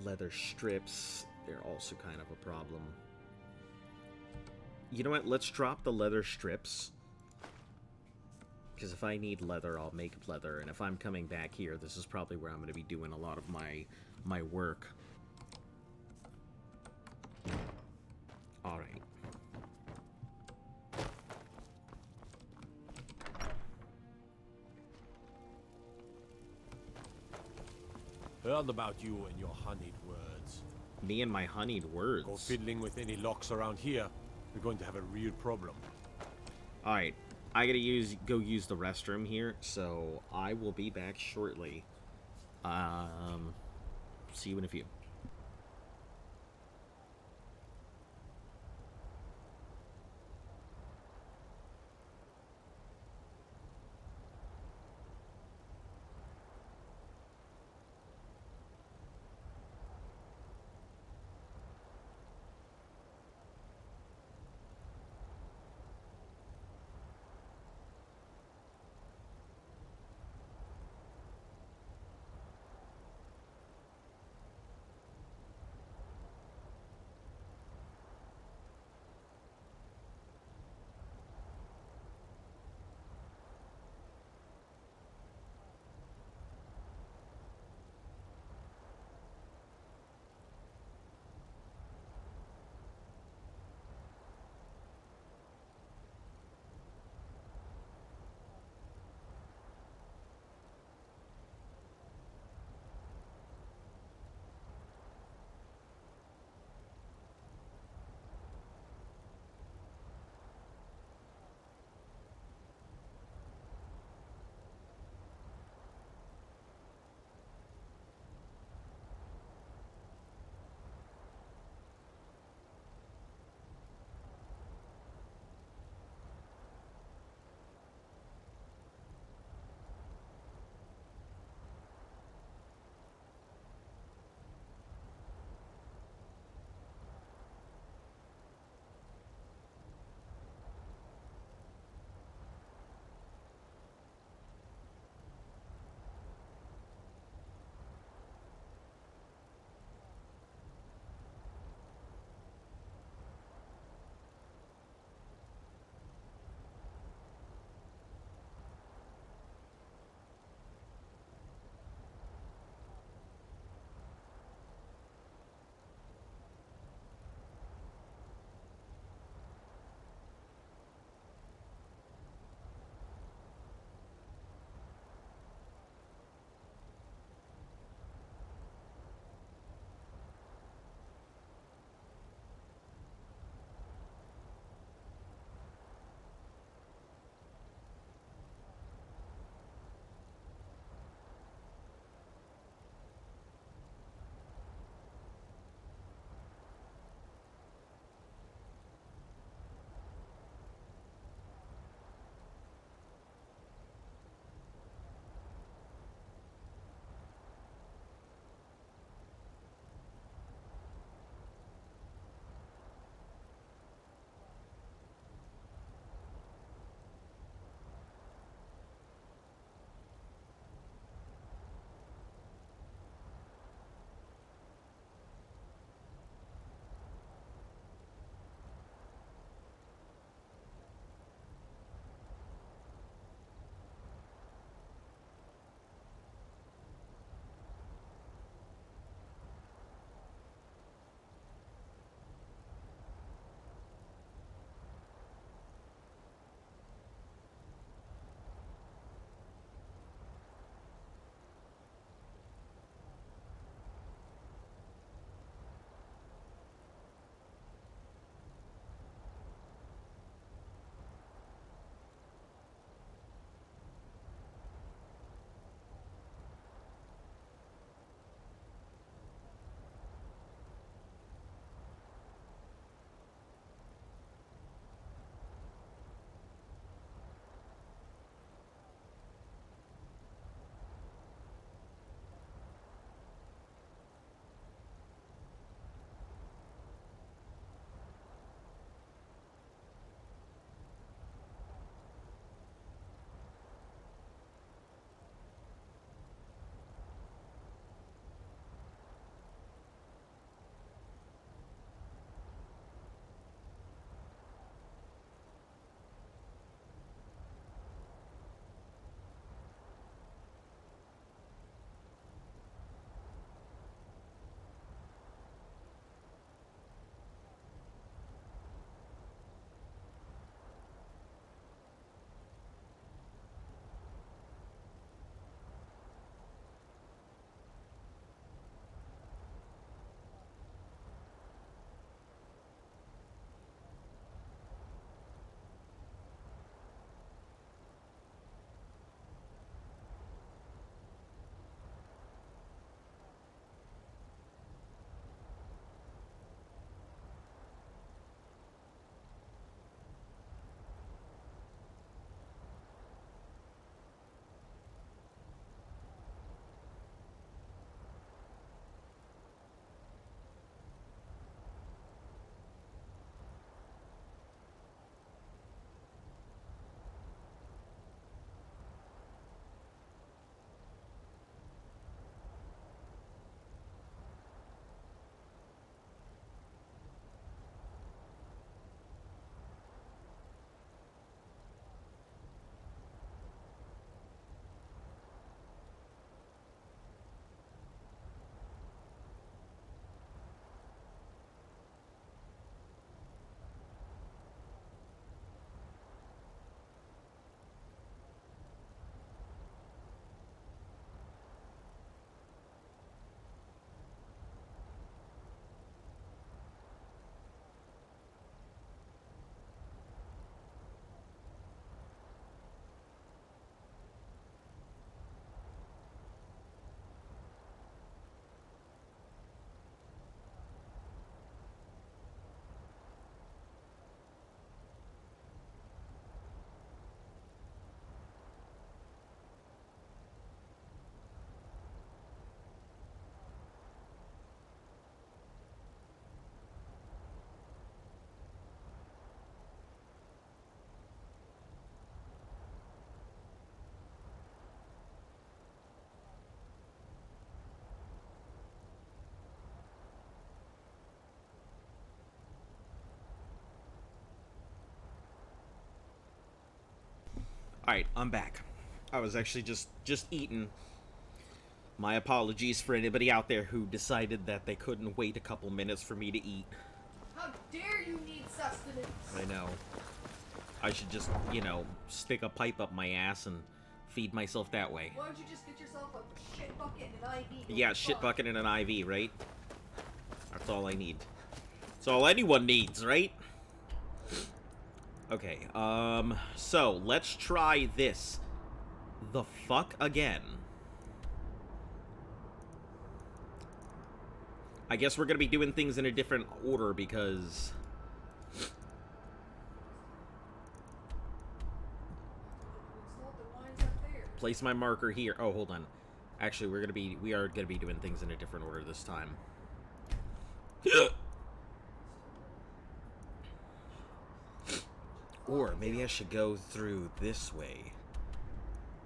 Leather strips, they're also kind of a problem. You know what, let's drop the leather strips. Because if I need leather, I'll make leather. And if I'm coming back here, this is probably where I'm going to be doing a lot of my work. Alright. Heard about you and your honeyed words. Me and my honeyed words? Go fiddling with any locks around here. We're going to have a real problem. Alright. I gotta go use the restroom here, so I will be back shortly. See you in a few. Alright, I'm back. I was actually just eating. My apologies for anybody out there who decided that they couldn't wait a couple minutes for me to eat. How dare you need sustenance? I know. I should just, you know, stick a pipe up my ass and feed myself that way. Why don't you just get yourself a shit bucket and an IV? Yeah, shit bucket and an IV, right? That's all I need. That's all anyone needs, right? Okay, so let's try this. The fuck again. I guess we're gonna be doing things in a different order because... Place my marker here. Oh, hold on. Actually, we are gonna be doing things in a different order this time. Or maybe I should go through this way.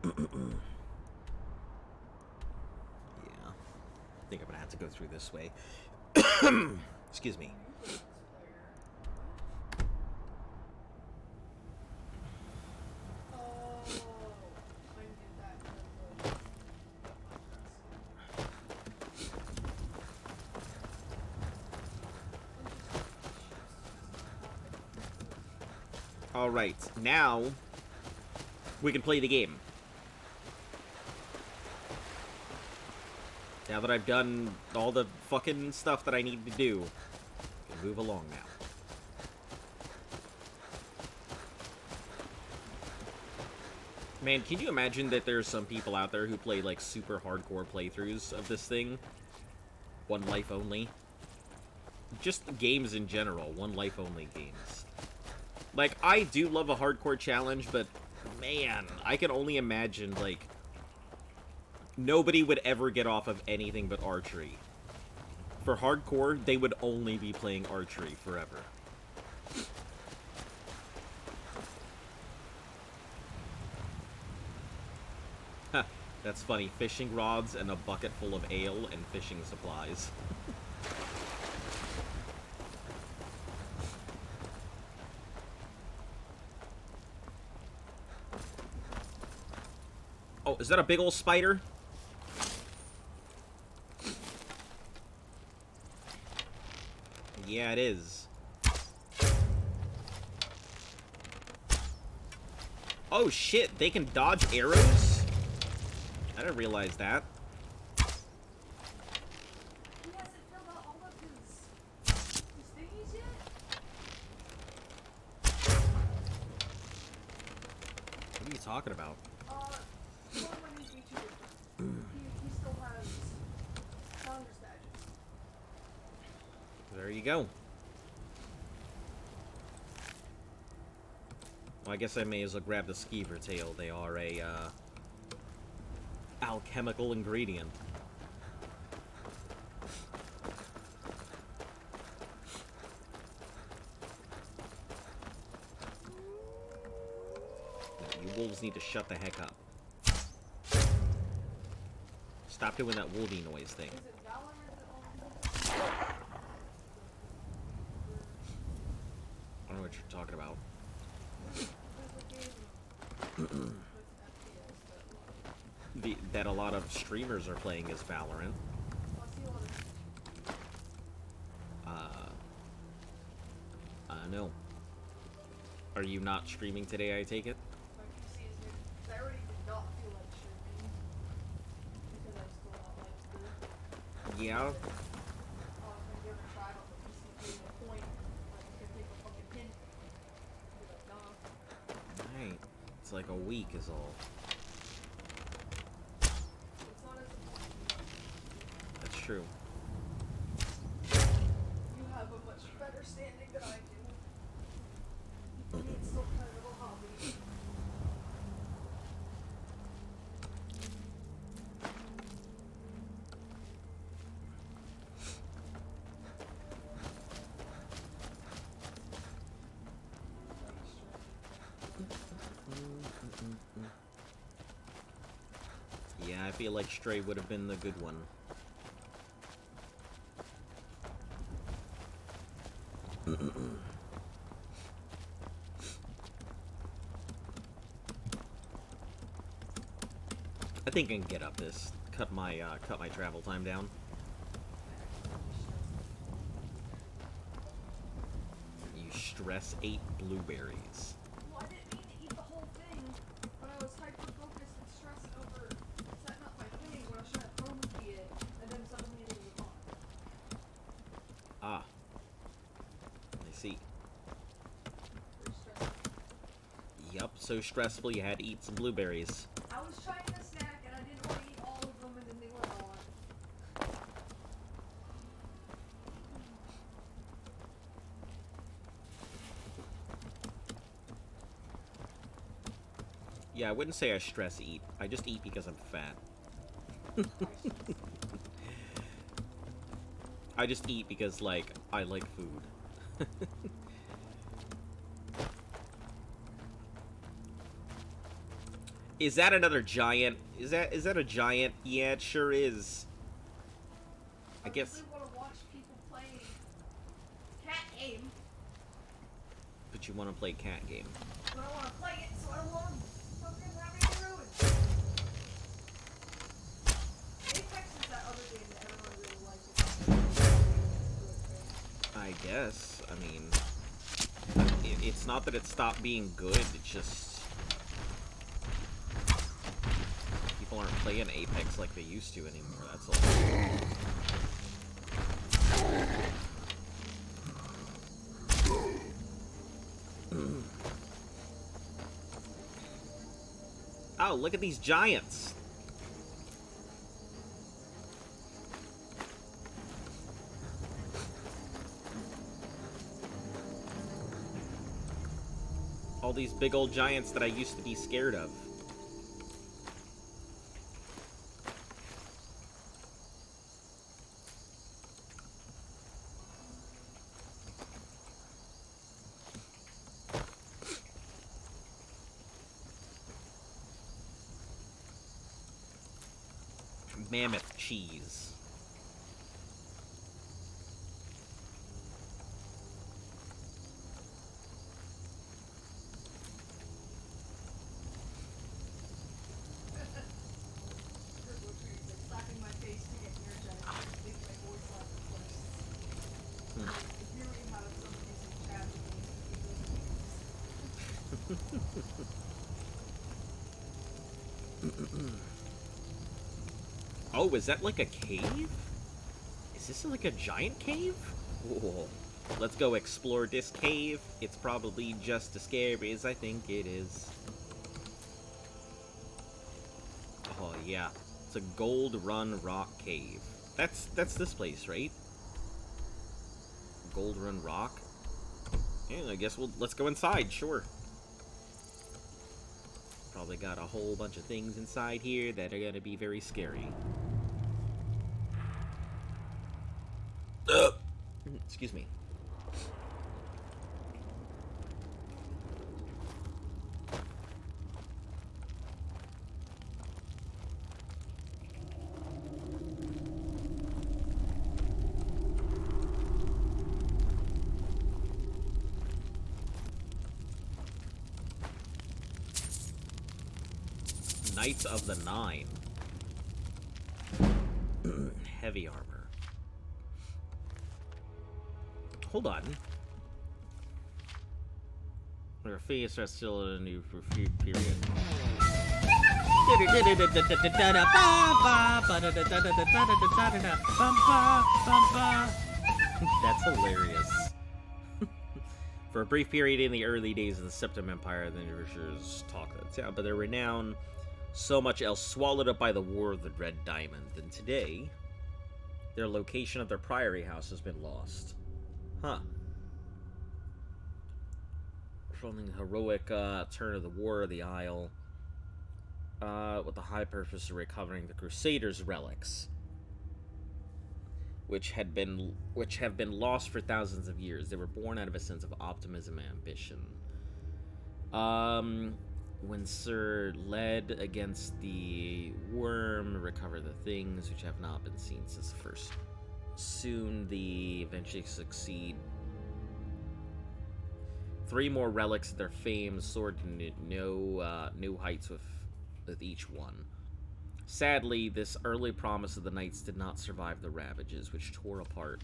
Yeah. I think I'm gonna have to go through this way. Excuse me. Alright, now we can play the game. Now that I've done all the fucking stuff that I need to do, we can move along now. Man, can you imagine that there's some people out there who play, like, super hardcore playthroughs of this thing? One life only. Just games in general, one life only games. Like, I do love a hardcore challenge, but, man, I can only imagine, like, nobody would ever get off of anything but archery. For hardcore, they would only be playing archery forever. Huh, that's funny. Fishing rods and a bucket full of ale and fishing supplies. Oh, is that a big old spider? Yeah, it is. Oh shit, they can dodge arrows? I didn't realize that. He hasn't filled out all of his thingies yet? What are you talking about? One when he's VTuber. He still has founder's badges. There you go. Well, I guess I may as well grab the skeever tail. They are a, alchemical ingredient. You wolves need to shut the heck up. Stop doing that wolvie noise thing. I don't know what you're talking about. That a lot of streamers are playing is Valorant. No. Are you not streaming today, I take it? I already did not feel like streaming. Because I still not like the... Yeah. Have you ever tried on the PC doing a point? Like, you can take a fucking pin. Be like, nah. Right. It's like a week is all. It's not as important. That's true. You have a much better standing than I do. It's still kind of a hobby. Yeah, I feel like Stray would have been the good one. I think I can get up this. Cut my travel time down. You stress 8 blueberries. Well, I didn't mean to eat the whole thing, but I was hyper-focused and stressed over setting up my thing when I was trying to chroma-key it, and then suddenly it was gone. Ah. I see. Yup, so stressful you had to eat some blueberries. I was trying to snack, and I didn't want to eat all of them, and then they were gone. Yeah, I wouldn't say I stress eat. I just eat because I'm fat. I just eat because, like, I like food. Is that another giant? Is that a giant? Yeah, it sure is. I guess. I want to watch people play cat game, But you want to play cat game. but I want to play it, so I don't want to fucking have it ruined. Apex is that other game that everyone really likes. I guess. I mean, it's not that it stopped being good. It's just people aren't playing Apex like they used to anymore. That's all. Oh, look at these giants. All these big old giants that I used to be scared of. Mammoth cheese. Slapping my face to get energetic. Make my voice loud and close. If you read how somebody's in chat with me, Oh, is that like a cave? Is this like a giant cave? Whoa. Let's go explore this cave. It's probably just as scary as I think it is. Oh yeah, it's a Gold Run Rock Cave. That's this place, right? Gold Run Rock. Yeah, I guess let's go inside. Sure. Probably got a whole bunch of things inside here that are gonna be very scary. Excuse me. Knights of the Nine. Heavy armor. Hold on. Our face are still in a new period. That's hilarious. For a brief period in the early days of the Septim Empire, the Nourishers talked that town, but their renown, so much else, swallowed up by the War of the Red Diamond. And today, their location of their priory house has been lost. Huh. Following the heroic turn of the War of the Isle, with the high purpose of recovering the Crusaders' relics, which have been lost for thousands of years. They were born out of a sense of optimism and ambition. When Sir led against the worm, recover the things which have not been seen since the first. Soon they eventually succeed. 3 more relics of their fame soared to new heights with each one. Sadly, this early promise of the knights did not survive the ravages, which tore apart.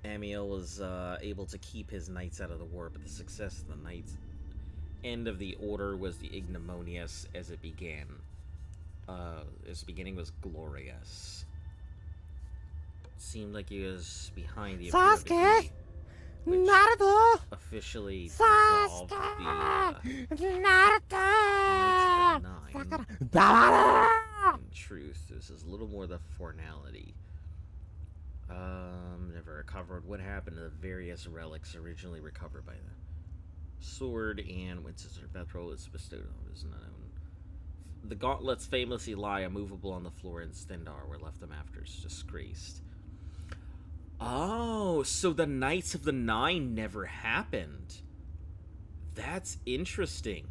Amiel was able to keep his knights out of the war, but the success of the knights' end of the order was the ignominious as it began. Its beginning was glorious. It seemed like he was behind the Sasuke! Naruto! Officially dissolved the Naruto! In truth, this is a little more the formality. Never recovered. What happened to the various relics originally recovered by the sword and Winchester Betrol is bestowed on is known. The gauntlets famously lie immovable on the floor in Stendar, where left them after disgraced. Oh, so the Knights of the Nine never happened. That's interesting.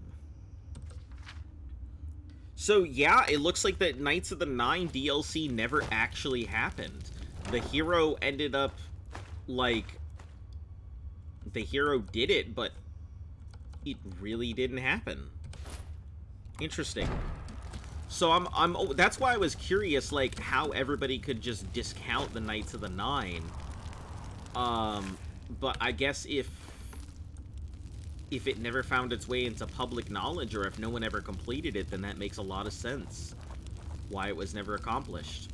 So yeah, it looks like that Knights of the Nine DLC never actually happened. The hero ended up, like, the hero did it, but it really didn't happen. Interesting. So that's why I was curious, like, how everybody could just discount the Knights of the Nine. But I guess if it never found its way into public knowledge, or if no one ever completed it, then that makes a lot of sense why it was never accomplished.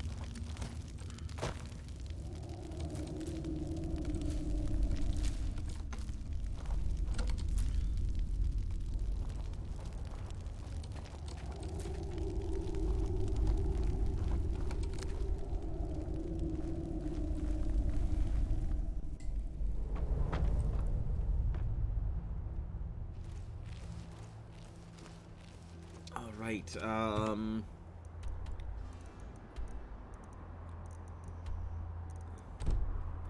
Right,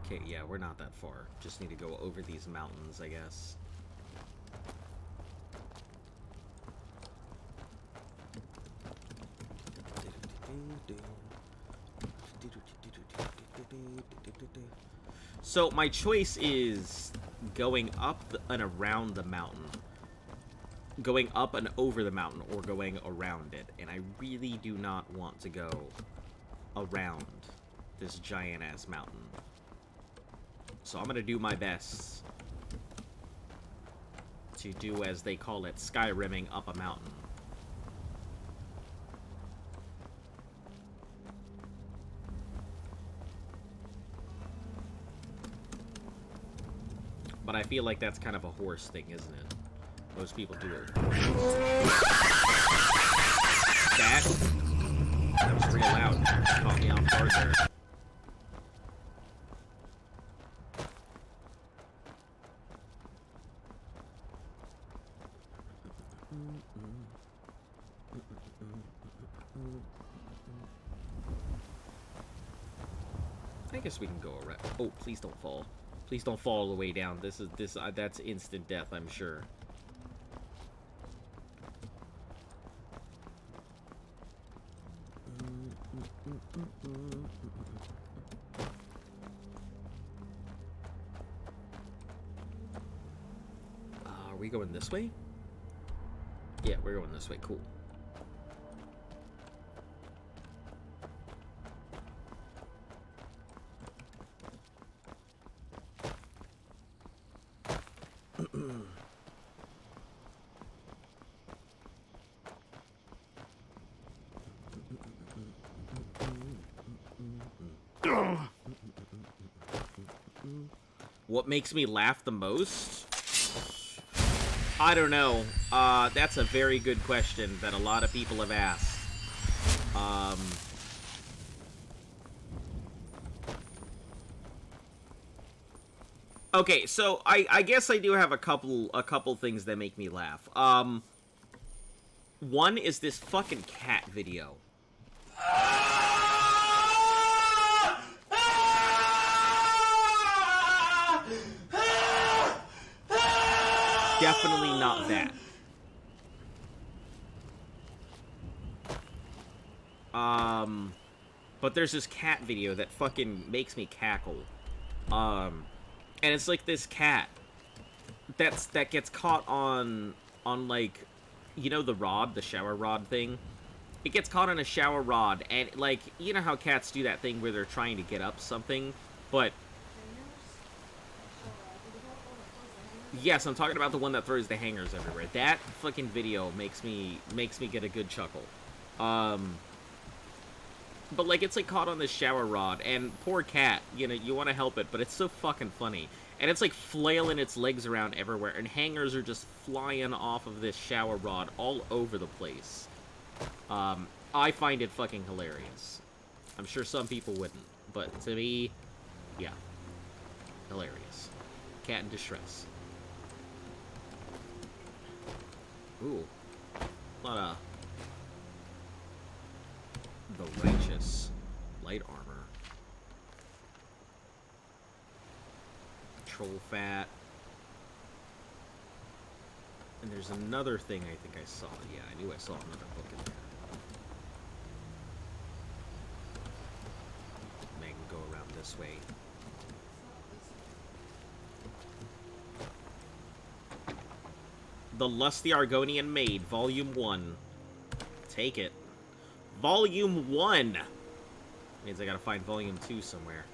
okay, yeah, we're not that far. Just need to go over these mountains, I guess. So, my choice is going up and around the mountain. Going up and over the mountain, or going around it. And I really do not want to go around this giant-ass mountain. So I'm gonna do my best to do, as they call it, Skyrimming up a mountain. But I feel like that's kind of a horse thing, isn't it? Most people do it. That was real loud. Caught me off guard there. I guess we can go around. Oh, please don't fall. Please don't fall all the way down. That's instant death, I'm sure. Are we going this way? Yeah, we're going this way. Cool. What makes me laugh the most? I don't know. That's a very good question that a lot of people have asked. Okay, so I guess I do have a couple things that make me laugh. One is this fucking cat video. Definitely not that. But there's this cat video that fucking makes me cackle. And it's like this cat that gets caught on like, you know, the shower rod thing, it gets caught on a shower rod, and, like, you know how cats do that thing where they're trying to get up something, but... Yes, I'm talking about the one that throws the hangers everywhere. That fucking video makes me get a good chuckle. But, like, it's, like, caught on this shower rod, and poor cat, you know, you want to help it, but it's so fucking funny. And it's, like, flailing its legs around everywhere, and hangers are just flying off of this shower rod all over the place. I find it fucking hilarious. I'm sure some people wouldn't, but to me, yeah. Hilarious. Cat in distress. Ooh. A lot of... The Righteous. Light armor. Troll fat. And there's another thing I think I saw. Yeah, I knew I saw another book in there. Meg can go around this way. The Lusty Argonian Maid, Volume 1. Take it. Volume 1! Means I gotta find Volume 2 somewhere.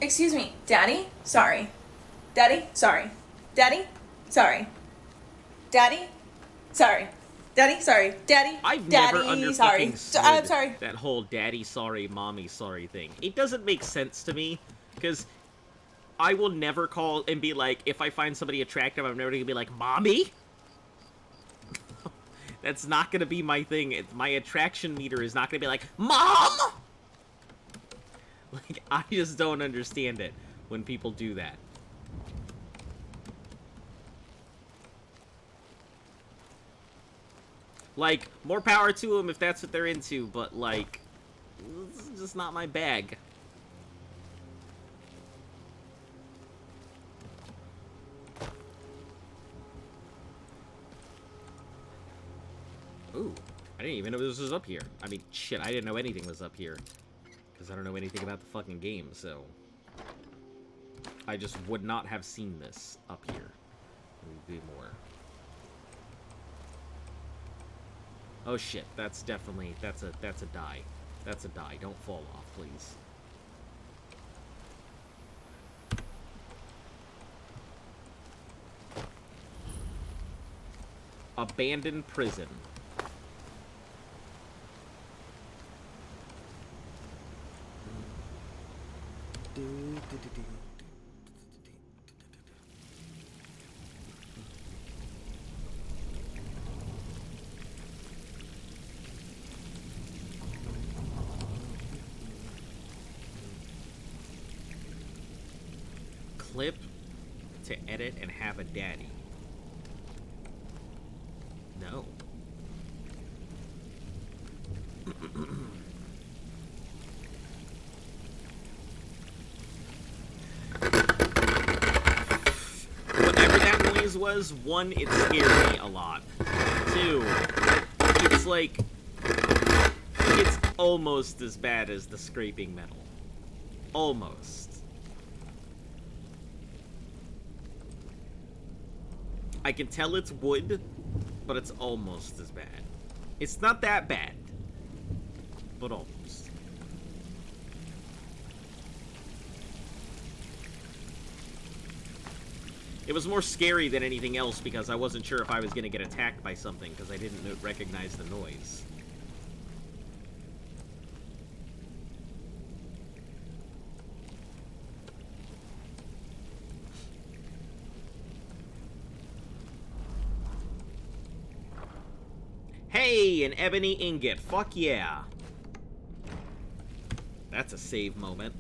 Excuse me, Daddy? Sorry. Daddy? Sorry. Daddy? Sorry. Daddy? Sorry. Daddy? Sorry. Daddy? I've Daddy, never sorry. understood I'm sorry. that whole daddy sorry, mommy sorry thing. It doesn't make sense to me, because I will never call and be like, if I find somebody attractive, I'm never going to be like, mommy? That's not going to be my thing. My attraction meter is not going to be like, mom! Like, I just don't understand it when people do that. Like, more power to them if that's what they're into, but, like, it's just not my bag. Ooh, I didn't even know this was up here. I mean, shit, I didn't know anything was up here. Because I don't know anything about the fucking game, so... I just would not have seen this up here. There would be more. Oh shit, that's definitely... That's a die. That's a die. Don't fall off, please. Abandoned prison. Clip to edit and have a daddy. No. Whatever that noise was, one, it scared me a lot. Two, it's like, it's almost as bad as the scraping metal. Almost. I can tell it's wood, but it's almost as bad. It's not that bad, but almost. It was more scary than anything else because I wasn't sure if I was going to get attacked by something because I didn't recognize the noise. Hey, an ebony ingot. Fuck yeah. That's a save moment.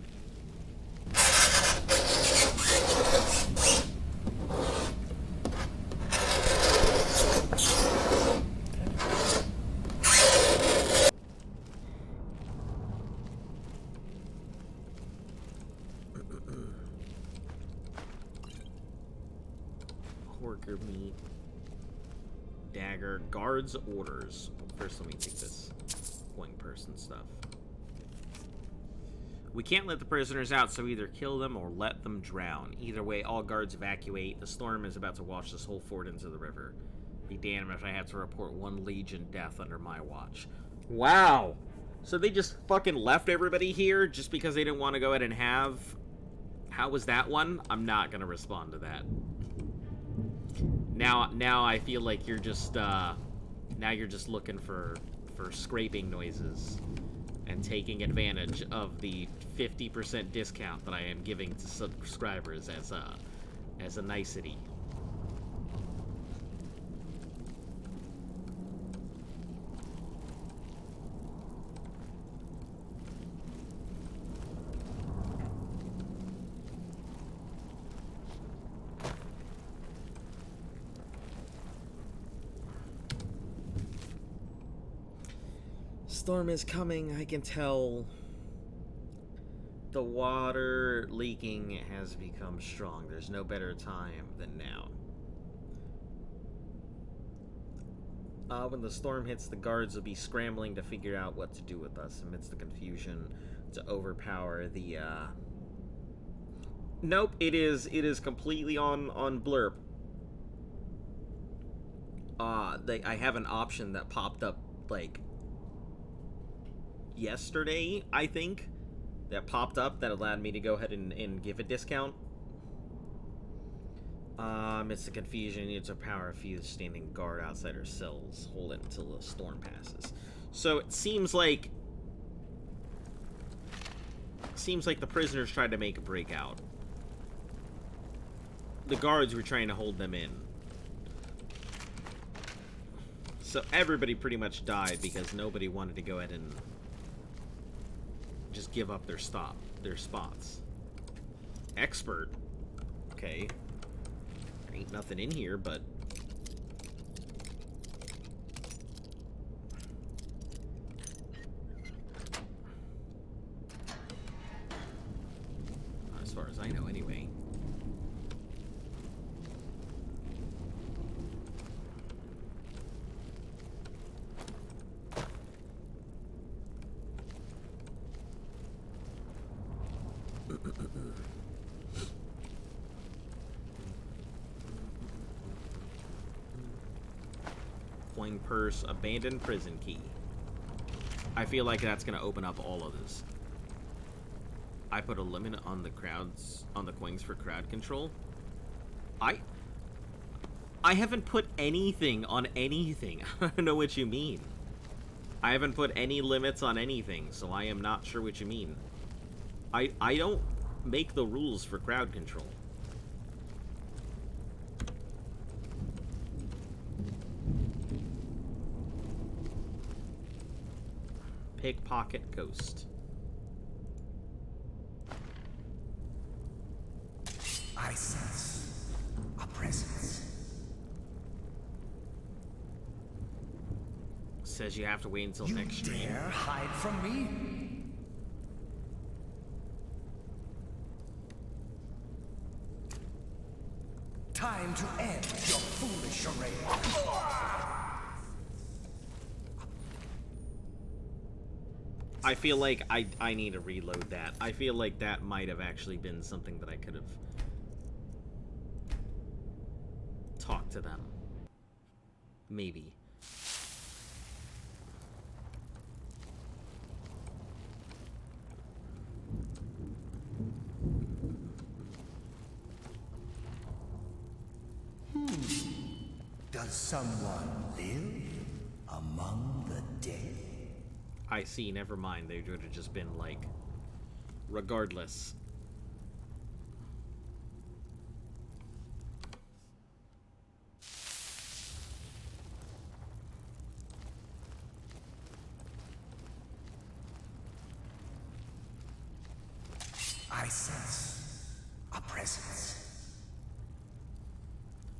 dagger. Guard's orders. First, let me take this coin person stuff. We can't let the prisoners out, so either kill them or let them drown. Either way, all guards evacuate. The storm is about to wash this whole fort into the river. Be damned if I have to report one Legion death under my watch. Wow! So they just fucking left everybody here just because they didn't want to go ahead and have... How was that one? I'm not gonna respond to that. Now I feel like you're just, now you're just looking for scraping noises and taking advantage of the 50% discount that I am giving to subscribers as a nicety. Storm is coming, I can tell. The water leaking has become strong. There's no better time than now. When the storm hits, the guards will be scrambling to figure out what to do with us amidst the confusion to overpower the, Nope, it is completely on Blurb. I have an option that popped up, like, yesterday, I think, that popped up that allowed me to go ahead and give a discount. It's the confusion. It's a power fuse standing guard outside our cells. Hold it until the storm passes. So it seems like the prisoners tried to make a breakout. The guards were trying to hold them in. So everybody pretty much died because nobody wanted to go ahead and just give up their spots. Expert. Okay. There ain't nothing in here, but as far as I know, anyway. Coin purse, abandoned prison key. I feel like that's gonna open up all of this. I put a limit on the coins for crowd control. I haven't put anything on anything. I don't know what you mean. I haven't put any limits on anything, so I am not sure what you mean. I don't make the rules for crowd control. Pickpocket ghost. I sense a presence. Says you have to wait until next stream. Dare hide from me? Time to end your foolish charade. I feel like I need to reload that. I feel like that might have actually been something that I could have talked to them. Maybe. Does someone live among the dead? I see, never mind. They would have just been like, regardless. I sense a presence.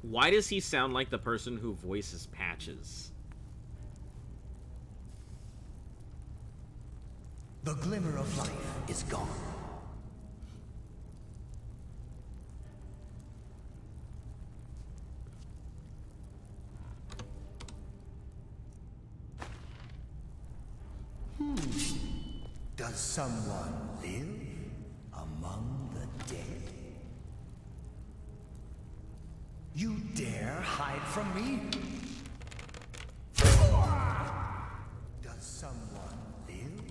Why does he sound like the person who voices Patches? The glimmer of life is gone. Does someone live among the dead? You dare hide from me? Does someone live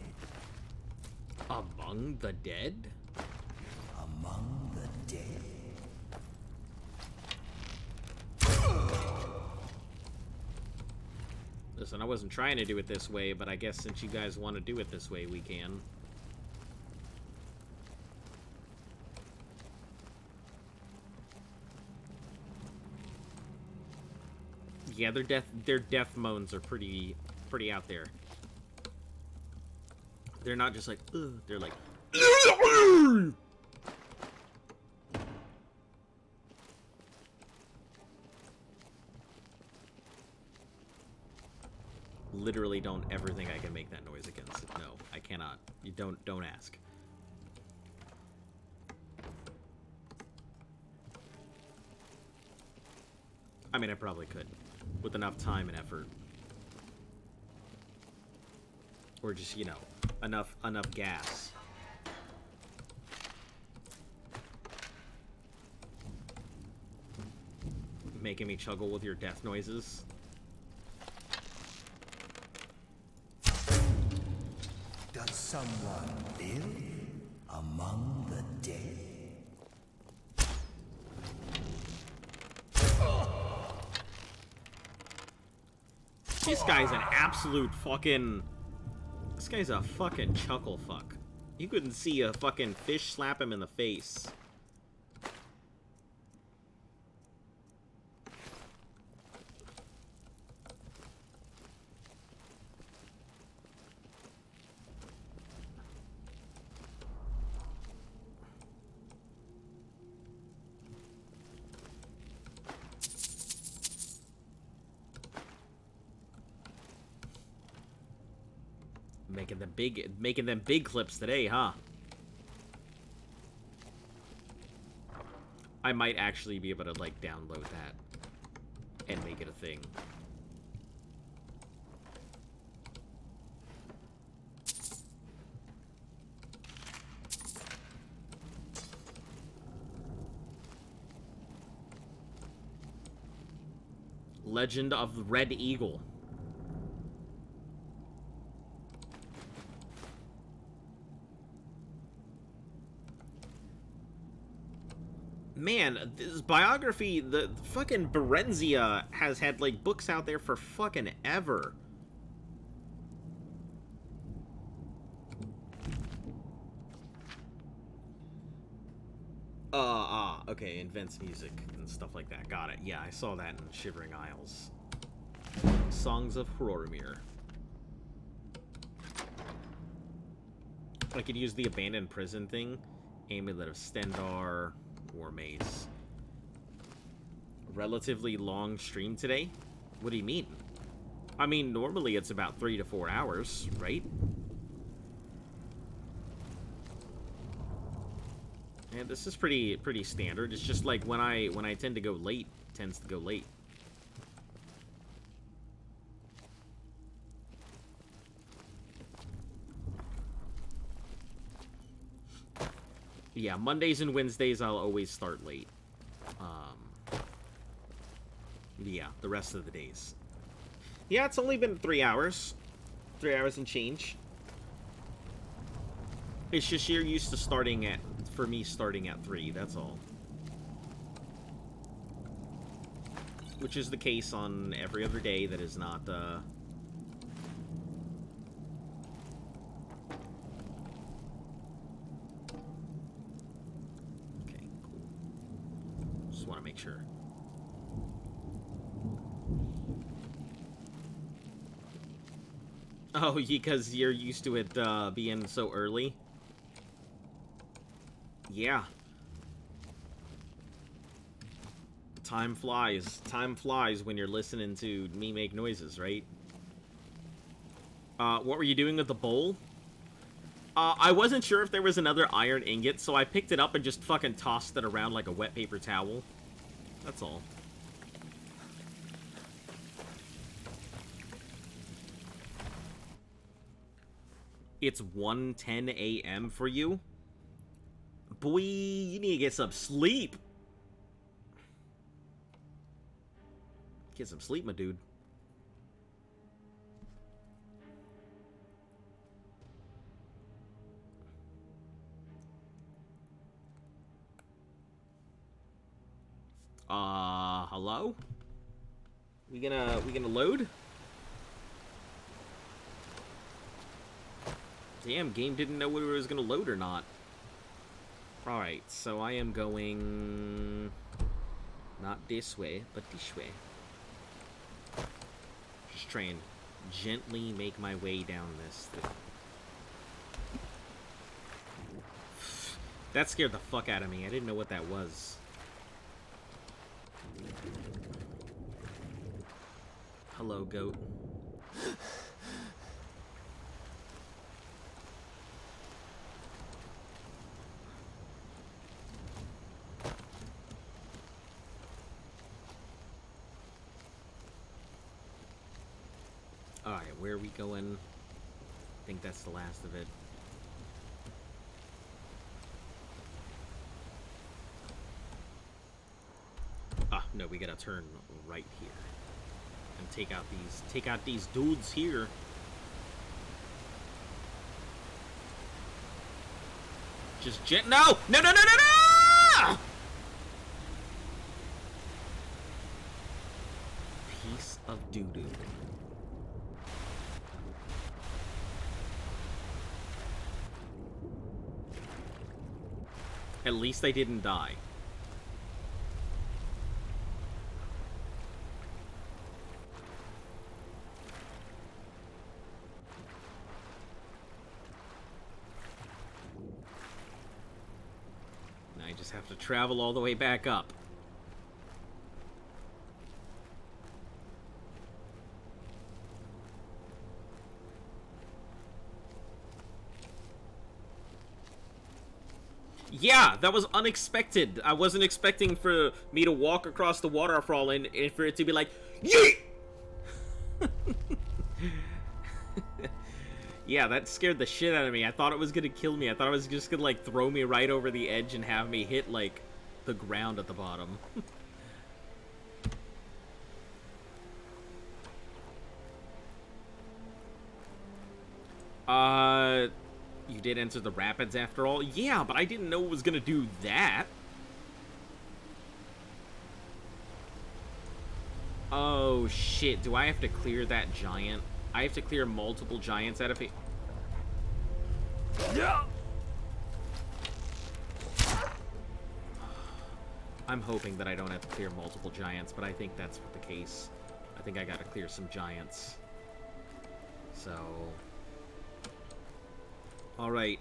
Among the dead? among the dead? Listen, I wasn't trying to do it this way, but I guess since you guys want to do it this way, we can. Yeah, their death moans are pretty out there. They're not just like, ugh, they're like literally don't ever think I can make that noise against it. No, I cannot. You don't ask. I mean, I probably could with enough time and effort. Or just, you know, enough gas. Making me chuggle with your death noises. Does someone live among the dead? This guy's an absolute fucking... This guy's a fucking chuckle fuck. You couldn't see a fucking fish slap him in the face. Making them big clips today, huh? I might actually be able to, like, download that and make it a thing. Legend of the Red Eagle. Man, this biography, the fucking Berenzia has had, like, books out there for fucking ever. Okay, invents music and stuff like that. Got it. Yeah, I saw that in Shivering Isles. Songs of Horormir. I could use the abandoned prison thing. Amulet of Stendarr. War Mace. Relatively long stream today? What do you mean? I mean, normally it's about 3 to 4 hours, right? And this is pretty standard. It's just like when I tend to go late, it tends to go late. Yeah, Mondays and Wednesdays I'll always start late. Yeah, the rest of the days. Yeah, it's only been 3 hours. 3 hours and change. It's just you're used to starting at, for me, starting at 3, that's all. Which is the case on every other day that is not, Okay, cool. Just want to make sure. Oh, because you're used to it, being so early? Yeah. Time flies. Time flies when you're listening to me make noises, right? What were you doing with the bowl? I wasn't sure if there was another iron ingot, so I picked it up and just fucking tossed it around like a wet paper towel. That's all. It's 1:10 a.m. for you? Boy, you need to get some sleep. Get some sleep, my dude. Hello? We gonna load? Damn, game didn't know whether it was gonna load or not. Alright, so I am going... not this way, but this way. Just try and gently make my way down this thing. That scared the fuck out of me. I didn't know what that was. Hello, goat. Alright, where are we going? I think that's the last of it. Ah, no, we gotta turn right here. And take out these dudes here. Just no! No, no, no, no, no! Piece of doo-doo. At least I didn't die. Now I just have to travel all the way back up. Yeah, that was unexpected. I wasn't expecting for me to walk across the waterfall and for it to be like, yeet! Yeah, that scared the shit out of me. I thought it was gonna kill me. I thought it was just gonna, like, throw me right over the edge and have me hit, like, the ground at the bottom. You did enter the rapids after all? Yeah, but I didn't know it was gonna do that. Oh, shit. Do I have to clear that giant? I have to clear multiple giants out of it. Yeah. I'm hoping that I don't have to clear multiple giants, but I think that's the case. I think I gotta clear some giants. So... Alright.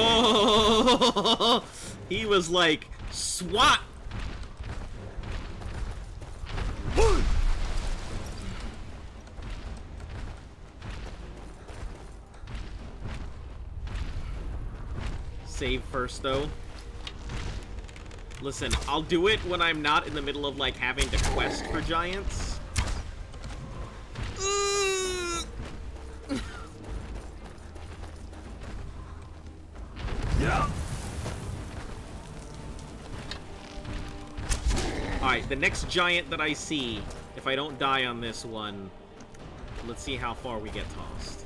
Oh, he was like, SWAT! Save first, though. Listen, I'll do it when I'm not in the middle of, like, having to quest for giants. Alright, the next giant that I see, if I don't die on this one, let's see how far we get tossed.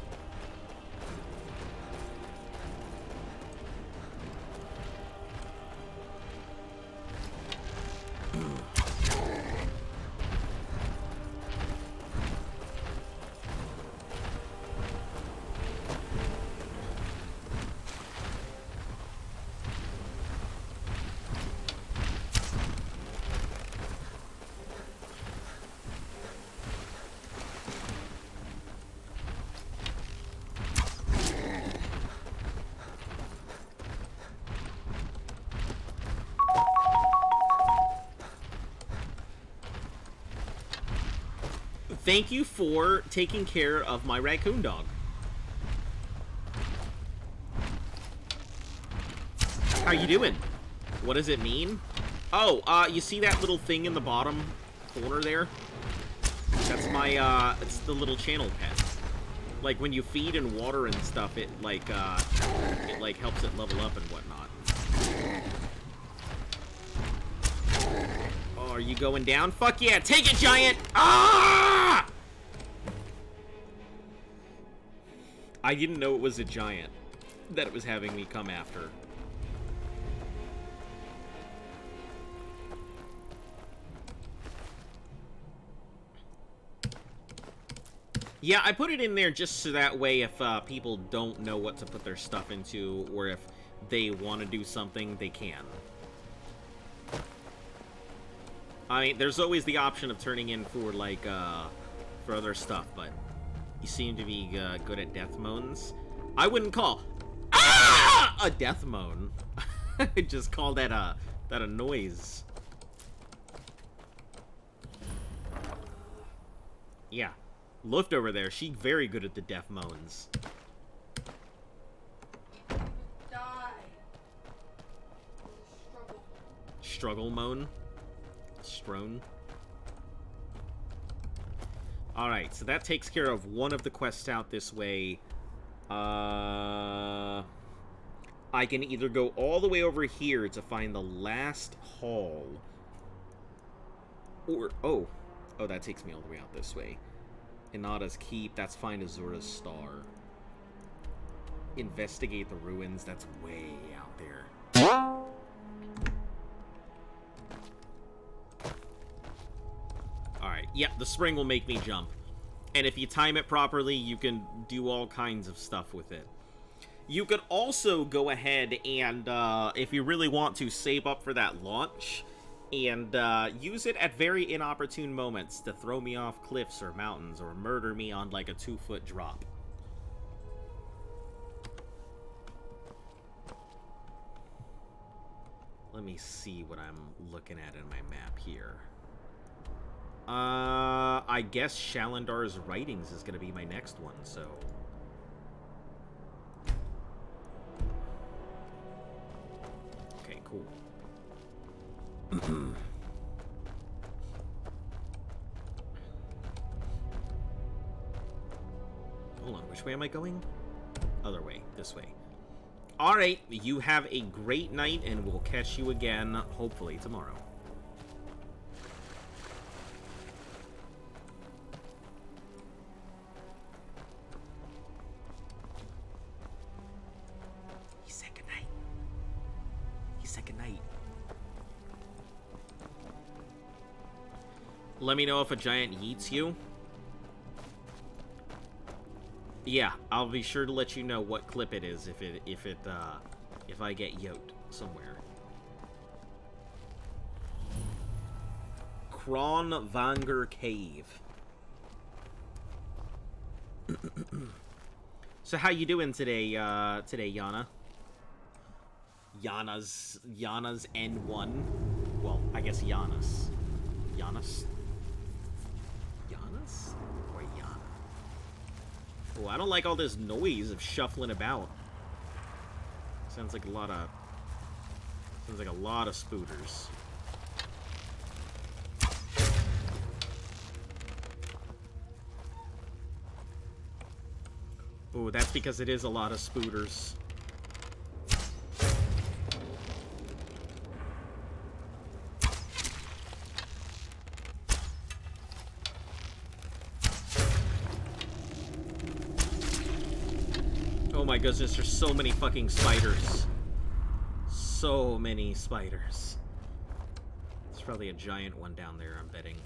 thank you for taking care of my raccoon dog. How you doing? What does it mean? Oh, you see that little thing in the bottom corner there? That's my, it's the little channel pet. Like, when you feed and water and stuff, it, like, helps it level up and whatnot. Oh, are you going down? Fuck yeah, take it, giant! Ah! I didn't know it was a giant that it was having me come after. Yeah, I put it in there just so that way if people don't know what to put their stuff into, or if they want to do something, they can. I mean, there's always the option of turning in for, like, for other stuff, but you seem to be good at death moans. I wouldn't call a death moan. Just call that a noise. Yeah. Luft over there, she's very good at the death moans. Die. Struggle moan? Strone? Alright, so that takes care of one of the quests out this way. I can either go all the way over here to find the last hall. Or, oh, that takes me all the way out this way. Inada's Keep, that's find Azura's Star. Investigate the ruins, that's way out there. Alright, yeah, the spring will make me jump. And if you time it properly, you can do all kinds of stuff with it. You could also go ahead and, if you really want to, save up for that launch. And use it at very inopportune moments to throw me off cliffs or mountains or murder me on like a 2-foot drop. Let me see what I'm looking at in my map here. I guess Shalandar's Writings is going to be my next one, so... Okay, cool. Hold on, which way am I going? Other way, this way. Alright, you have a great night, and we'll catch you again, hopefully, tomorrow. He said goodnight. He said goodnight. Let me know if a giant yeets you. Yeah, I'll be sure to let you know what clip it is if I get yoked somewhere. Kronvanger Cave. So how you doing today, Yana? Yana's N1. Well, I guess Giannis. Giannis? Giannis? Or Yana? Oh, I don't like all this noise of shuffling about. Sounds like a lot of spooters. Oh, that's because it is a lot of spooters. Oh my goodness, there's so many fucking spiders. So many spiders. There's probably a giant one down there, I'm betting.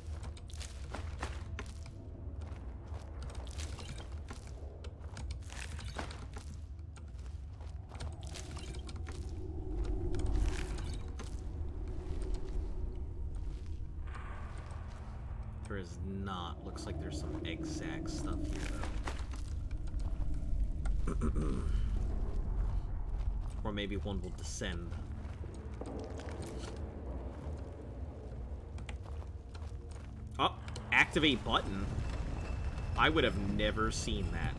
There is not. Looks like there's some exact stuff here, though. Or maybe one will descend. Oh, activate button. I would have never seen that.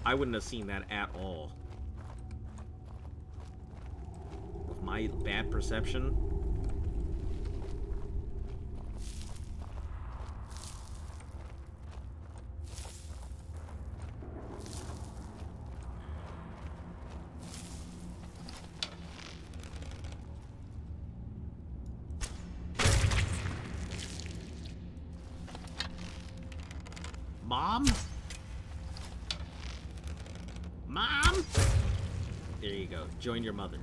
I wouldn't have seen that at all. With my bad perception. Mom? Mom? There you go. Join your mother.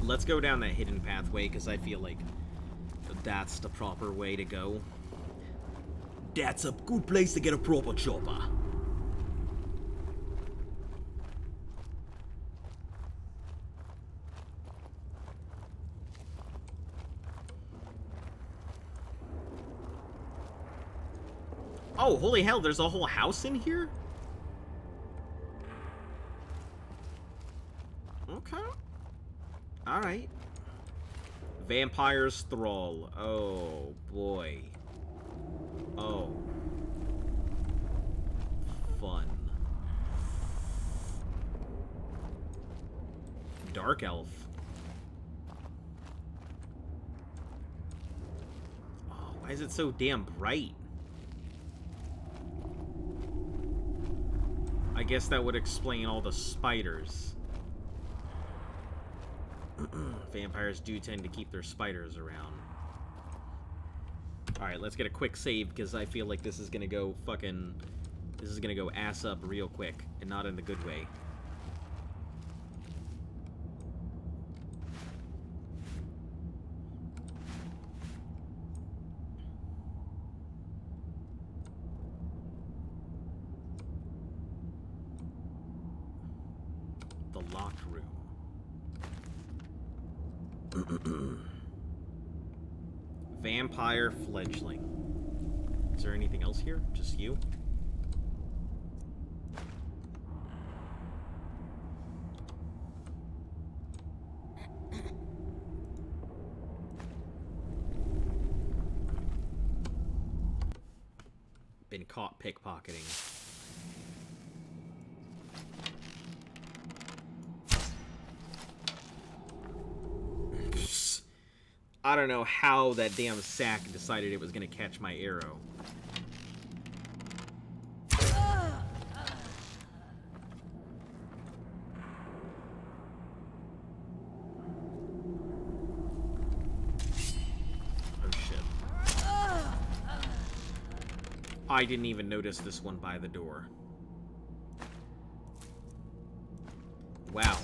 Let's go down that hidden pathway, because I feel like that's the proper way to go. That's a good place to get a proper chopper. Oh, holy hell, there's a whole house in here? Okay. Alright. Vampire's Thrall. Oh, boy. Oh. Fun. Dark Elf. Oh, why is it so damn bright? I guess that would explain all the spiders. Vampires do tend to keep their spiders around. Alright, let's get a quick save, because I feel like this is gonna go fucking... This is gonna go ass up real quick, and not in the good way. The locked room. Vampire fledgling. Is there anything else here? Just you? Been caught pickpocketing. I don't know how that damn sack decided it was gonna catch my arrow. Oh shit. I didn't even notice this one by the door. Wow.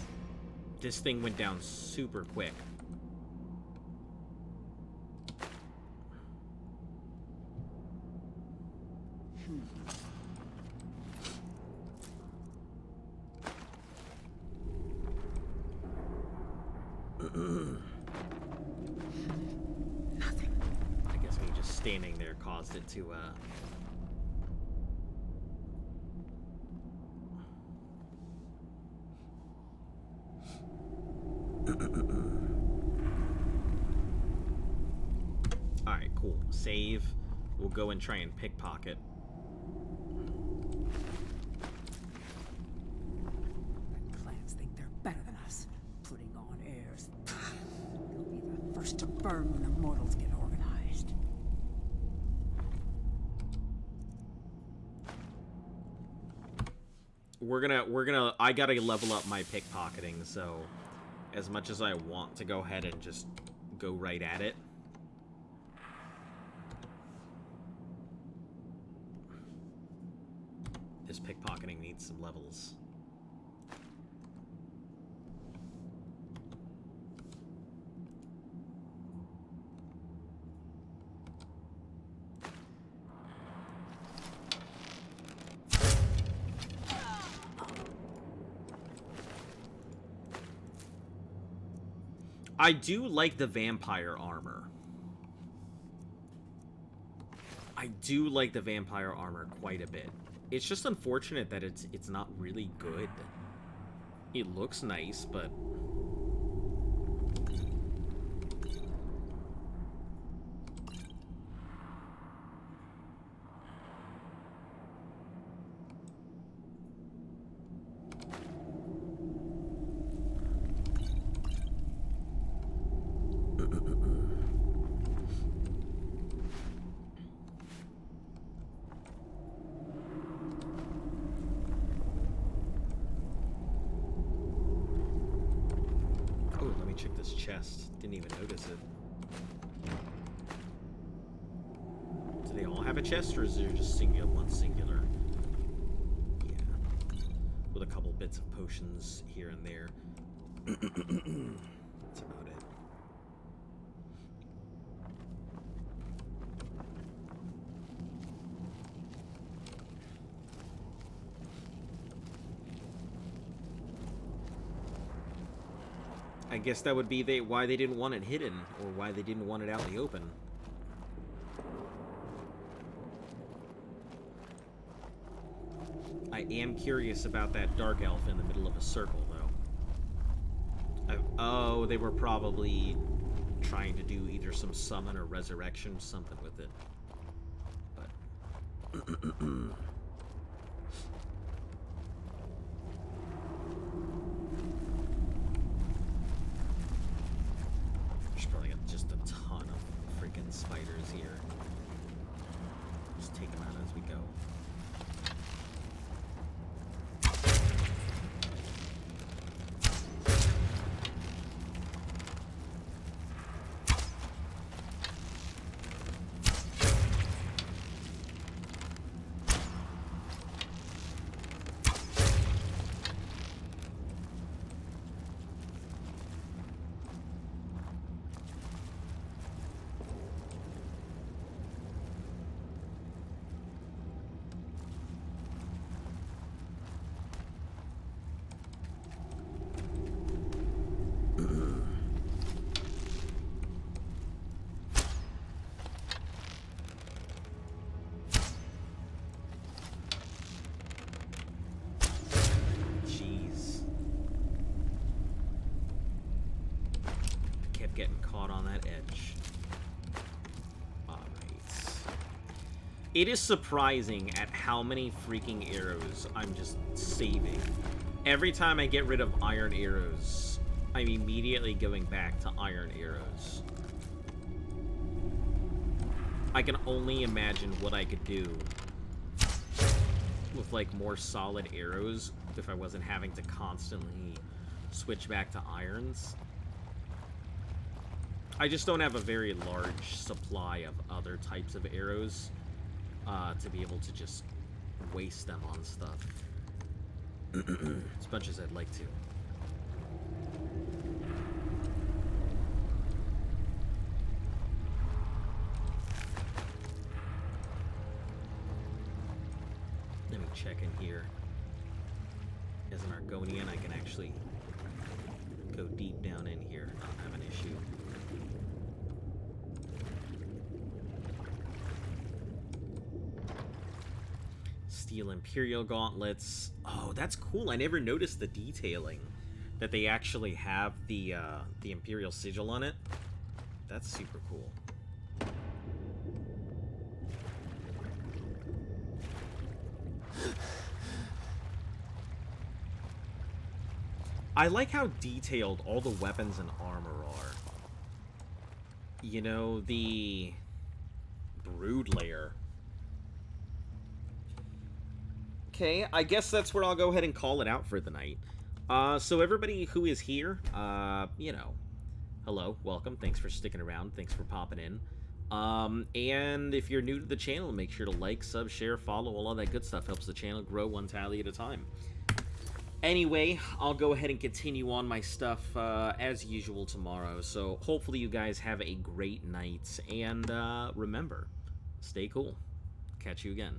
This thing went down super quick. Nothing. I guess me just standing there caused it to, Alright, cool. Save. We'll go and try and pickpocket. Clans think they're better than us, putting on airs. They'll be the first to burn when the mortals get organized. I gotta level up my pickpocketing, so as much as I want to go ahead and just go right at it. This pickpocketing needs some levels. I do like the vampire armor. I do like the vampire armor quite a bit. It's just unfortunate that it's not really good. It looks nice, but check this chest. Didn't even notice it. Do they all have a chest, or is there just one singular? Yeah. With a couple bits of potions here and there. That's about it. I guess that would be why they didn't want it hidden, or why they didn't want it out in the open. I am curious about that dark elf in the middle of a circle, though. Oh, they were probably trying to do either some summon or resurrection, something with it. But... spiders here. Just take them out as we go. Getting caught on that edge. Alright. It is surprising at how many freaking arrows I'm just saving. Every time I get rid of iron arrows, I'm immediately going back to iron arrows. I can only imagine what I could do with, like, more solid arrows if I wasn't having to constantly switch back to irons. I just don't have a very large supply of other types of arrows to be able to just waste them on stuff as much as I'd like to. Let me check in here. As an Argonian, I can actually go deep down in here, not have an issue. Steel Imperial gauntlets. Oh, that's cool. I never noticed the detailing that they actually have the Imperial sigil on it. That's super cool. I like how detailed all the weapons and armor are. You know, the brood layer. Okay, I guess that's where I'll go ahead and call it out for the night. So everybody who is here, you know, hello, welcome, thanks for sticking around, thanks for popping in. And if you're new to the channel, make sure to like, sub, share, follow, all of that good stuff. Helps the channel grow one tally at a time. Anyway, I'll go ahead and continue on my stuff as usual tomorrow. So hopefully you guys have a great night. And remember, stay cool. Catch you again.